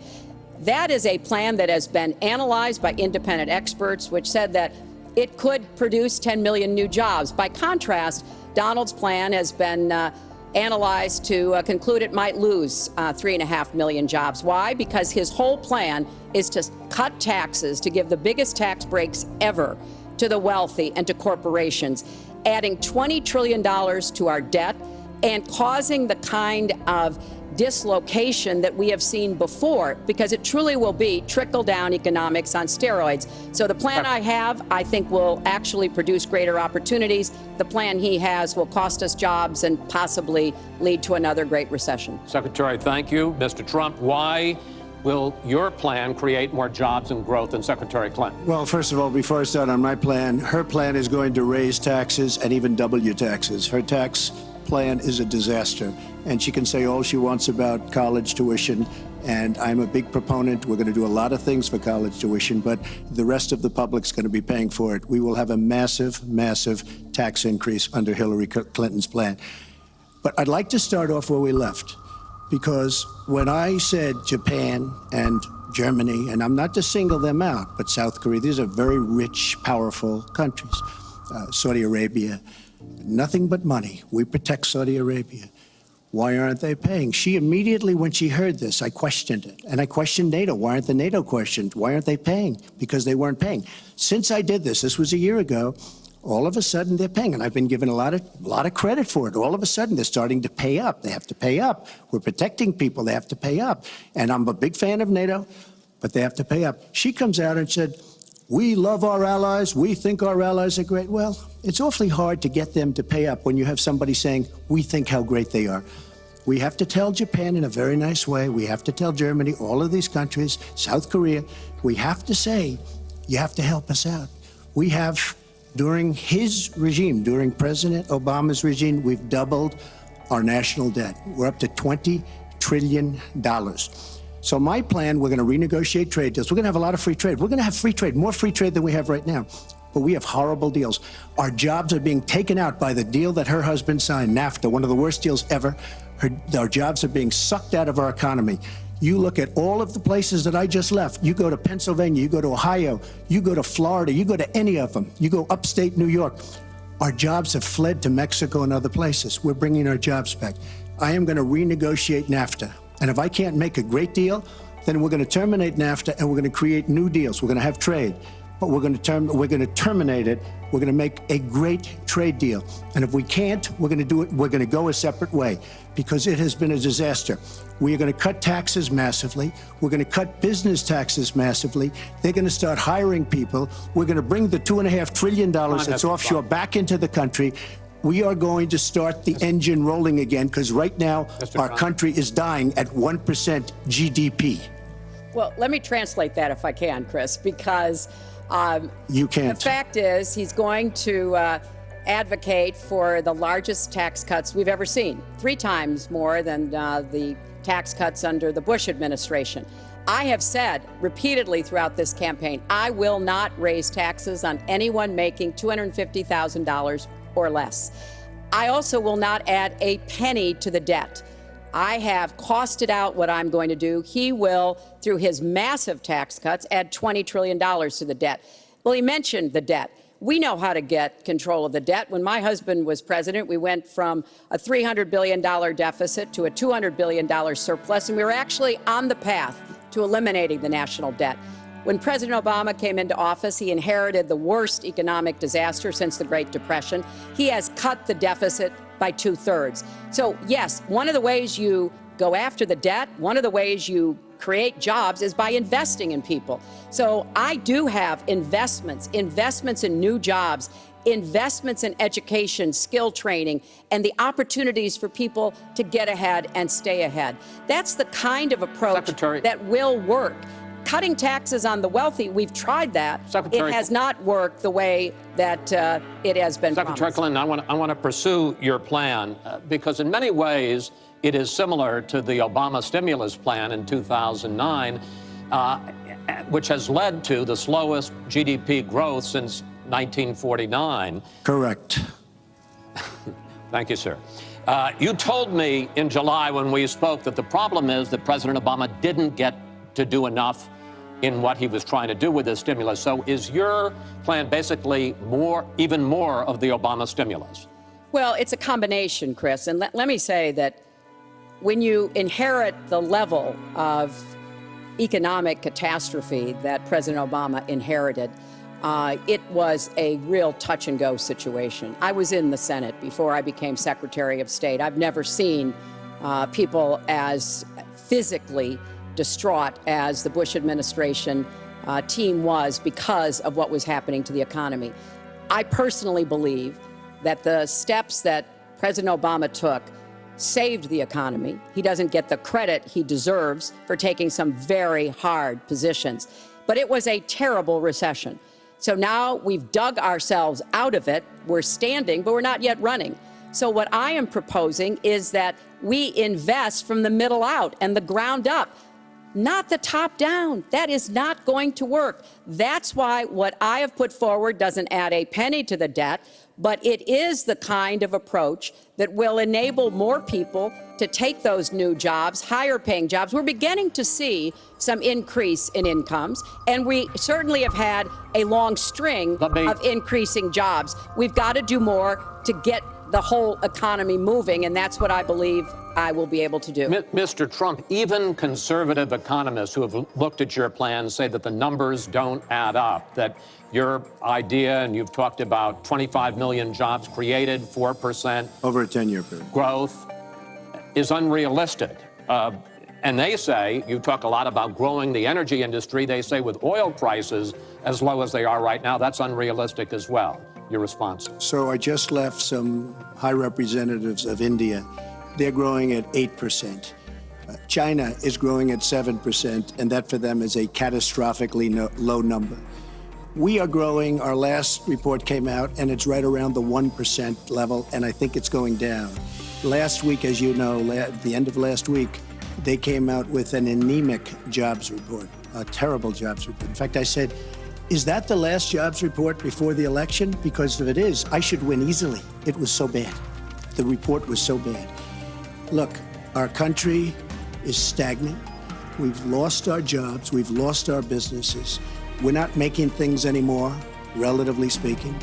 That is a plan that has been analyzed by independent experts, which said that it could produce 10 million new jobs. By contrast, Donald's plan has been analyzed to conclude it might lose 3.5 million jobs. Why? Because his whole plan is to cut taxes, to give the biggest tax breaks ever to the wealthy and to corporations, adding $20 trillion to our debt and causing the kind of dislocation that we have seen before, because it truly will be trickle-down economics on steroids. So the plan I have, I think, will actually produce greater opportunities. The plan he has will cost us jobs and possibly lead to another great recession. Secretary, thank you. Mr. Trump, why will your plan create more jobs and growth than Secretary Clinton? Well, first of all, before I start on my plan, her plan is going to raise taxes and even double your taxes. Her tax plan is a disaster, and she can say all she wants about college tuition, and I'm a big proponent. We're going to do a lot of things for college tuition, but the rest of the public's going to be paying for it. We will have a massive, massive tax increase under Hillary Clinton's plan. But I'd like to start off where we left, because when I said Japan and Germany, and I'm not to single them out, but South Korea, these are very rich, powerful countries. Saudi Arabia, nothing but money. We protect Saudi Arabia. Why aren't they paying? She immediately, when she heard this, I questioned it. And I questioned NATO. Why aren't the NATO questioned? Why aren't they paying? Because they weren't paying. Since I did this was a year ago, all of a sudden they're paying. And I've been given a lot of credit for it. All of a sudden they're starting to pay up. They have to pay up. We're protecting people. They have to pay up. And I'm a big fan of NATO, but they have to pay up. She comes out and said, we love our allies. We think our allies are great. Well, it's awfully hard to get them to pay up when you have somebody saying, we think how great they are. We have to tell Japan in a very nice way. We have to tell Germany, all of these countries, South Korea. We have to say, you have to help us out. We have, during his regime, during President Obama's regime, we've doubled our national debt. We're up to $20 trillion. So my plan, we're going to renegotiate trade deals. We're going to have a lot of free trade. We're going to have free trade, more free trade than we have right now. But we have horrible deals. Our jobs are being taken out by the deal that her husband signed, NAFTA, one of the worst deals ever. Our jobs are being sucked out of our economy. You look at all of the places that I just left. You go to Pennsylvania, you go to Ohio, you go to Florida, you go to any of them. You go upstate New York. Our jobs have fled to Mexico and other places. We're bringing our jobs back. I am going to renegotiate NAFTA. And if I can't make a great deal, then we're going to terminate NAFTA and we're going to create new deals. We're going to have trade, but we're going to terminate it. We're going to make a great trade deal. And if we can't, we're going to do it. We're going to go a separate way, because it has been a disaster. We are going to cut taxes massively. We're going to cut business taxes massively. They're going to start hiring people. We're going to bring the $2.5 trillion that's offshore back into the country. We are going to start the engine rolling again, because right now our country is dying at 1% GDP. Well, let me translate that if I can, Chris, because you can't. The fact is he's going to advocate for the largest tax cuts we've ever seen, 3 times more than the tax cuts under the Bush administration. I have said repeatedly throughout this campaign, I will not raise taxes on anyone making $250,000 or less. I also will not add a penny to the debt. I have costed out what I'm going to do. He will, through his massive tax cuts, add $20 trillion to the debt. Well, he mentioned the debt. We know how to get control of the debt. When my husband was president, we went from a $300 billion deficit to a $200 billion surplus, and we were actually on the path to eliminating the national debt. When President Obama came into office, he inherited the worst economic disaster since the Great Depression. He has cut the deficit by 2/3. So, yes, one of the ways you go after the debt, one of the ways you create jobs is by investing in people. So I do have investments in new jobs, investments in education, skill training, and the opportunities for people to get ahead and stay ahead. That's the kind of approach that will work. Cutting taxes on the wealthy, we've tried that. It has not worked the way that it has been promised. Secretary Clinton, I want to pursue your plan because in many ways it is similar to the Obama stimulus plan in 2009, which has led to the slowest GDP growth since 1949. Correct. Thank you, sir. You told me in July when we spoke that the problem is that President Obama didn't get to do enough in what he was trying to do with this stimulus. So is your plan basically even more of the Obama stimulus? Well, it's a combination, Chris. And let me say that when you inherit the level of economic catastrophe that President Obama inherited, it was a real touch-and-go situation. I was in the Senate before I became Secretary of State. I've never seen people as physically distraught as the Bush administration team was because of what was happening to the economy. I personally believe that the steps that President Obama took saved the economy. He doesn't get the credit he deserves for taking some very hard positions. But it was a terrible recession. So now we've dug ourselves out of it. We're standing, but we're not yet running. So what I am proposing is that we invest from the middle out and the ground up, not the top down. That is not going to work. That's why what I have put forward doesn't add a penny to the debt, but it is the kind of approach that will enable more people to take those new jobs, higher paying jobs. We're beginning to see some increase in incomes, and we certainly have had a long string of increasing jobs. We've got to do more to get the whole economy moving, and that's what I believe I will be able to do. Mr. Trump, even conservative economists who have looked at your plan say that the numbers don't add up, that your idea, and you've talked about 25 million jobs created, 4% over a 10-year period growth, is unrealistic. And they say, you talk a lot about growing the energy industry, they say with oil prices as low as they are right now, that's unrealistic as well. Your response? So I just left some high representatives of India. They're growing at 8%. China is growing at 7%, and that for them is a catastrophically low number. We are growing. Our last report came out, and it's right around the 1% level, and I think it's going down. Last week, as you know, at the end of last week, they came out with an anemic jobs report, a terrible jobs report. In fact, I said, is that the last jobs report before the election? Because if it is, I should win easily. It was so bad. The report was so bad. Look, our country is stagnant. We've lost our jobs. We've lost our businesses. We're not making things anymore, relatively speaking.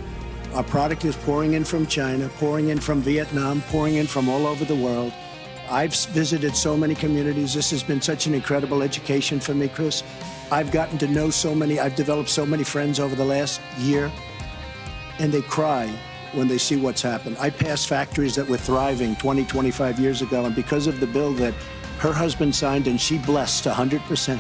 Our product is pouring in from China, pouring in from Vietnam, pouring in from all over the world. I've visited so many communities. This has been such an incredible education for me, Chris. I've gotten to know so many, I've developed so many friends over the last year, and they cry when they see what's happened. I passed factories that were thriving 20, 25 years ago, and because of the bill that her husband signed and she blessed 100%,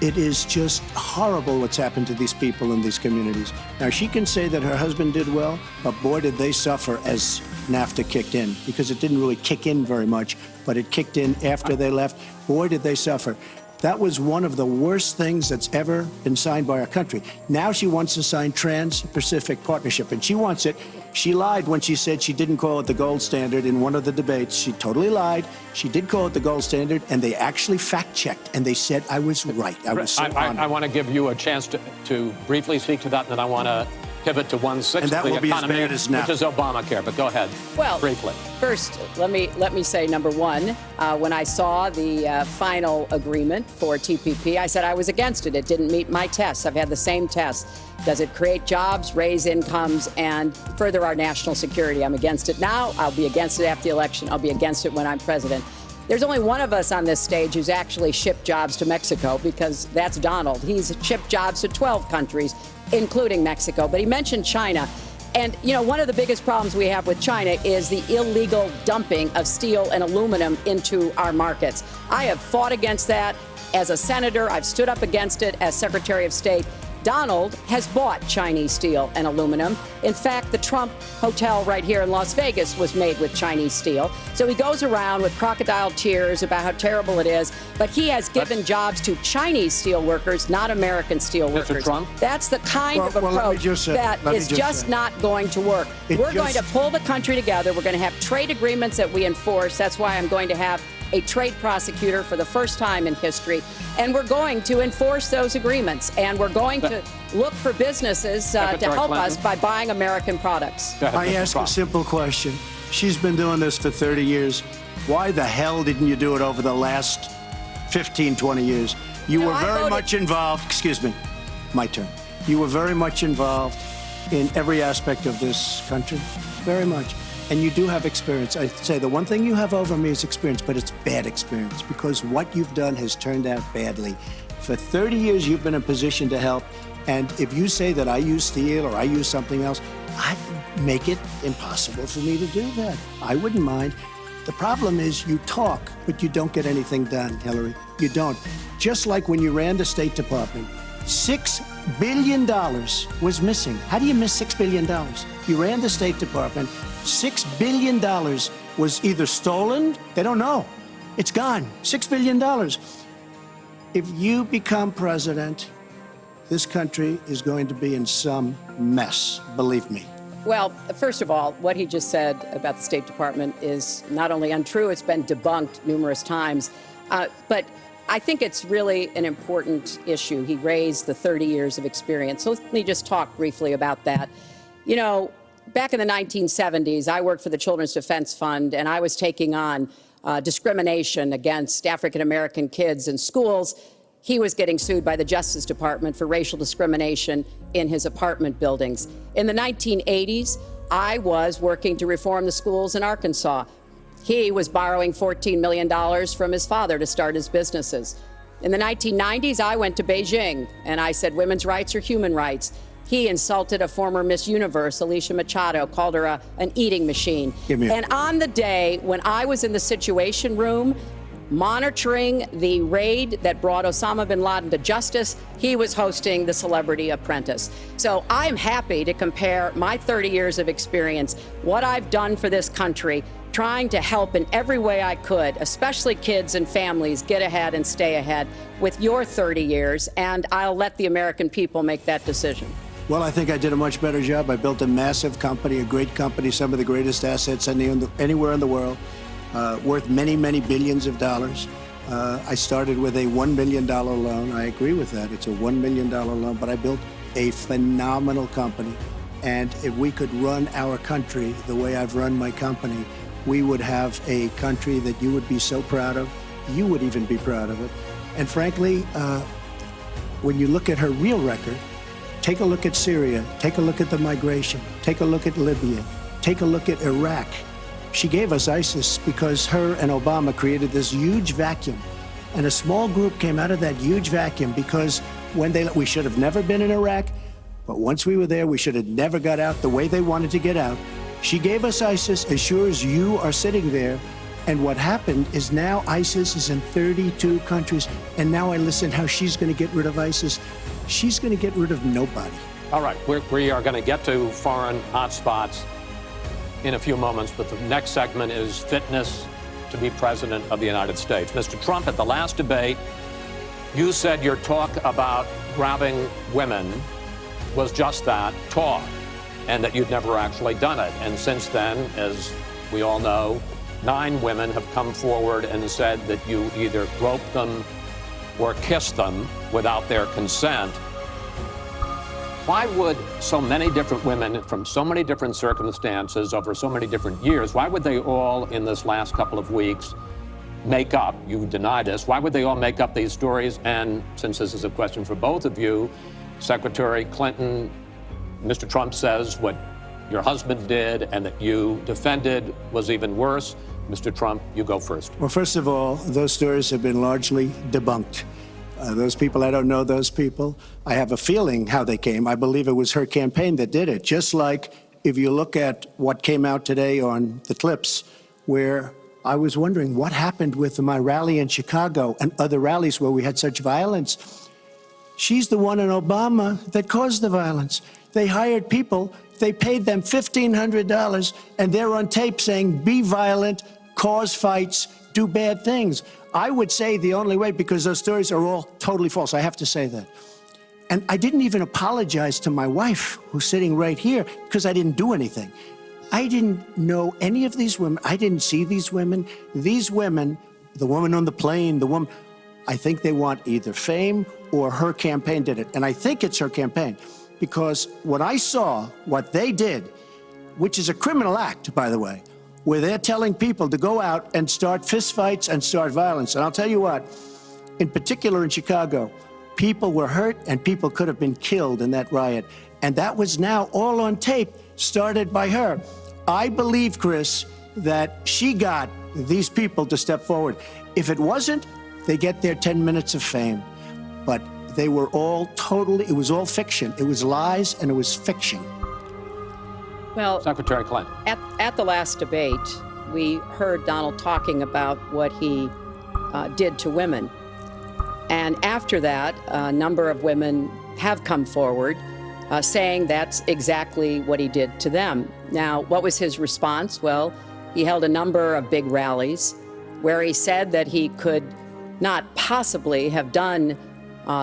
it is just horrible what's happened to these people in these communities. Now, she can say that her husband did well, but boy, did they suffer as NAFTA kicked in, because it didn't really kick in very much, but it kicked in after they left. Boy, did they suffer. That was one of the worst things that's ever been signed by our country. Now she wants to sign Trans-Pacific Partnership, and she wants it. She lied when she said she didn't call it the gold standard in one of the debates. She totally lied. She did call it the gold standard, and they actually fact-checked, and they said I was right. I was so honored. I want to give you a chance to briefly speak to that, and then I want to pivot to 1/6 of the economy, which is Obamacare. But go ahead, briefly. First, let me say, number one, when I saw the final agreement for TPP, I said I was against it. It didn't meet my tests. I've had the same tests. Does it create jobs, raise incomes, and further our national security? I'm against it now. I'll be against it after the election. I'll be against it when I'm president. There's only one of us on this stage who's actually shipped jobs to Mexico, because that's Donald. He's shipped jobs to 12 countries, including Mexico. But he mentioned China. And, you know, one of the biggest problems we have with China is the illegal dumping of steel and aluminum into our markets. I have fought against that as a senator. I've stood up against it as Secretary of State. Donald has bought Chinese steel and aluminum. In fact, the Trump Hotel right here in Las Vegas was made with Chinese steel. So he goes around with crocodile tears about how terrible it is, but he has given jobs to Chinese steel workers, not American steel workers. Mr. Trump? That's the kind of approach that is just not going to work. We're going to pull the country together. We're going to have trade agreements that we enforce. That's why I'm going to have a trade prosecutor for the first time in history. And we're going to enforce those agreements. And we're going to look for businesses to help us by buying American products. I ask a simple question. She's been doing this for 30 years. Why the hell didn't you do it over the last 15, 20 years. You were very much involved. Excuse me, my turn. You were very much involved in every aspect of this country, very much. And you do have experience. I'd say the one thing you have over me is experience, but it's bad experience because what you've done has turned out badly. For 30 years, you've been in a position to help. And if you say that I use steel or I use something else, I make it impossible for me to do that. I wouldn't mind. The problem is you talk, but you don't get anything done, Hillary. You don't. Just like when you ran the State Department, $6 billion was missing. How do you miss $6 billion? You ran the State Department. $6 billion was either stolen, they don't know. It's gone. $6 billion. If you become president, this country is going to be in some mess, believe me. Well, first of all, what he just said about the State Department is not only untrue, it's been debunked numerous times. But I think it's really an important issue. He raised the 30 years of experience. So let me just talk briefly about that. You know, back in the 1970s, I worked for the Children's Defense Fund, and I was taking on discrimination against African-American kids in schools. He was getting sued by the Justice Department for racial discrimination in his apartment buildings. In the 1980s, I was working to reform the schools in Arkansas. He was borrowing $14 million from his father to start his businesses. In the 1990s, I went to Beijing, and I said women's rights are human rights. He insulted a former Miss Universe, Alicia Machado, called her an eating machine. And on the day when I was in the Situation Room, monitoring the raid that brought Osama bin Laden to justice, he was hosting the Celebrity Apprentice. So I'm happy to compare my 30 years of experience, what I've done for this country, trying to help in every way I could, especially kids and families, get ahead and stay ahead, with your 30 years, and I'll let the American people make that decision. Well, I think I did a much better job. I built a massive company, a great company, some of the greatest assets anywhere in the world. Worth many, many billions of dollars. I started with a $1 million loan. I agree with that. It's a $1 million loan, but I built a phenomenal company. And if we could run our country the way I've run my company, we would have a country that you would be so proud of. You would even be proud of it. And frankly, when you look at her real record, take a look at Syria, take a look at the migration, take a look at Libya, take a look at Iraq. She gave us ISIS because her and Obama created this huge vacuum. And a small group came out of that huge vacuum because we should have never been in Iraq, but once we were there, we should have never got out the way they wanted to get out. She gave us ISIS as sure as you are sitting there. And what happened is now ISIS is in 32 countries. And now I listen how she's going to get rid of ISIS. She's going to get rid of nobody. All right, we are going to get to foreign hotspots in a few moments, but the next segment is fitness to be president of the United States. Mr. Trump, at the last debate, you said your talk about grabbing women was just that, talk, and that you'd never actually done it. And since then, as we all know, 9 women have come forward and said that you either groped them or kissed them without their consent. Why would so many different women from so many different circumstances over so many different years, why would they all in this last couple of weeks make up, you deny this, why would they all make up these stories? And since this is a question for both of you, Secretary Clinton, Mr. Trump says what your husband did and that you defended was even worse. Mr. Trump, you go first. Well, first of all, those stories have been largely debunked. Those people, I don't know those people. I have a feeling how they came. I believe it was her campaign that did it. Just like if you look at what came out today on the clips, where I was wondering what happened with my rally in Chicago and other rallies where we had such violence. She's the one in Obama that caused the violence. They hired people, they paid them $1,500, and they're on tape saying, be violent, cause fights, do bad things. I would say the only way, because those stories are all totally false. I have to say that. And I didn't even apologize to my wife, who's sitting right here, because I didn't do anything. I didn't know any of these women. I didn't see these women. These women, the woman on the plane, the woman, I think they want either fame or her campaign did it. And I think it's her campaign, because when I saw what they did, which is a criminal act, by the way, where they're telling people to go out and start fistfights and start violence. And I'll tell you what, in particular in Chicago. People were hurt and people could have been killed in that riot. And that was now all on tape, started by her. I believe, Chris, that she got these people to step forward. If it wasn't, they get their 10 minutes of fame. But they were all it was all fiction. It was lies and it was fiction. Well, Secretary Clinton. At the last debate, we heard Donald talking about what he did to women. And after that, a number of women have come forward saying that's exactly what he did to them. Now, what was his response? Well, he held a number of big rallies where he said that he could not possibly have done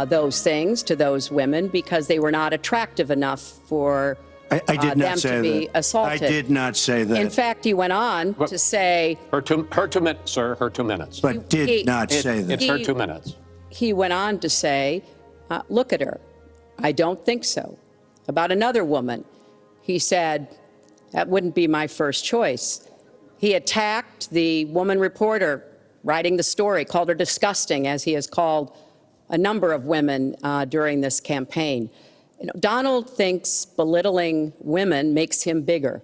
those things to those women because they were not attractive enough for I did not them say to be that. assaulted. I did not say that. In fact, he went on to say... Her 2 minutes, sir, her 2 minutes. But did not say that. It's her 2 minutes. He went on to say, look at her. I don't think so. About another woman, he said, that wouldn't be my first choice. He attacked the woman reporter writing the story, called her disgusting, as he has called a number of women during this campaign. You know, Donald thinks belittling women makes him bigger.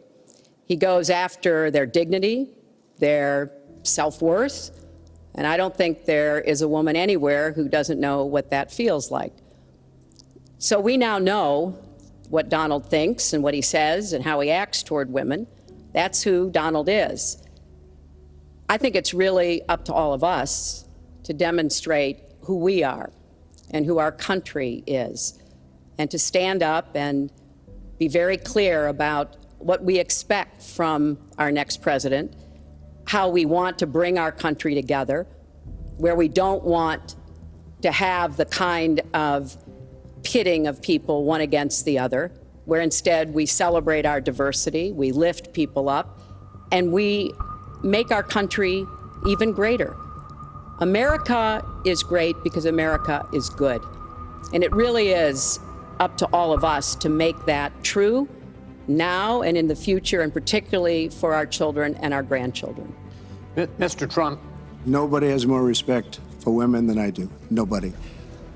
He goes after their dignity, their self-worth, and I don't think there is a woman anywhere who doesn't know what that feels like. So we now know what Donald thinks and what he says and how he acts toward women. That's who Donald is. I think it's really up to all of us to demonstrate who we are and who our country is, and to stand up and be very clear about what we expect from our next president, how we want to bring our country together, where we don't want to have the kind of pitting of people one against the other, where instead we celebrate our diversity, we lift people up, and we make our country even greater. America is great because America is good. And it really is up to all of us to make that true now and in the future, and particularly for our children and our grandchildren. Mr. Trump. Nobody has more respect for women than I do. Nobody.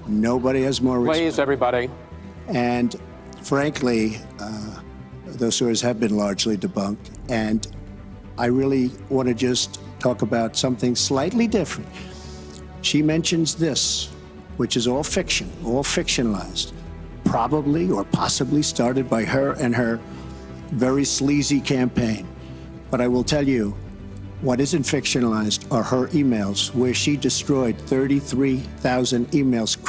Nobody has more respect. Please, everybody. And frankly, those stories have been largely debunked. And I really want to just talk about something slightly different. She mentions this, which is all fiction, all fictionalized, probably or possibly started by her and her very sleazy campaign. But I will tell you, what isn't fictionalized are her emails, where she destroyed 33,000 emails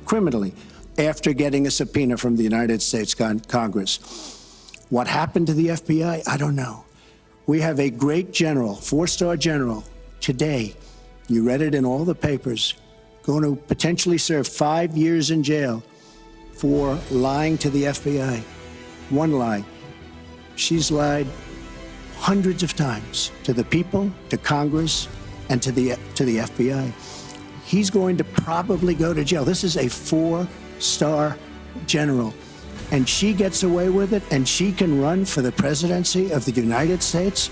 criminally, after getting a subpoena from the United States Congress. What happened to the FBI? I don't know. We have a great general, 4-star general, today, you read it in all the papers, going to potentially serve 5 years in jail for lying to the FBI. One lie. She's lied hundreds of times to the people, to Congress, and to the FBI. He's going to probably go to jail. This is a 4-star general, and she gets away with it, and she can run for the presidency of the United States.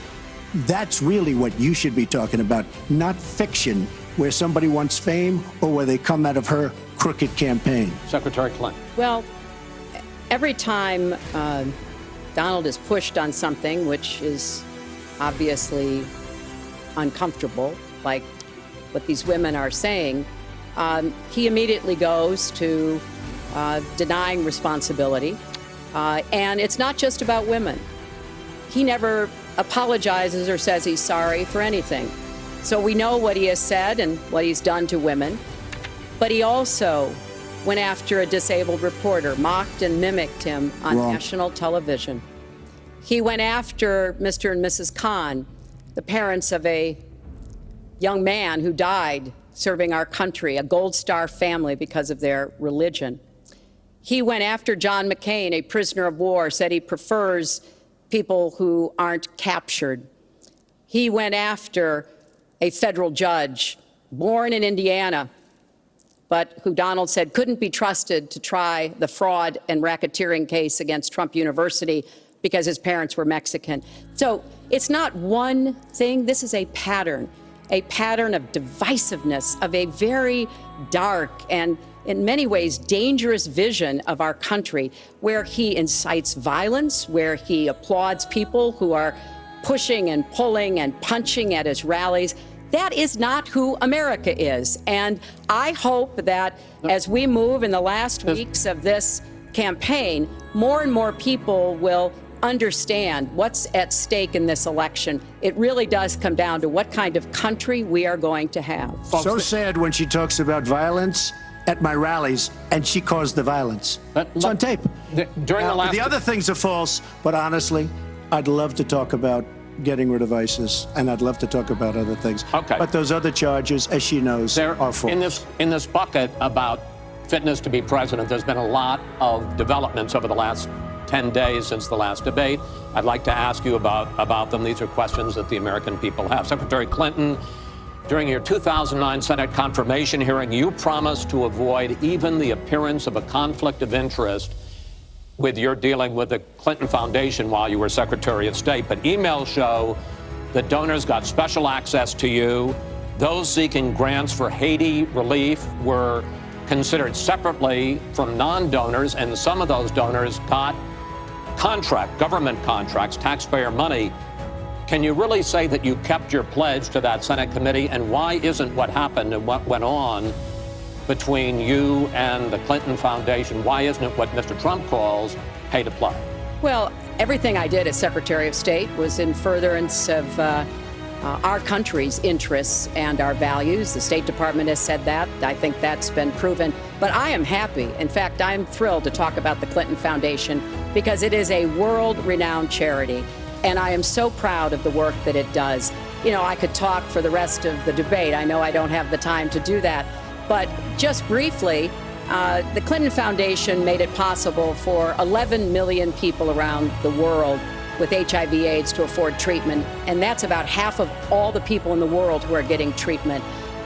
That's really what you should be talking about, not fiction, where somebody wants fame or where they come out of her crooked campaign. Secretary Clinton. Well, every time Donald is pushed on something which is obviously uncomfortable, like what these women are saying, he immediately goes to denying responsibility. And it's not just about women. He never apologizes or says he's sorry for anything. So we know what he has said and what he's done to women. But he also went after a disabled reporter, mocked and mimicked him on national television. He went after Mr. and Mrs. Khan, the parents of a young man who died serving our country, a Gold Star family because of their religion. He went after John McCain, a prisoner of war, said he prefers people who aren't captured. He went after a federal judge, born in Indiana, but who Donald said couldn't be trusted to try the fraud and racketeering case against Trump University because his parents were Mexican. So it's not one thing. This is a pattern. a pattern of divisiveness, of a very dark and in many ways dangerous vision of our country, where he incites violence, where he applauds people who are pushing and pulling and punching at his rallies. That is not who America is. And I hope that as we move in the last weeks of this campaign, more and more people will understand what's at stake in this election. It really does come down to what kind of country we are going to have. So sad when she talks about violence at my rallies, and she caused the violence. It's on tape. During The other things are false, but honestly, I'd love to talk about getting rid of ISIS, and I'd love to talk about other things. Okay. But those other charges, as she knows, are false. In this bucket about fitness to be president, there's been a lot of developments over the last 10 days since the last debate. I'd like to ask you about them. These are questions that the American people have. Secretary Clinton, during your 2009 Senate confirmation hearing, you promised to avoid even the appearance of a conflict of interest with your dealing with the Clinton Foundation while you were Secretary of State. But emails show that donors got special access to you. Those seeking grants for Haiti relief were considered separately from non-donors, and some of those donors got government contracts, taxpayer money. Can you really say that you kept your pledge to that Senate committee? And why isn't what happened and what went on between you and the Clinton Foundation, why isn't it what Mr. Trump calls pay to play? Well, everything I did as Secretary of State was in furtherance of our country's interests and our values. The State Department has said that. I think that's been proven. But I am happy. In fact, I'm thrilled to talk about the Clinton Foundation because it is a world-renowned charity. And I am so proud of the work that it does. You know, I could talk for the rest of the debate. I know I don't have the time to do that. But just briefly, the Clinton Foundation made it possible for 11 million people around the world with HIV/AIDS to afford treatment. And that's about half of all the people in the world who are getting treatment.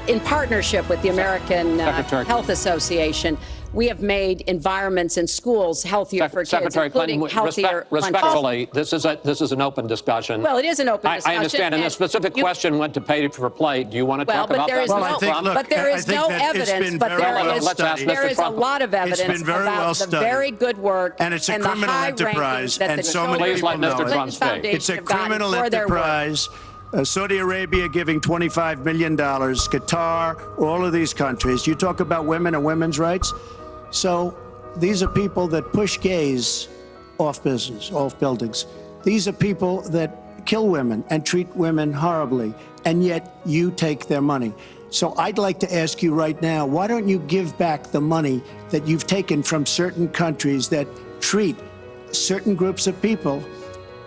In partnership with the American Health Association, we have made environments in schools healthier for kids, Secretary including Clinton, healthier respectfully, this is an open discussion. Well, it is an open discussion. I understand, and the specific question went to pay for play. Do you want to talk about that? But there is no evidence. But there is a lot of evidence about the very good work and it's a criminal enterprise, and so many people know it. It's a criminal enterprise. Saudi Arabia giving $25 million, Qatar, all of these countries. You talk about women and women's rights. So these are people that push gays off buildings. These are people that kill women and treat women horribly, and yet you take their money. So I'd like to ask you right now, why don't you give back the money that you've taken from certain countries that treat certain groups of people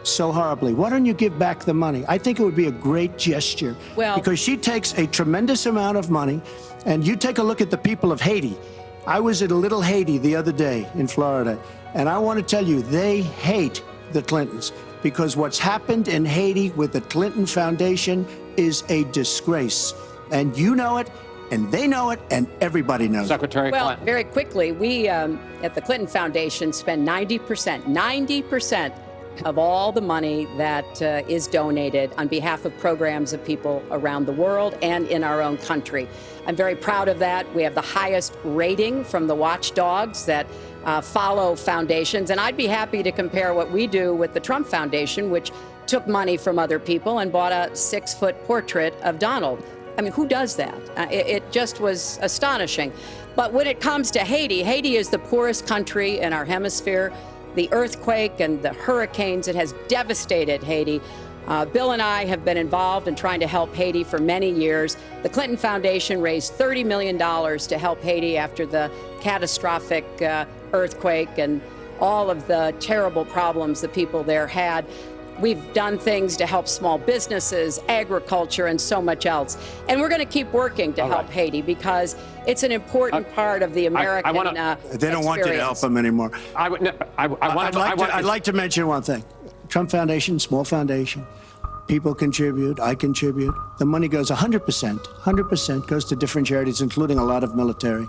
so horribly? Why don't you give back the money? I think it would be a great gesture, because she takes a tremendous amount of money, and you take a look at the people of Haiti. I was at a little Haiti the other day in Florida, and I want to tell you, they hate the Clintons, because what's happened in Haiti with the Clinton Foundation is a disgrace. And you know it, and they know it, and everybody knows Secretary it. Well, Clinton. very quickly, we at the Clinton Foundation spend 90% of all the money that is donated on behalf of programs of people around the world and in our own country. I'm very proud of that. We have the highest rating from the watchdogs that follow foundations. And I'd be happy to compare what we do with the Trump Foundation, which took money from other people and bought a 6-foot portrait of Donald. I mean, who does that? It just was astonishing. But when it comes to Haiti, Haiti is the poorest country in our hemisphere. The earthquake and the hurricanes, it has devastated Haiti. Bill and I have been involved in trying to help Haiti for many years. The Clinton Foundation raised $30 million to help Haiti after the catastrophic earthquake and all of the terrible problems the people there had. We've done things to help small businesses, agriculture, and so much else. And we're going to keep working to help Haiti because it's an important part of the American They don't want you to help them anymore. I'd like to mention one thing. Trump Foundation, small foundation. People contribute, I contribute. The money goes 100% goes to different charities, including a lot of military.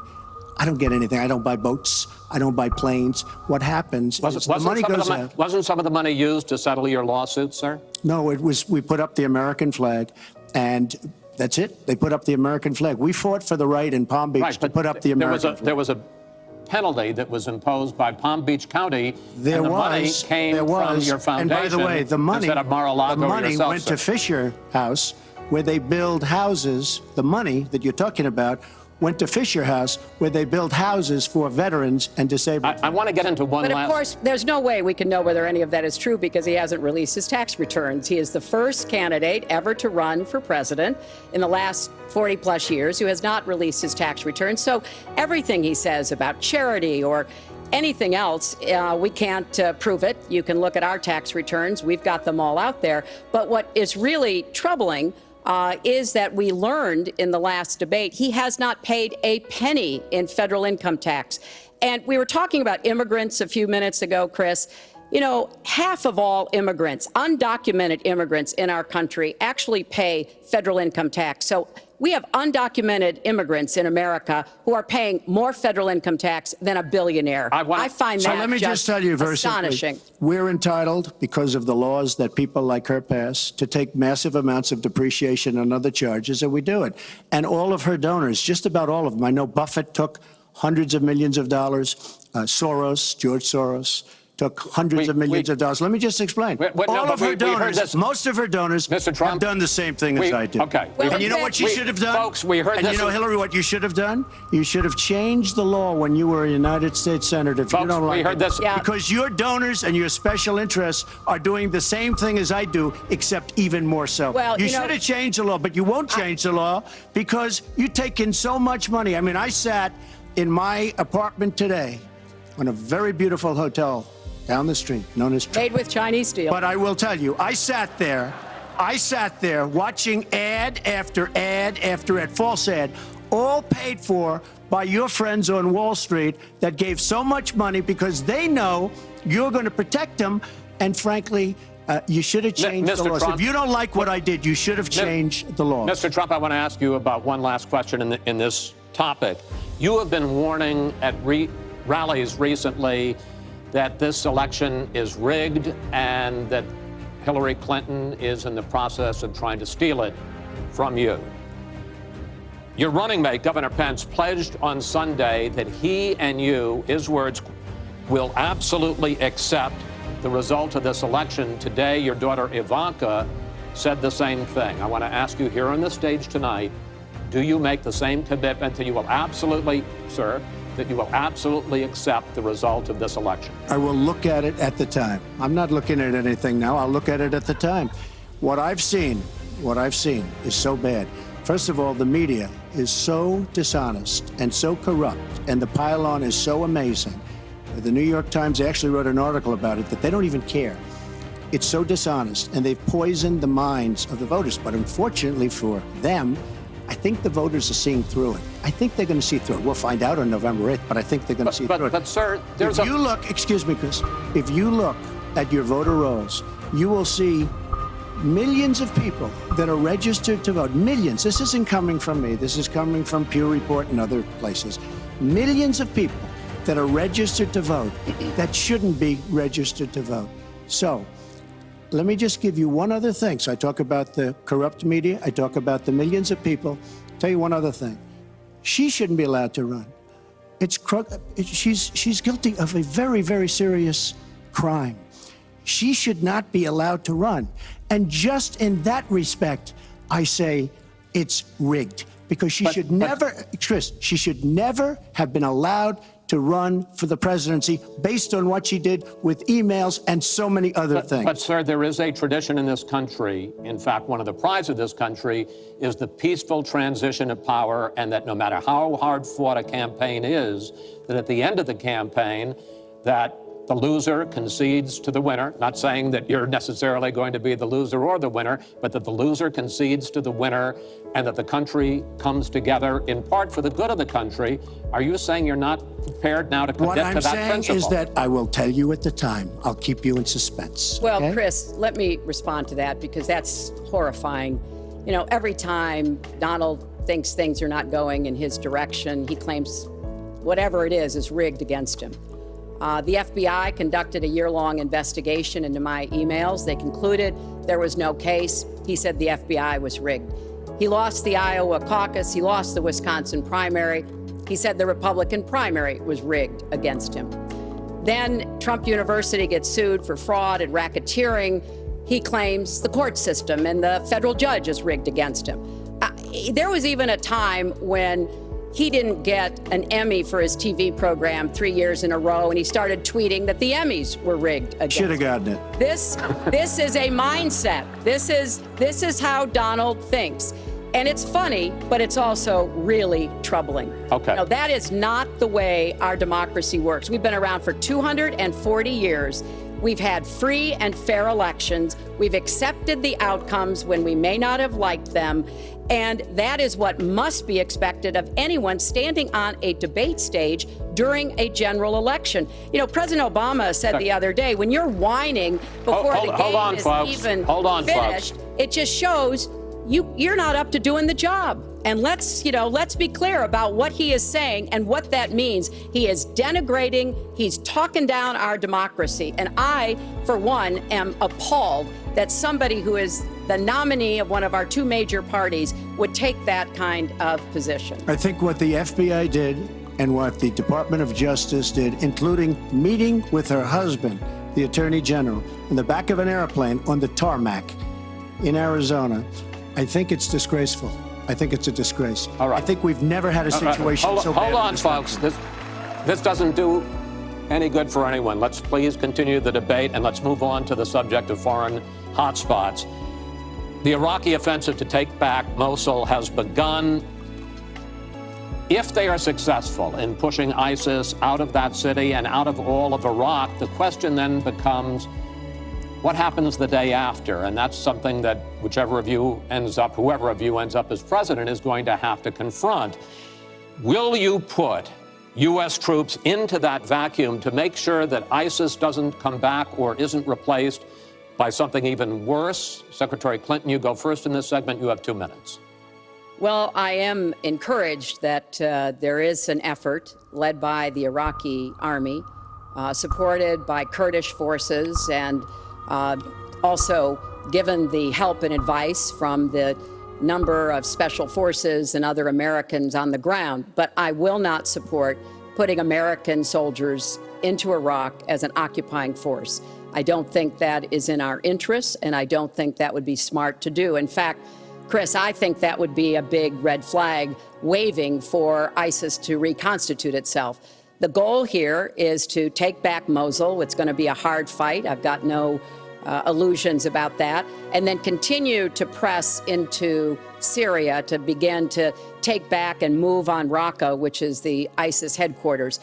I don't get anything. I don't buy boats. I don't buy planes. What happens is the money goes out. Wasn't some of the money used to settle your lawsuit, sir? No, it was, we put up the American flag, and That's it. They put up the American flag. We fought for the right in Palm Beach to put up the American flag. There was a penalty that was imposed by Palm Beach County, and the money came from your foundation. And by the way, the money, instead of Mar-a-Lago went to Fisher House, where they build houses. The money that you're talking about went to Fisher House, where they build houses for veterans and disabled. I want to get into one But last... of course, there's no way we can know whether any of that is true because he hasn't released his tax returns. He is the first candidate ever to run for president in the last 40 plus years who has not released his tax returns. So everything he says about charity or anything else, we can't prove it. You can look at our tax returns. We've got them all out there. But what is really troubling is that we learned in the last debate he has not paid a penny in federal income tax. And we were talking about immigrants a few minutes ago, Chris. You know, half of all immigrants, undocumented immigrants in our country, actually pay federal income tax. So we have undocumented immigrants in America who are paying more federal income tax than a billionaire. I find that let me just tell you very astonishing. Simply, we're entitled, because of the laws that people like her pass, to take massive amounts of depreciation and other charges, and we do it. And all of her donors, just about all of them, I know Buffett took hundreds of millions of dollars, George Soros, took hundreds of millions of dollars. Let me just explain. All of her donors, most of her donors have done the same thing as I did. Okay. And you know what you should have done? Folks, we heard and this. You know, Hillary, what you should have done? You should have changed the law when you were a United States Senator. If you don't like we heard this. Yeah. Because your donors and your special interests are doing the same thing as I do, except even more so. Well, you should have changed the law, but you won't change the law because you take in so much money. I mean, I sat in my apartment today on a very beautiful hotel down the street, known as Made with Chinese steel. But I will tell you, I sat there watching ad after ad after ad, false ad, all paid for by your friends on Wall Street that gave so much money because they know you're going to protect them. And frankly, you should have changed the laws. Trump, if you don't like what I did, you should have changed the laws. Mr. Trump, I want to ask you about one last question in this topic. You have been warning at rallies recently that this election is rigged and that Hillary Clinton is in the process of trying to steal it from you. Your running mate, Governor Pence, pledged on Sunday that he and you, his words, will absolutely accept the result of this election. Today, your daughter Ivanka said the same thing. I want to ask you here on the stage tonight, do you make the same commitment that you will absolutely, sir, that you will absolutely accept the result of this election? I will look at it at the time. I'm not looking at anything now. I'll look at it at the time. What I've seen is so bad. First of all, the media is so dishonest and so corrupt, and the pile-on is so amazing. The New York Times actually wrote an article about it that they don't even care. It's so dishonest, and they've poisoned the minds of the voters. But unfortunately for them, I think the voters are seeing through it. I think they're going to see through it. We'll find out on November 8th, but I think they're going to see through it. But, sir, there's if you look, excuse me, Chris, if you look at your voter rolls, you will see millions of people that are registered to vote. Millions. This isn't coming from me. This is coming from Pew Report and other places. Millions of people that are registered to vote that shouldn't be registered to vote. So let me just give you one other thing. So I talk about the corrupt media. I talk about the millions of people. Tell you one other thing. She shouldn't be allowed to run. She's guilty of a very, very serious crime. She should not be allowed to run. And just in that respect, I say it's rigged because she should never have been allowed to run for the presidency based on what she did with emails and so many other things. But, sir, there is a tradition in this country. In fact, one of the prides of this country is the peaceful transition of power, and that no matter how hard fought a campaign is, that at the end of the campaign, that the loser concedes to the winner. Not saying that you're necessarily going to be the loser or the winner, but that the loser concedes to the winner and that the country comes together in part for the good of the country. Are you saying you're not prepared now to commit to that principle? What I'm saying is that I will tell you at the time. I'll keep you in suspense. Well, okay? Chris, let me respond to that because that's horrifying. You know, every time Donald thinks things are not going in his direction, he claims whatever it is rigged against him. The FBI conducted a year-long investigation into my emails. They concluded there was no case. He said the FBI was rigged. He lost the Iowa caucus. He lost the Wisconsin primary. He said the Republican primary was rigged against him. Then Trump University gets sued for fraud and racketeering. He claims the court system and the federal judge is rigged against him. There was even a time when he didn't get an Emmy for his TV program 3 years in a row, and he started tweeting that the Emmys were rigged against him. Should have gotten it. This is a mindset. This is how Donald thinks. And it's funny, but it's also really troubling. Okay. No, that is not the way our democracy works. We've been around for 240 years. We've had free and fair elections. We've accepted the outcomes when we may not have liked them. And that is what must be expected of anyone standing on a debate stage during a general election. You know, President Obama said the other day, when you're whining before the game is even finished, it just shows you're not up to doing the job. And let's be clear about what he is saying and what that means. He is denigrating, he's talking down our democracy. And I, for one, am appalled that somebody who is the nominee of one of our two major parties would take that kind of position. I think what the FBI did and what the Department of Justice did, including meeting with her husband, the Attorney General, in the back of an airplane on the tarmac in Arizona, I think it's disgraceful. I think it's a disgrace. All right. I think we've never had a situation so bad. Hold on, folks. This doesn't do any good for anyone. Let's please continue the debate, and let's move on to the subject of foreign hotspots. The Iraqi offensive to take back Mosul has begun. If they are successful in pushing ISIS out of that city and out of all of Iraq, the question then becomes, what happens the day after? And that's something that whoever of you ends up as president is going to have to confront. Will you put U.S. troops into that vacuum to make sure that ISIS doesn't come back or isn't replaced by something even worse? Secretary Clinton, you go first in this segment. You have 2 minutes. Well, I am encouraged that there is an effort led by the Iraqi army, supported by Kurdish forces, and also given the help and advice from the number of special forces and other Americans on the ground. But I will not support putting American soldiers into Iraq as an occupying force. I don't think that is in our interests, and I don't think that would be smart to do. In fact, Chris, I think that would be a big red flag waving for ISIS to reconstitute itself. The goal here is to take back Mosul. It's going to be a hard fight. I've got no illusions about that. And then continue to press into Syria to begin to take back and move on Raqqa, which is the ISIS headquarters.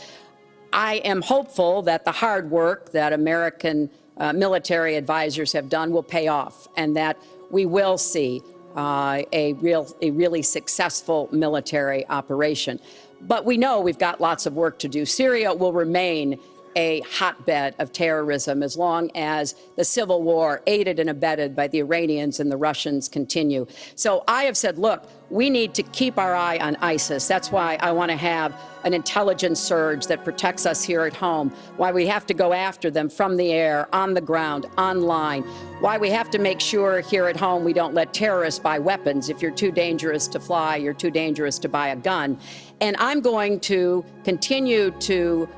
I am hopeful that the hard work that American military advisors have done will pay off, and that we will see a really successful military operation. But we know we've got lots of work to do. Syria will remain a hotbed of terrorism as long as the civil war, aided and abetted by the Iranians and the Russians, continue. So I have said, look, we need to keep our eye on ISIS. That's why I want to have an intelligence surge that protects us here at home, why we have to go after them from the air, on the ground, online, why we have to make sure here at home we don't let terrorists buy weapons. If you're too dangerous to fly, you're too dangerous to buy a gun. And I'm going to continue to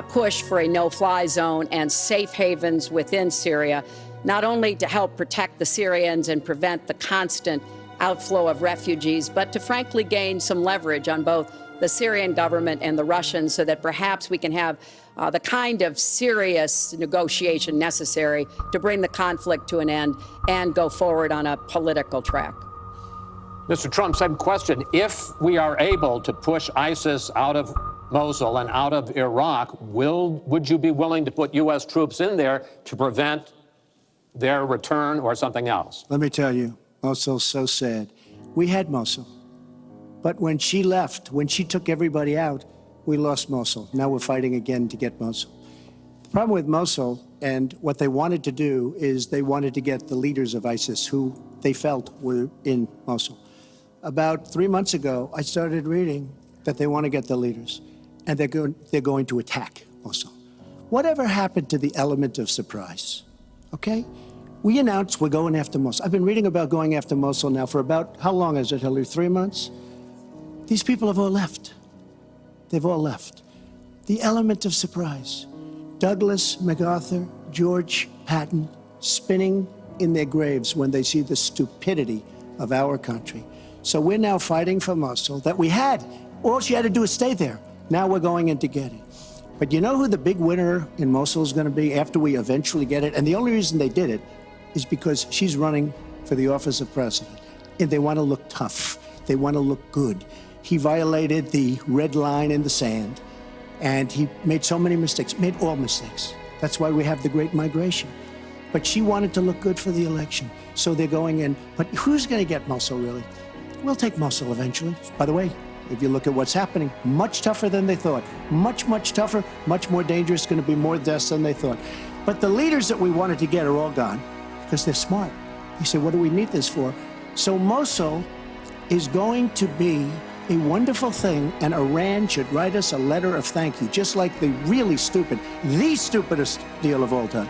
push for a no-fly zone and safe havens within Syria, not only to help protect the Syrians and prevent the constant outflow of refugees, but to frankly gain some leverage on both the Syrian government and the Russians so that perhaps we can have the kind of serious negotiation necessary to bring the conflict to an end and go forward on a political track. Mr. Trump, same question. If we are able to push ISIS out of Mosul and out of Iraq, would you be willing to put U.S. troops in there to prevent their return or something else? Let me tell you, Mosul's so sad. We had Mosul. But when she left, when she took everybody out, we lost Mosul. Now we're fighting again to get Mosul. The problem with Mosul and what they wanted to do is they wanted to get the leaders of ISIS who they felt were in Mosul. About 3 months ago, I started reading that they want to get the leaders and they're going to attack Mosul. Whatever happened to the element of surprise? Okay? we announced we're going after Mosul. I've been reading about going after Mosul now for about, how long is it, Hillary? 3 months? These people have all left. They've all left. The element of surprise. Douglas, MacArthur, George Patton spinning in their graves when they see the stupidity of our country. So we're now fighting for Mosul that we had. All she had to do is stay there. Now we're going in to get it. But you know who the big winner in Mosul is going to be after we eventually get it? And the only reason they did it is because she's running for the office of president. And they want to look tough. They want to look good. He violated the red line in the sand. And he made so many mistakes, made all mistakes. That's why we have the Great Migration. But she wanted to look good for the election. So they're going in. But who's going to get Mosul, really? We'll take Mosul eventually. By the way, if you look at what's happening, much tougher than they thought. Much, much tougher, much more dangerous, going to be more deaths than they thought. But the leaders that we wanted to get are all gone because they're smart. They say, what do we need this for? So Mosul is going to be a wonderful thing, and Iran should write us a letter of thank you, just like the really stupid, the stupidest deal of all time.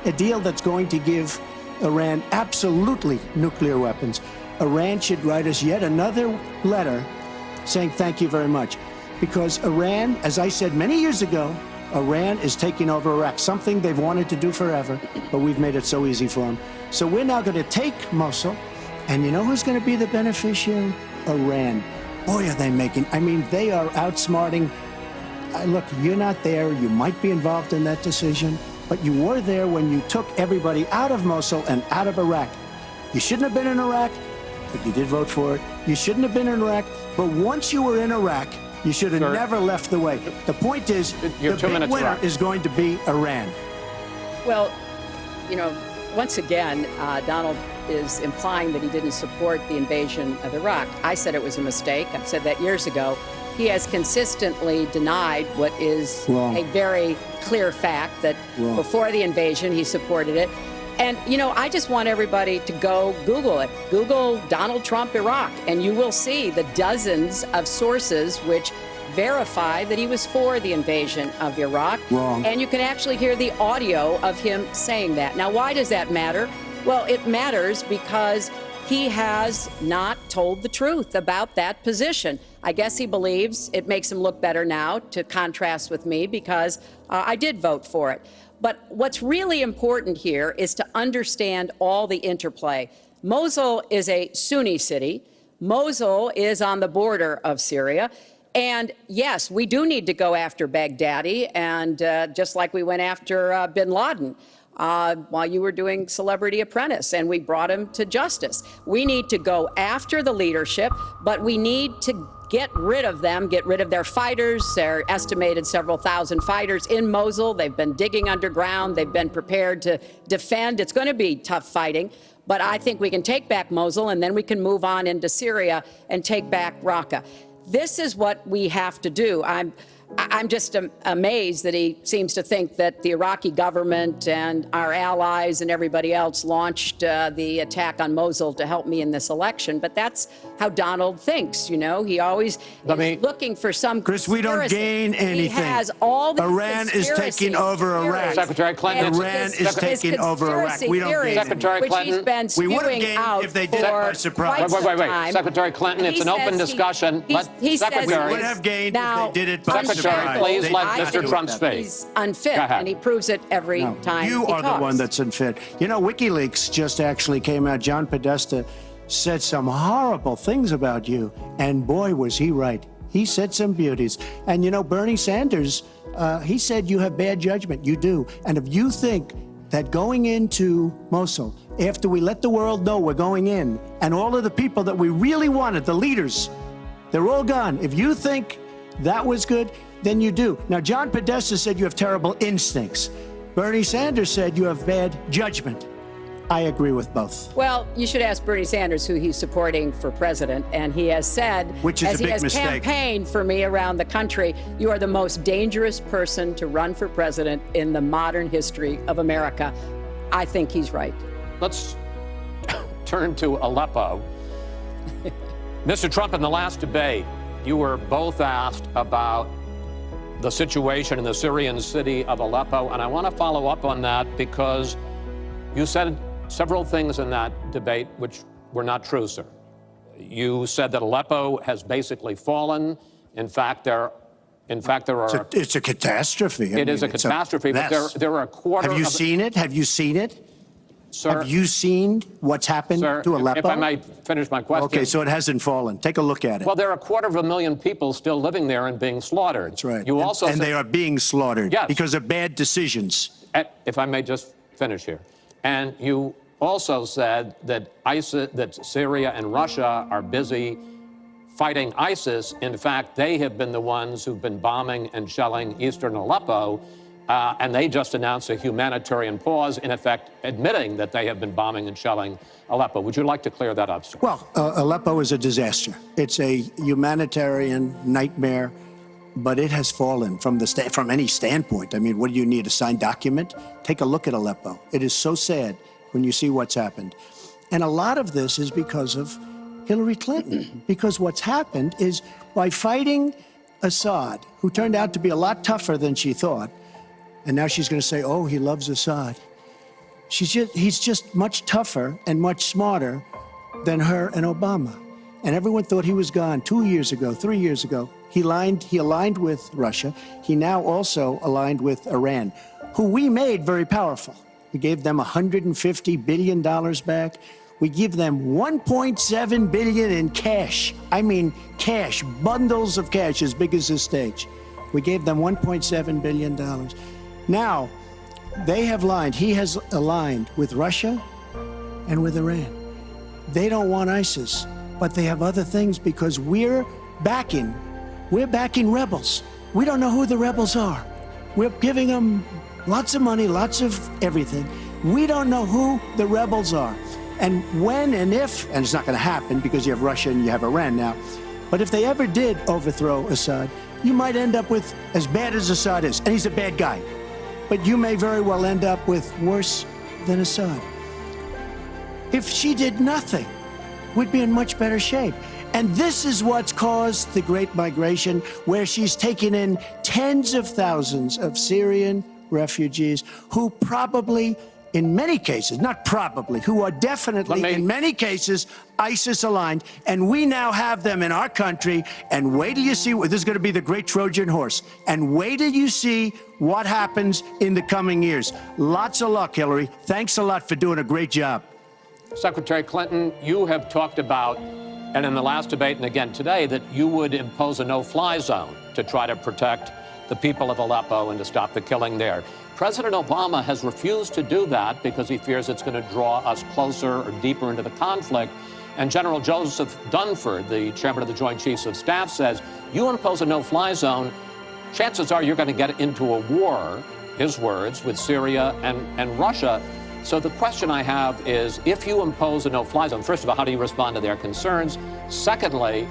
A deal that's going to give Iran absolutely nuclear weapons. Iran should write us yet another letter saying thank you very much. Because Iran, as I said many years ago, Iran is taking over Iraq, something they've wanted to do forever, but we've made it so easy for them. So we're now going to take Mosul, and you know who's going to be the beneficiary? Iran. Boy, are they making, I mean, they are outsmarting. Look, you're not there. You might be involved in that decision, but you were there when you took everybody out of Mosul and out of Iraq. You shouldn't have been in Iraq, but you did vote for it. You shouldn't have been in Iraq, but once you were in Iraq, you should have never left the way. The point is, the big winner is going to be Iran. Well, you know, once again, Donald is implying that he didn't support the invasion of Iraq. I said it was a mistake. I've said that years ago. He has consistently denied what is a very clear fact, that before the invasion, he supported it. And, you know, I just want everybody to go Google it. Google Donald Trump Iraq, and you will see the dozens of sources which verify that he was for the invasion of Iraq. And you can actually hear the audio of him saying that. Now, why does that matter? Well, it matters because he has not told the truth about that position. I guess he believes it makes him look better now, to contrast with me, because I did vote for it. But what's really important here is to understand all the interplay. Mosul is a Sunni city. Mosul is on the border of Syria. And yes, we do need to go after Baghdadi, and just like we went after bin Laden while you were doing Celebrity Apprentice, and we brought him to justice. We need to go after the leadership, but we need to get rid of them, get rid of their fighters. They're estimated several thousand fighters in Mosul. They've been digging underground. They've been prepared to defend. It's going to be tough fighting, but I think we can take back Mosul, and then we can move on into Syria and take back Raqqa. This is what we have to do. I'm just amazed that he seems to think that the Iraqi government and our allies and everybody else launched the attack on Mosul to help me in this election. But that's how Donald thinks, you know. He always is looking for some Chris, we don't gain anything. He has all the Iran is taking over Iraq. Secretary Clinton. Iran is taking over Iraq. We don't gain Secretary Clinton. We would have gained if they did it by surprise. Wait. Secretary Clinton, it's an open discussion. He says we would have gained if they did it by surprise. Please let Mr. Trump speak. He's unfit, and he proves it every time you he are talks. the one that's unfit. You know, WikiLeaks just actually came out. John Podesta said some horrible things about you, and boy, was he right. He said some beauties. And you know, Bernie Sanders, he said you have bad judgment. You do. And if you think that going into Mosul, after we let the world know we're going in, and all of the people that we really wanted, the leaders, they're all gone. If you think that was good, then you do. Now, John Podesta said you have terrible instincts. Bernie Sanders said you have bad judgment. I agree with both. Well, you should ask Bernie Sanders who he's supporting for president, and he has said, which is as a big he has mistake. Campaigned for me around the country, you are the most dangerous person to run for president in the modern history of America. I think he's right. Let's turn to Aleppo. Mr. Trump, in the last debate, you were both asked about the situation in the Syrian city of Aleppo, and I want to follow up on that because you said several things in that debate which were not true, sir. You said that Aleppo has basically fallen. In fact, there are. It's a catastrophe. It is a catastrophe, but there are a quarter. Have you seen it? Have you seen it? Sir, have you seen what's happened to Aleppo? If I might finish my question. Okay, so it hasn't fallen. Take a look at it. Well, there are 250,000 people still living there and being slaughtered. That's right. You also and they are being slaughtered because of bad decisions. If I may just finish here. And you also said that that Syria and Russia are busy fighting ISIS. In fact, they have been the ones who've been bombing and shelling eastern Aleppo. And they just announced a humanitarian pause, in effect, admitting that they have been bombing and shelling Aleppo. Would you like to clear that up, sir? Well, Aleppo is a disaster. It's a humanitarian nightmare, but it has fallen from any standpoint. I mean, what do you need, a signed document? Take a look at Aleppo. It is so sad when you see what's happened. And a lot of this is because of Hillary Clinton, because what's happened is by fighting Assad, who turned out to be a lot tougher than she thought, and now she's going to say, oh, he loves Assad. He's just much tougher and much smarter than her and Obama. And everyone thought he was gone 2 years ago, 3 years ago. He aligned with Russia. He now also aligned with Iran, who we made very powerful. We gave them $150 billion back. We give them $1.7 billion in cash. I mean cash, bundles of cash as big as this stage. We gave them $1.7 billion. Now, they have aligned. He has aligned with Russia and with Iran. They don't want ISIS, but they have other things because we're backing rebels. We don't know who the rebels are. We're giving them lots of money, lots of everything. We don't know who the rebels are. And when and if, and it's not going to happen because you have Russia and you have Iran now, but if they ever did overthrow Assad, you might end up with as bad as Assad is, and he's a bad guy. But you may very well end up with worse than Assad. If she did nothing, we'd be in much better shape. And this is what's caused the Great Migration, where she's taken in tens of thousands of Syrian refugees who probably, in many cases, not probably, who are definitely, in many cases, ISIS aligned, and we now have them in our country, and wait till you see, this is going to be the great Trojan horse, and wait till you see what happens in the coming years. Lots of luck, Hillary. Thanks a lot for doing a great job. Secretary Clinton, you have talked about, and in the last debate and again today, that you would impose a no-fly zone to try to protect the people of Aleppo and to stop the killing there. President Obama has refused to do that because he fears it's going to draw us closer or deeper into the conflict. And General Joseph Dunford, the chairman of the Joint Chiefs of Staff, says, you impose a no-fly zone, chances are you're going to get into a war, his words, with Syria and Russia. So the question I have is, if you impose a no-fly zone, first of all, how do you respond to their concerns? Secondly,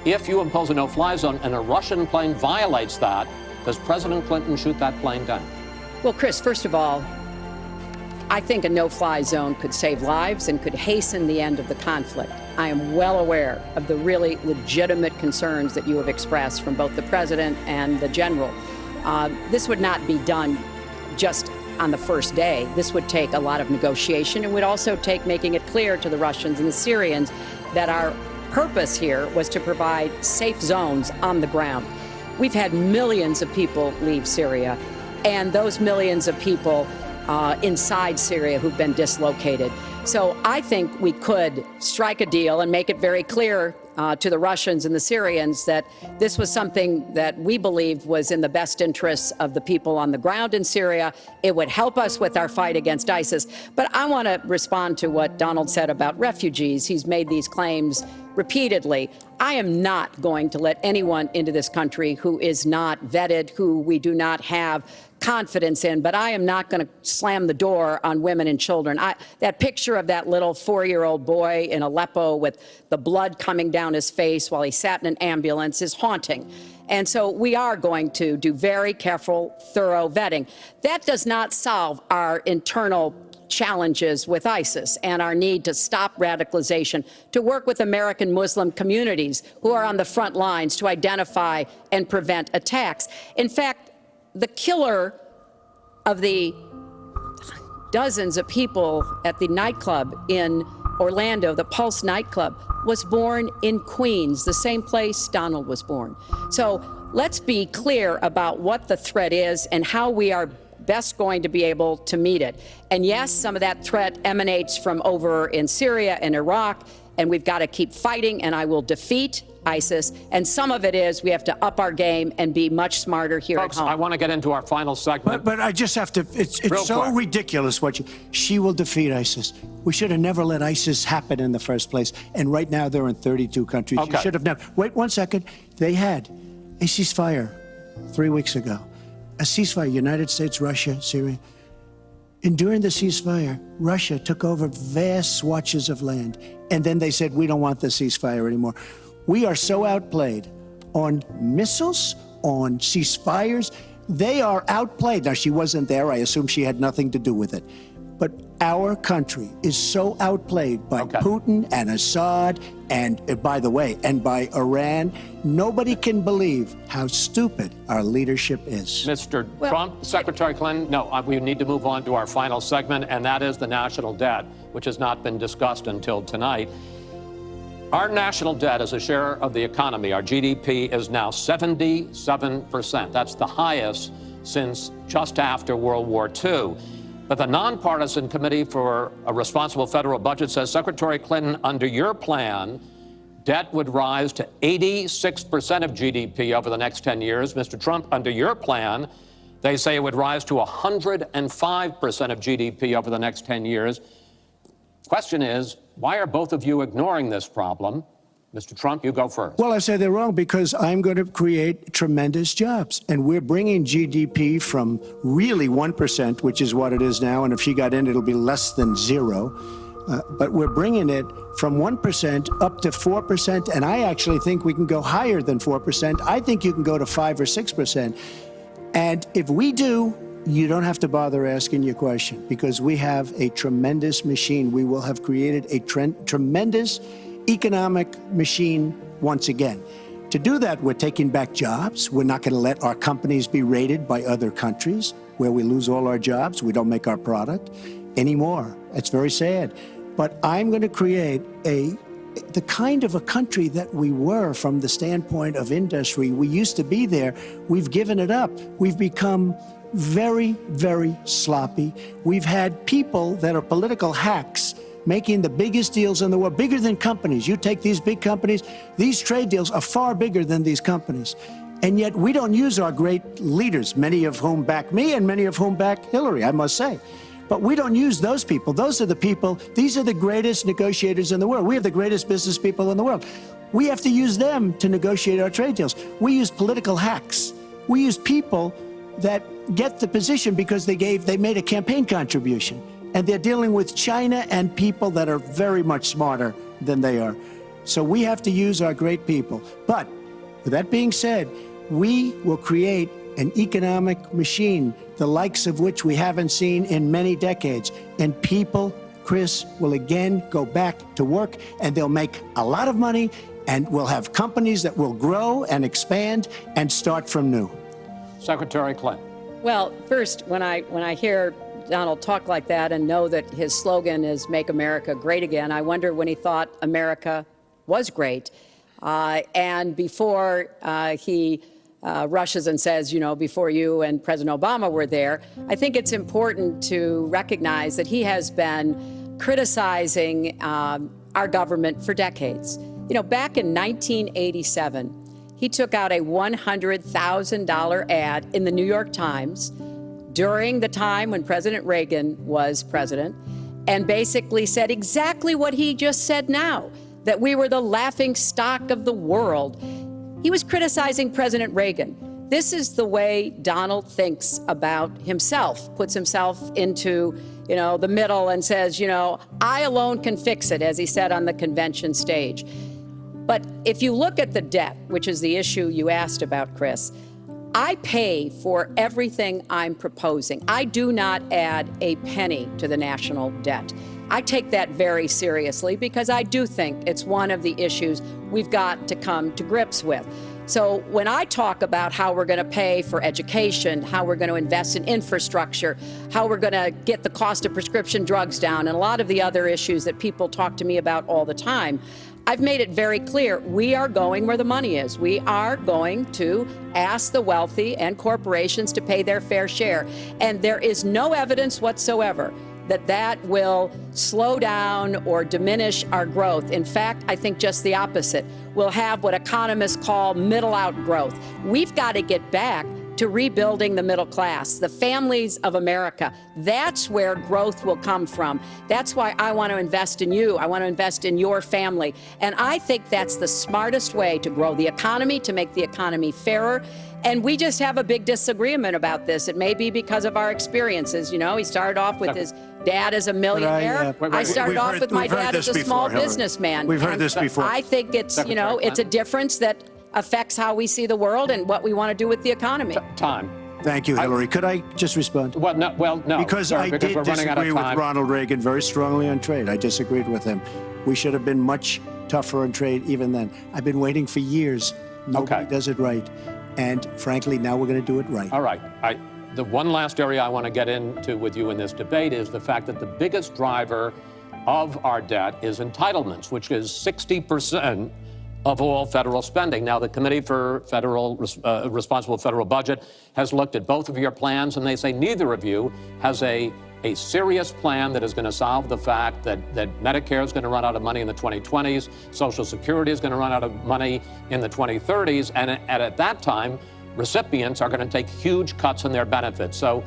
if you impose a no-fly zone and a Russian plane violates that, does President Clinton shoot that plane down? Well, Chris, first of all, I think a no-fly zone could save lives and could hasten the end of the conflict. I am well aware of the really legitimate concerns that you have expressed from both the president and the general. This would not be done just on the first day. This would take a lot of negotiation. It would also take making it clear to the Russians and the Syrians that our purpose here was to provide safe zones on the ground. We've had millions of people leave Syria, and those millions of people inside Syria who've been dislocated. So I think we could strike a deal and make it very clear to the Russians and the Syrians that this was something that we believed was in the best interests of the people on the ground in Syria. It would help us with our fight against ISIS. But I want to respond to what Donald said about refugees. He's made these claims repeatedly. I am not going to let anyone into this country who is not vetted, who we do not have confidence in, but I am not going to slam the door on women and children. That picture of that little 4-year-old boy in Aleppo with the blood coming down his face while he sat in an ambulance is haunting. And so we are going to do very careful, thorough vetting. That does not solve our internal challenges with ISIS and our need to stop radicalization, to work with American Muslim communities who are on the front lines to identify and prevent attacks. In fact, the killer of the dozens of people at the nightclub in Orlando, the Pulse nightclub, was born in Queens, the same place Donald was born. So let's be clear about what the threat is and how we are best going to be able to meet it. And yes, some of that threat emanates from over in Syria and Iraq, and we've got to keep fighting, and I will defeat ISIS. And some of it is we have to up our game and be much smarter here Folks, at home. I want to get into our final segment. But I just have to, it's so quick. ridiculous she will defeat ISIS. We should have never let ISIS happen in the first place. And right now they're in 32 countries. Okay. You should have never. Wait 1 second. They had a ceasefire 3 weeks ago. A ceasefire, United States, Russia, Syria. And during the ceasefire, Russia took over vast swatches of land. And then they said, we don't want the ceasefire anymore. We are so outplayed on missiles, on ceasefires. They are outplayed. Now, she wasn't there. I assume she had nothing to do with it. But our country is so outplayed by Putin and Assad and, by the way, and by Iran. Nobody can believe how stupid our leadership is. Mr. Trump, Secretary Clinton, no, we need to move on to our final segment, and that is the national debt, which has not been discussed until tonight. Our national debt as a share of the economy, our GDP, is now 77%. That's the highest since just after World War II. But the Nonpartisan Committee for a Responsible Federal Budget says, Secretary Clinton, under your plan, debt would rise to 86% of GDP over the next 10 years. Mr. Trump, under your plan, they say it would rise to 105% of GDP over the next 10 years. Question is, why are both of you ignoring this problem? Mr. Trump, you go first. Well, I say they're wrong because I'm going to create tremendous jobs. And we're bringing GDP from really 1%, which is what it is now. And if she got in, it'll be less than 0. But we're bringing it from 1% up to 4%. And I actually think we can go higher than 4%. I think you can go to 5 or 6%. And if we do, you don't have to bother asking your question because we have a tremendous machine. We will have created a tremendous economic machine once again. To do that, we're taking back jobs. We're not going to let our companies be raided by other countries where we lose all our jobs. We don't make our product anymore. It's very sad. But I'm going to create the kind of a country that we were from the standpoint of industry. We used to be there. We've given it up. We've become very, very sloppy. We've had people that are political hacks making the biggest deals in the world, bigger than companies. You take these big companies, these trade deals are far bigger than these companies. And yet we don't use our great leaders, many of whom back me and many of whom back Hillary, I must say. But we don't use those people. Those are the people, these are the greatest negotiators in the world. We have the greatest business people in the world. We have to use them to negotiate our trade deals. We use political hacks. We use people that get the position because they made a campaign contribution. And they're dealing with China and people that are very much smarter than they are. So we have to use our great people. But with that being said, we will create an economic machine, the likes of which we haven't seen in many decades. And people, Chris, will again go back to work and they'll make a lot of money and we'll have companies that will grow and expand and start from new. Secretary Clinton. Well, first, when I hear Donald talk like that and know that his slogan is Make America Great Again, I wonder when he thought America was great. And before he rushes and says, you know, before you and President Obama were there, I think it's important to recognize that he has been criticizing our government for decades. You know, back in 1987, he took out a $100,000 ad in the New York Times during the time when President Reagan was president and basically said exactly what he just said now, that we were the laughing stock of the world. He was criticizing President Reagan. This is the way Donald thinks about himself, puts himself into, you know, the middle and says, you know, I alone can fix it, as he said on the convention stage. But if you look at the debt, which is the issue you asked about, Chris, I pay for everything I'm proposing. I do not add a penny to the national debt. I take that very seriously because I do think it's one of the issues we've got to come to grips with. So when I talk about how we're going to pay for education, how we're going to invest in infrastructure, how we're going to get the cost of prescription drugs down, and a lot of the other issues that people talk to me about all the time, I've made it very clear we are going where the money is. We are going to ask the wealthy and corporations to pay their fair share. And there is no evidence whatsoever that that will slow down or diminish our growth. In fact, I think just the opposite. We'll have what economists call middle-out growth. We've got to get back to rebuilding the middle class, the families of America. That's where growth will come from. That's why I want to invest in you. I want to invest in your family. And I think that's the smartest way to grow the economy, to make the economy fairer. And we just have a big disagreement about this. It may be because of our experiences. You know, he started off with his dad as a millionaire. I started off with my dad as a small businessman. We've heard this before. I think it's, you know, it's a difference that affects how we see the world and what we want to do with the economy. Time. Thank you, Hillary. Could I just respond? Well, no. Because sir, I did we're running out of disagree with time. Ronald Reagan very strongly on trade. I disagreed with him. We should have been much tougher on trade even then. I've been waiting for years. Nobody does it right. And frankly, now we're going to do it right. All right. The one last area I want to get into with you in this debate is the fact that the biggest driver of our debt is entitlements, which is 60% of all federal spending. Now, the Committee for Responsible Federal Budget has looked at both of your plans, and they say neither of you has a serious plan that is going to solve the fact that Medicare is going to run out of money in the 2020s, Social Security is going to run out of money in the 2030s, and at that time, recipients are going to take huge cuts in their benefits. So,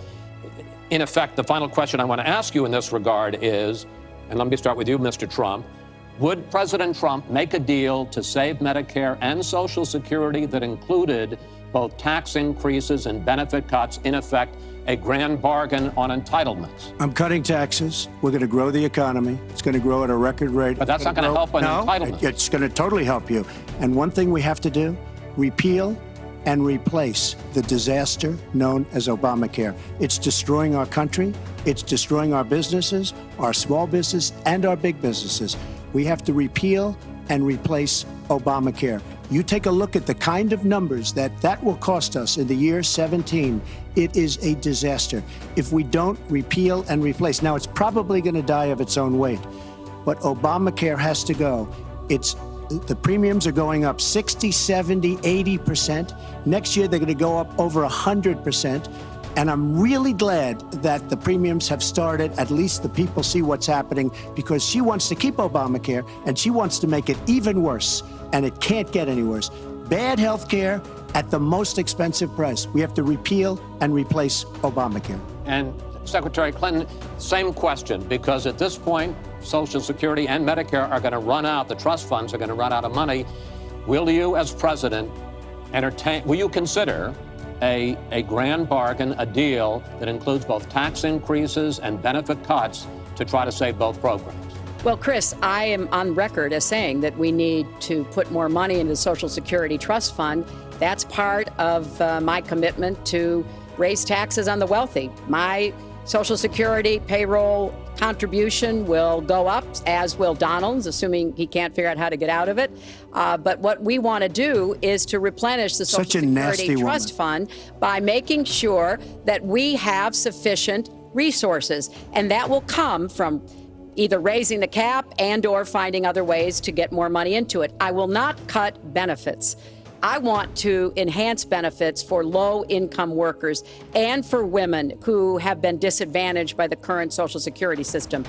in effect, the final question I want to ask you in this regard is, and let me start with you, Mr. Trump, would President Trump make a deal to save Medicare and Social Security that included both tax increases and benefit cuts, in effect, a grand bargain on entitlements? I'm cutting taxes. We're going to grow the economy. It's going to grow at a record rate. But that's not going to help on entitlements. It's going to totally help you. And one thing we have to do, repeal and replace the disaster known as Obamacare. It's destroying our country. It's destroying our businesses, our small business, and our big businesses. We have to repeal and replace Obamacare. You take a look at the kind of numbers that will cost us in the year 17. It is a disaster if we don't repeal and replace. Now, it's probably going to die of its own weight, but Obamacare has to go. The premiums are going up 60, 70, 80%. Next year, they're going to go up over 100%. And I'm really glad that the premiums have started. At least the people see what's happening, because she wants to keep Obamacare and she wants to make it even worse. And it can't get any worse. Bad health care at the most expensive price. We have to repeal and replace Obamacare. And Secretary Clinton, same question, because at this point, Social Security and Medicare are going to run out. The trust funds are going to run out of money. Will you, as president, will you consider a grand bargain, a deal that includes both tax increases and benefit cuts to try to save both programs? Well, Chris, I am on record as saying that we need to put more money into the Social Security Trust Fund. That's part of my commitment to raise taxes on the wealthy. My Social Security payroll contribution will go up, as will Donald's, assuming he can't figure out how to get out of it. But what we want to do is to replenish the Social Security Trust Fund by making sure that we have sufficient resources. And that will come from either raising the cap and or finding other ways to get more money into it. I will not cut benefits. I want to enhance benefits for low-income workers and for women who have been disadvantaged by the current Social Security system.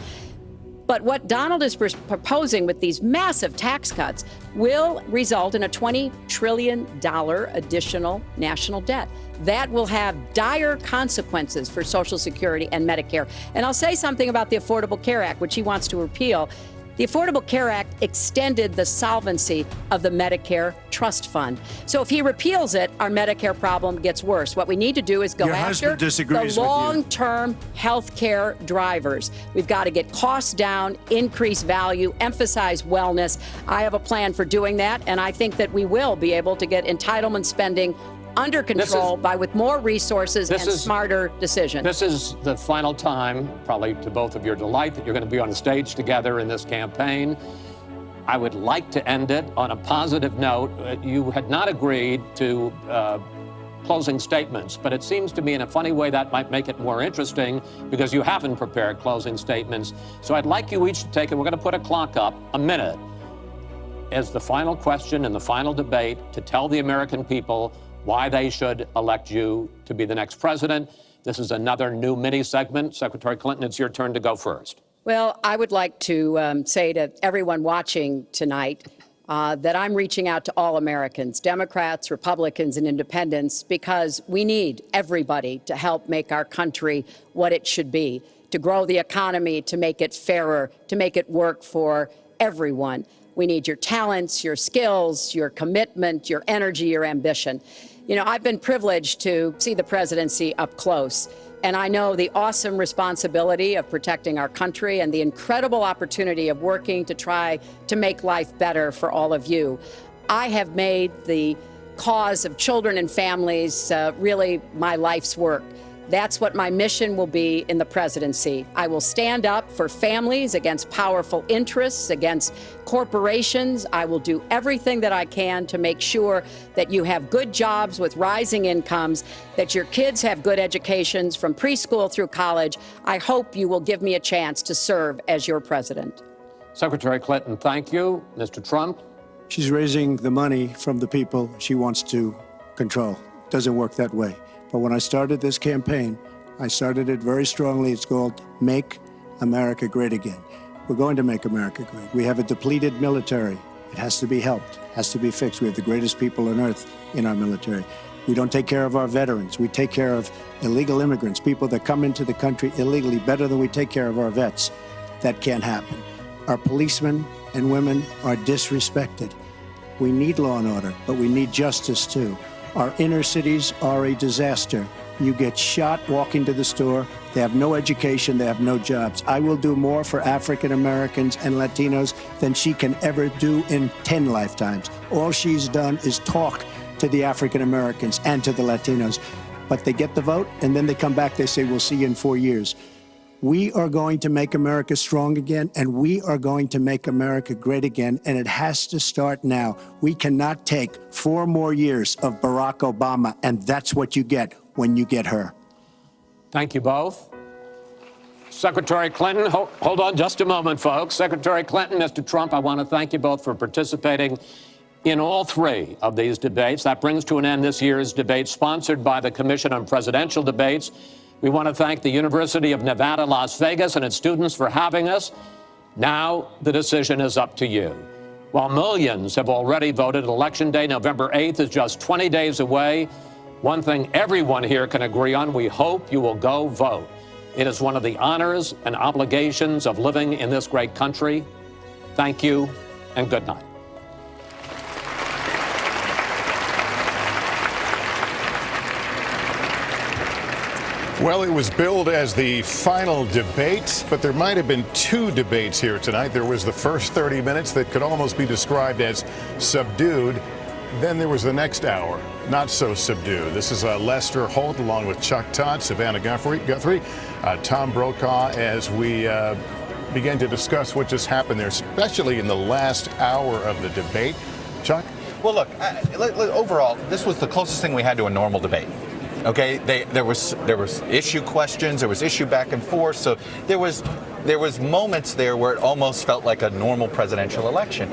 But what Donald is proposing with these massive tax cuts will result in a $20 trillion additional national debt. That will have dire consequences for Social Security and Medicare. And I'll say something about the Affordable Care Act, which he wants to repeal. The Affordable Care Act extended the solvency of the Medicare Trust Fund. So if he repeals it, our Medicare problem gets worse. What we need to do is go after the long-term health care drivers. We've got to get costs down, increase value, emphasize wellness. I have a plan for doing that, and I think that we will be able to get entitlement spending under control with more resources and smarter decisions. This is the final time, probably to both of your delight, that you're going to be on the stage together in this campaign. I would like to end it on a positive note. You had not agreed to closing statements, but it seems to me in a funny way that might make it more interesting because you haven't prepared closing statements. So I'd like you each to take, and we're going to put a clock up, a minute, as the final question in the final debate to tell the American people why they should elect you to be the next president. This is another new mini segment. Secretary Clinton, it's your turn to go first. Well, I would like to say to everyone watching tonight that I'm reaching out to all Americans, Democrats, Republicans, and independents, because we need everybody to help make our country what it should be, to grow the economy, to make it fairer, to make it work for everyone. We need your talents, your skills, your commitment, your energy, your ambition. You know, I've been privileged to see the presidency up close, and I know the awesome responsibility of protecting our country and the incredible opportunity of working to try to make life better for all of you. I have made the cause of children and families really my life's work. That's what my mission will be in the presidency. I will stand up for families against powerful interests, against corporations. I will do everything that I can to make sure that you have good jobs with rising incomes, that your kids have good educations from preschool through college. I hope you will give me a chance to serve as your president. Secretary Clinton, thank you. Mr. Trump? She's raising the money from the people she wants to control. Doesn't work that way. But when I started this campaign, I started it very strongly. It's called Make America Great Again. We're going to make America great. We have a depleted military. It has to be helped, has to be fixed. We have the greatest people on earth in our military. We don't take care of our veterans. We take care of illegal immigrants, people that come into the country illegally, better than we take care of our vets. That can't happen. Our policemen and women are disrespected. We need law and order, but we need justice too. Our inner cities are a disaster. You get shot walking to the store. They have no education. They have no jobs. I will do more for African Americans and Latinos than she can ever do in 10 lifetimes. All she's done is talk to the African Americans and to the Latinos. But they get the vote, and then they come back. They say, we'll see you in 4 years. We are going to make America strong again, and we are going to make America great again, and it has to start now. We cannot take 4 more years of Barack Obama, and that's what you get when you get her. Thank you both. Secretary Clinton, hold on just a moment, folks. Secretary Clinton, Mr. Trump, I want to thank you both for participating in all 3 of these debates. That brings to an end this year's debate sponsored by the Commission on Presidential Debates. We want to thank the University of Nevada, Las Vegas, and its students for having us. Now the decision is up to you. While millions have already voted, Election Day, November 8th, is just 20 days away. One thing everyone here can agree on: we hope you will go vote. It is one of the honors and obligations of living in this great country. Thank you, and good night. Well, it was billed as the final debate, but there might have been 2 debates here tonight. There was the first 30 minutes that could almost be described as subdued. Then there was the next hour, not so subdued. This is Lester Holt along with Chuck Todd, Savannah Guthrie, Tom Brokaw, as we began to discuss what just happened there, especially in the last hour of the debate. Chuck? Well, look, overall, this was the closest thing we had to a normal debate. Okay, there was issue questions, there was issue back and forth, so there was moments there where it almost felt like a normal presidential election.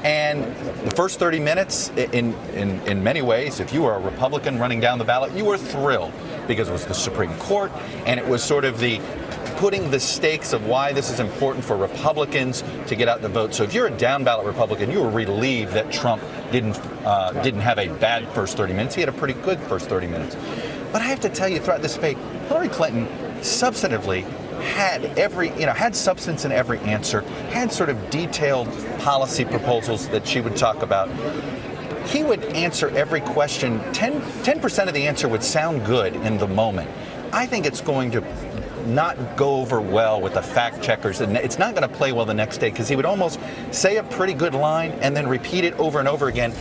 And the first 30 minutes, in many ways, if you were a Republican running down the ballot, you were thrilled because it was the Supreme Court, and it was sort of the putting the stakes of why this is important for Republicans to get out the vote. So if you're a down ballot Republican, you were relieved that Trump didn't have a bad first 30 minutes. He had a pretty good first 30 minutes. But I have to tell you, throughout this debate, Hillary Clinton substantively had substance in every answer, had sort of detailed policy proposals that she would talk about. He would answer every question. 10% of the answer would sound good in the moment. I think it's going to not go over well with the fact checkers, and it's not going to play well the next day because he would almost say a pretty good line and then repeat it over and over again.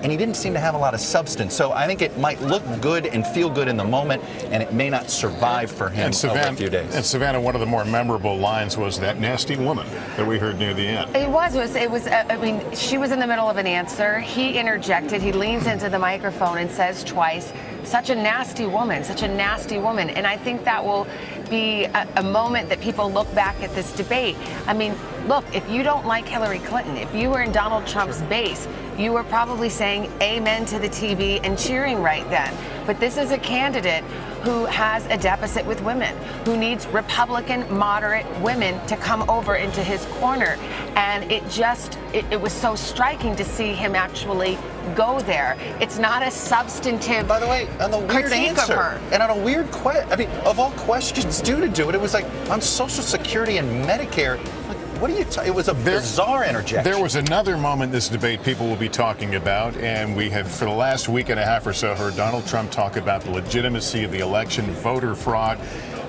and he didn't seem to have a lot of substance. So I think it might look good and feel good in the moment, and it may not survive for him over a few days. And Savannah, one of the more memorable lines was that nasty woman that we heard near the end. It was. I mean, she was in the middle of an answer. He interjected. He leans into the microphone and says twice, such a nasty woman, such a nasty woman. And I think that will be a moment that people look back at this debate. I mean, look, if you don't like Hillary Clinton, if you were in Donald Trump's base, you were probably saying amen to the TV and cheering right then. But this is a candidate who has a deficit with women, who needs Republican moderate women to come over into his corner. And it was so striking to see him actually go there. It's not a substantive By the way, on the weird critique answer, of her. and on a weird question, I mean, of all questions due to do it, it was like on Social Security and Medicare. Like, what are you? It was a bizarre interjection. There was another moment in this debate people will be talking about, and we have for the last week and a half or so heard Donald Trump talk about the legitimacy of the election, voter fraud.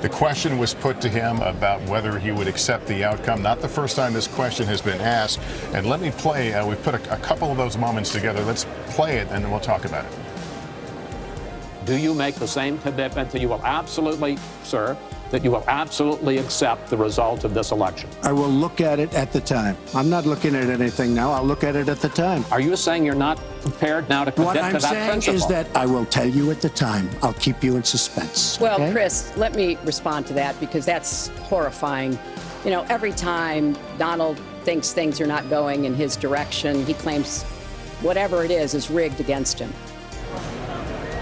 The question was put to him about whether he would accept the outcome. Not the first time this question has been asked. And let me play, we've put a couple of those moments together. Let's play it, and then we'll talk about it. Do you make the same commitment that you will absolutely, sir, that you will absolutely accept the result of this election? I will look at it at the time. I'm not looking at anything now. I'll look at it at the time. Are you saying you're not prepared now to commit What to I'm that saying principle? is that I will tell you at the time. I'll keep you in suspense. Well, okay? Chris, let me respond to that because that's horrifying. You know, every time Donald thinks things are not going in his direction, he claims whatever it is rigged against him.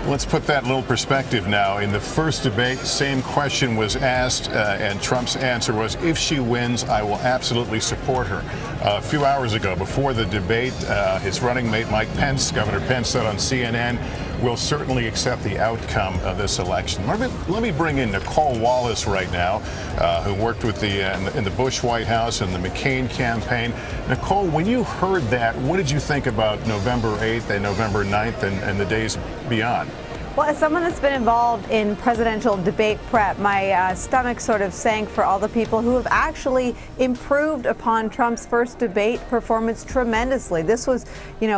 Let's put that in a little perspective now. In the first debate, same question was asked, and Trump's answer was, if she wins, I will absolutely support her. A few hours ago, before the debate, his running mate, Mike Pence, Governor Pence, said on CNN, will certainly accept the outcome of this election. Let me bring in Nicole Wallace right now, who worked with in the Bush White House and the McCain campaign. Nicole, when you heard that, what did you think about November 8th and November 9th and the days beyond? Well, as someone that's been involved in presidential debate prep, my stomach sort of sank for all the people who have actually improved upon Trump's first debate performance tremendously. This was,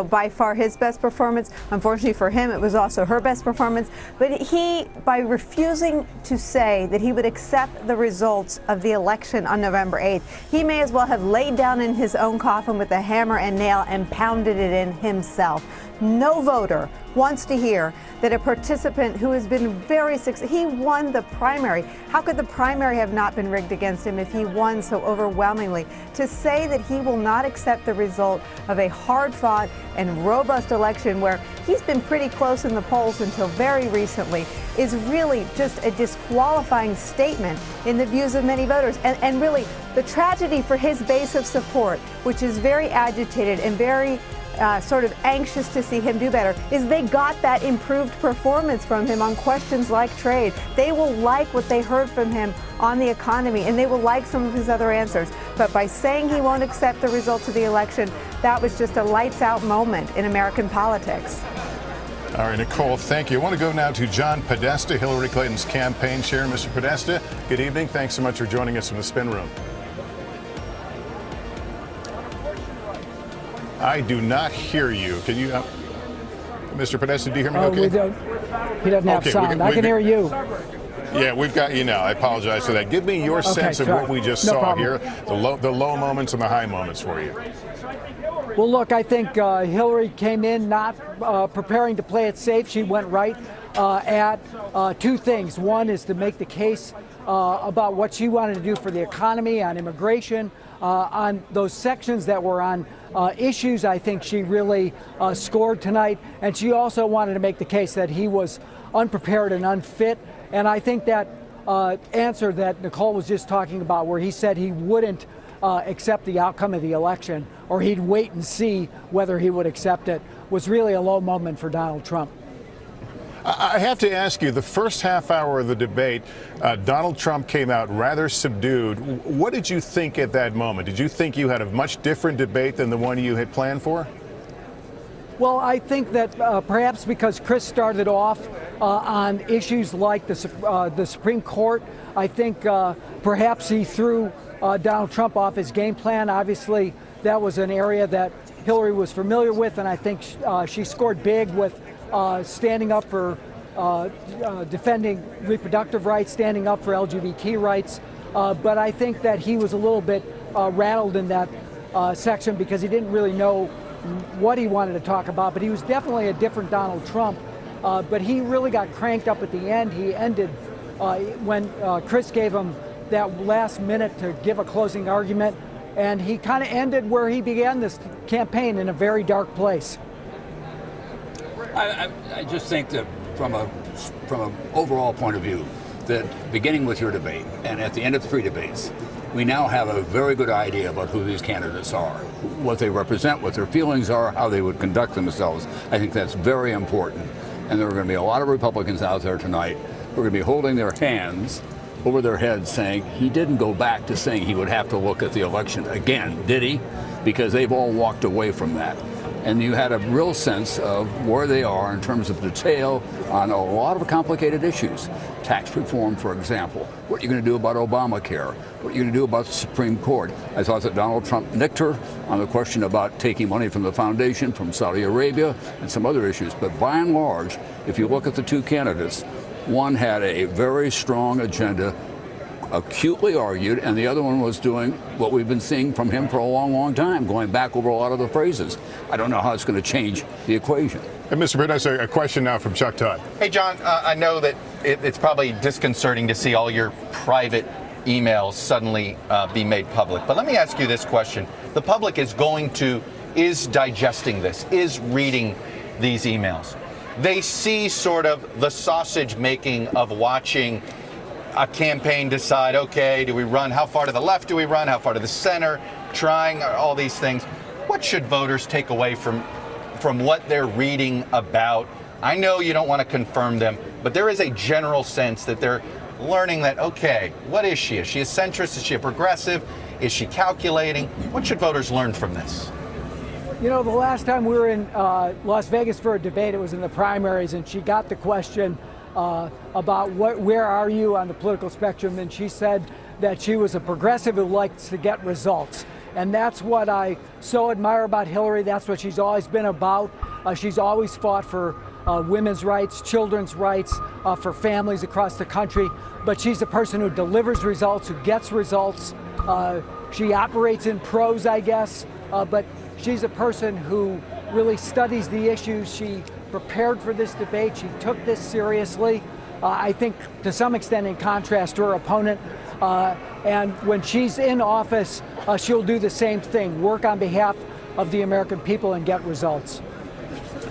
by far his best performance. Unfortunately for him, it was also her best performance. But he, by refusing to say that he would accept the results of the election on November 8th, he may as well have laid down in his own coffin with a hammer and nail and pounded it in himself. No voter wants to hear that a participant who has been very successful, he won the primary. How could the primary have not been rigged against him if he won so overwhelmingly? To say that he will not accept the result of a hard-fought and robust election where he's been pretty close in the polls until very recently is really just a disqualifying statement in the views of many voters. And really, the tragedy for his base of support, which is very agitated and very sort of anxious to see him do better, is they got that improved performance from him on questions like trade. They will like what they heard from him on the economy, and they will like some of his other answers. But by saying he won't accept the results of the election, that was just a lights out moment in American politics. All right, Nicole, thank you. I want to go now to John Podesta, Hillary Clinton's campaign chair. Mr. Podesta, good evening. Thanks so much for joining us in the Spin Room. I do not hear you. Can you, Mr. Podesta, do you hear me okay? He doesn't have sound. I can hear you. Yeah, we've got you now. I apologize for that. Give me your sense of what we just saw here, the low moments and the high moments for you. Well, look, I think Hillary came in not preparing to play it safe. She went right at two things. One is to make the case about what she wanted to do for the economy, on immigration, on those sections that were on issues. I think she really scored tonight. And she also wanted to make the case that he was unprepared and unfit. And I think that answer that Nicole was just talking about, where he said he wouldn't accept the outcome of the election, or he'd wait and see whether he would accept it, was really a low moment for Donald Trump. I have to ask you, the first half hour of the debate, Donald Trump came out rather subdued. What did you think at that moment? Did you think you had a much different debate than the one you had planned for? Well, I think that perhaps because Chris started off on issues like the Supreme Court, I think perhaps he threw Donald Trump off his game plan. Obviously, that was an area that Hillary was familiar with, and I think she scored big with standing up for defending reproductive rights, standing up for LGBT rights. But I think that he was a little bit rattled in that section because he didn't really know what he wanted to talk about. But he was definitely a different Donald Trump. But he really got cranked up at the end. He ended when Chris gave him that last minute to give a closing argument. And he kind of ended where he began this campaign, in a very dark place. I just think that from an overall point of view, that beginning with your debate and at the end of the 3 debates, we now have a very good idea about who these candidates are, what they represent, what their feelings are, how they would conduct themselves. I think that's very important. And there are going to be a lot of Republicans out there tonight who are going to be holding their hands over their heads saying, he didn't go back to saying he would have to look at the election again, did he? Because they've all walked away from that. And you had a real sense of where they are in terms of detail on a lot of complicated issues. Tax reform, for example. What are you going to do about Obamacare? What are you going to do about the Supreme Court? I thought that Donald Trump nicked her on the question about taking money from the foundation, from Saudi Arabia, and some other issues. But by and large, if you look at the 2 candidates, one had a very strong agenda, acutely argued, and the other one was doing what we've been seeing from him for a long, long time, going back over a lot of the phrases. I don't know how it's going to change the equation. And Mr. Burnett, a question now from Chuck Todd. Hey, John, I know that it's probably disconcerting to see all your private emails suddenly be made public. But let me ask you this question. The public is digesting this, is reading these emails. They see sort of the sausage making of watching a campaign decide, okay, do we run, how far to the left do we run, how far to the center, trying all these things. What should voters take away from what they're reading about? I know you don't want to confirm them, but there is a general sense that they're learning that, okay, what is she? Is she a centrist? Is she a progressive? Is she calculating? What should voters learn from this? You know, the last time we were in Las Vegas for a debate, it was in the primaries, and she got the question about where are you on the political spectrum, and she said that she was a progressive who likes to get results. And that's what I so admire about Hillary. That's what she's always been about. She's always fought for women's rights, children's rights, for families across the country. But she's a person who delivers results, who gets results. She operates in prose, I guess, but she's a person who really studies the issues. She prepared for this debate. She took this seriously, I think to some extent in contrast to her opponent. And when she's in office, she'll do the same thing, work on behalf of the American people and get results.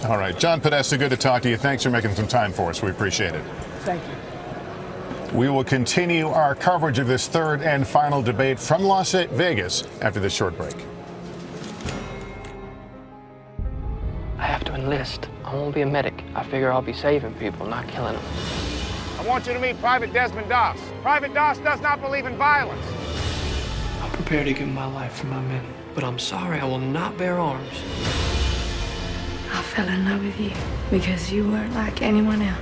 All right. John Podesta, good to talk to you. Thanks for making some time for us. We appreciate it. Thank you. We will continue our coverage of this 3rd and final debate from Las Vegas after this short break. I have to enlist. I won't be a medic. I figure I'll be saving people, not killing them. I want you to meet Private Desmond Doss. Private Doss does not believe in violence. I'm prepared to give my life for my men, but I'm sorry I will not bear arms. I fell in love with you because you weren't like anyone else.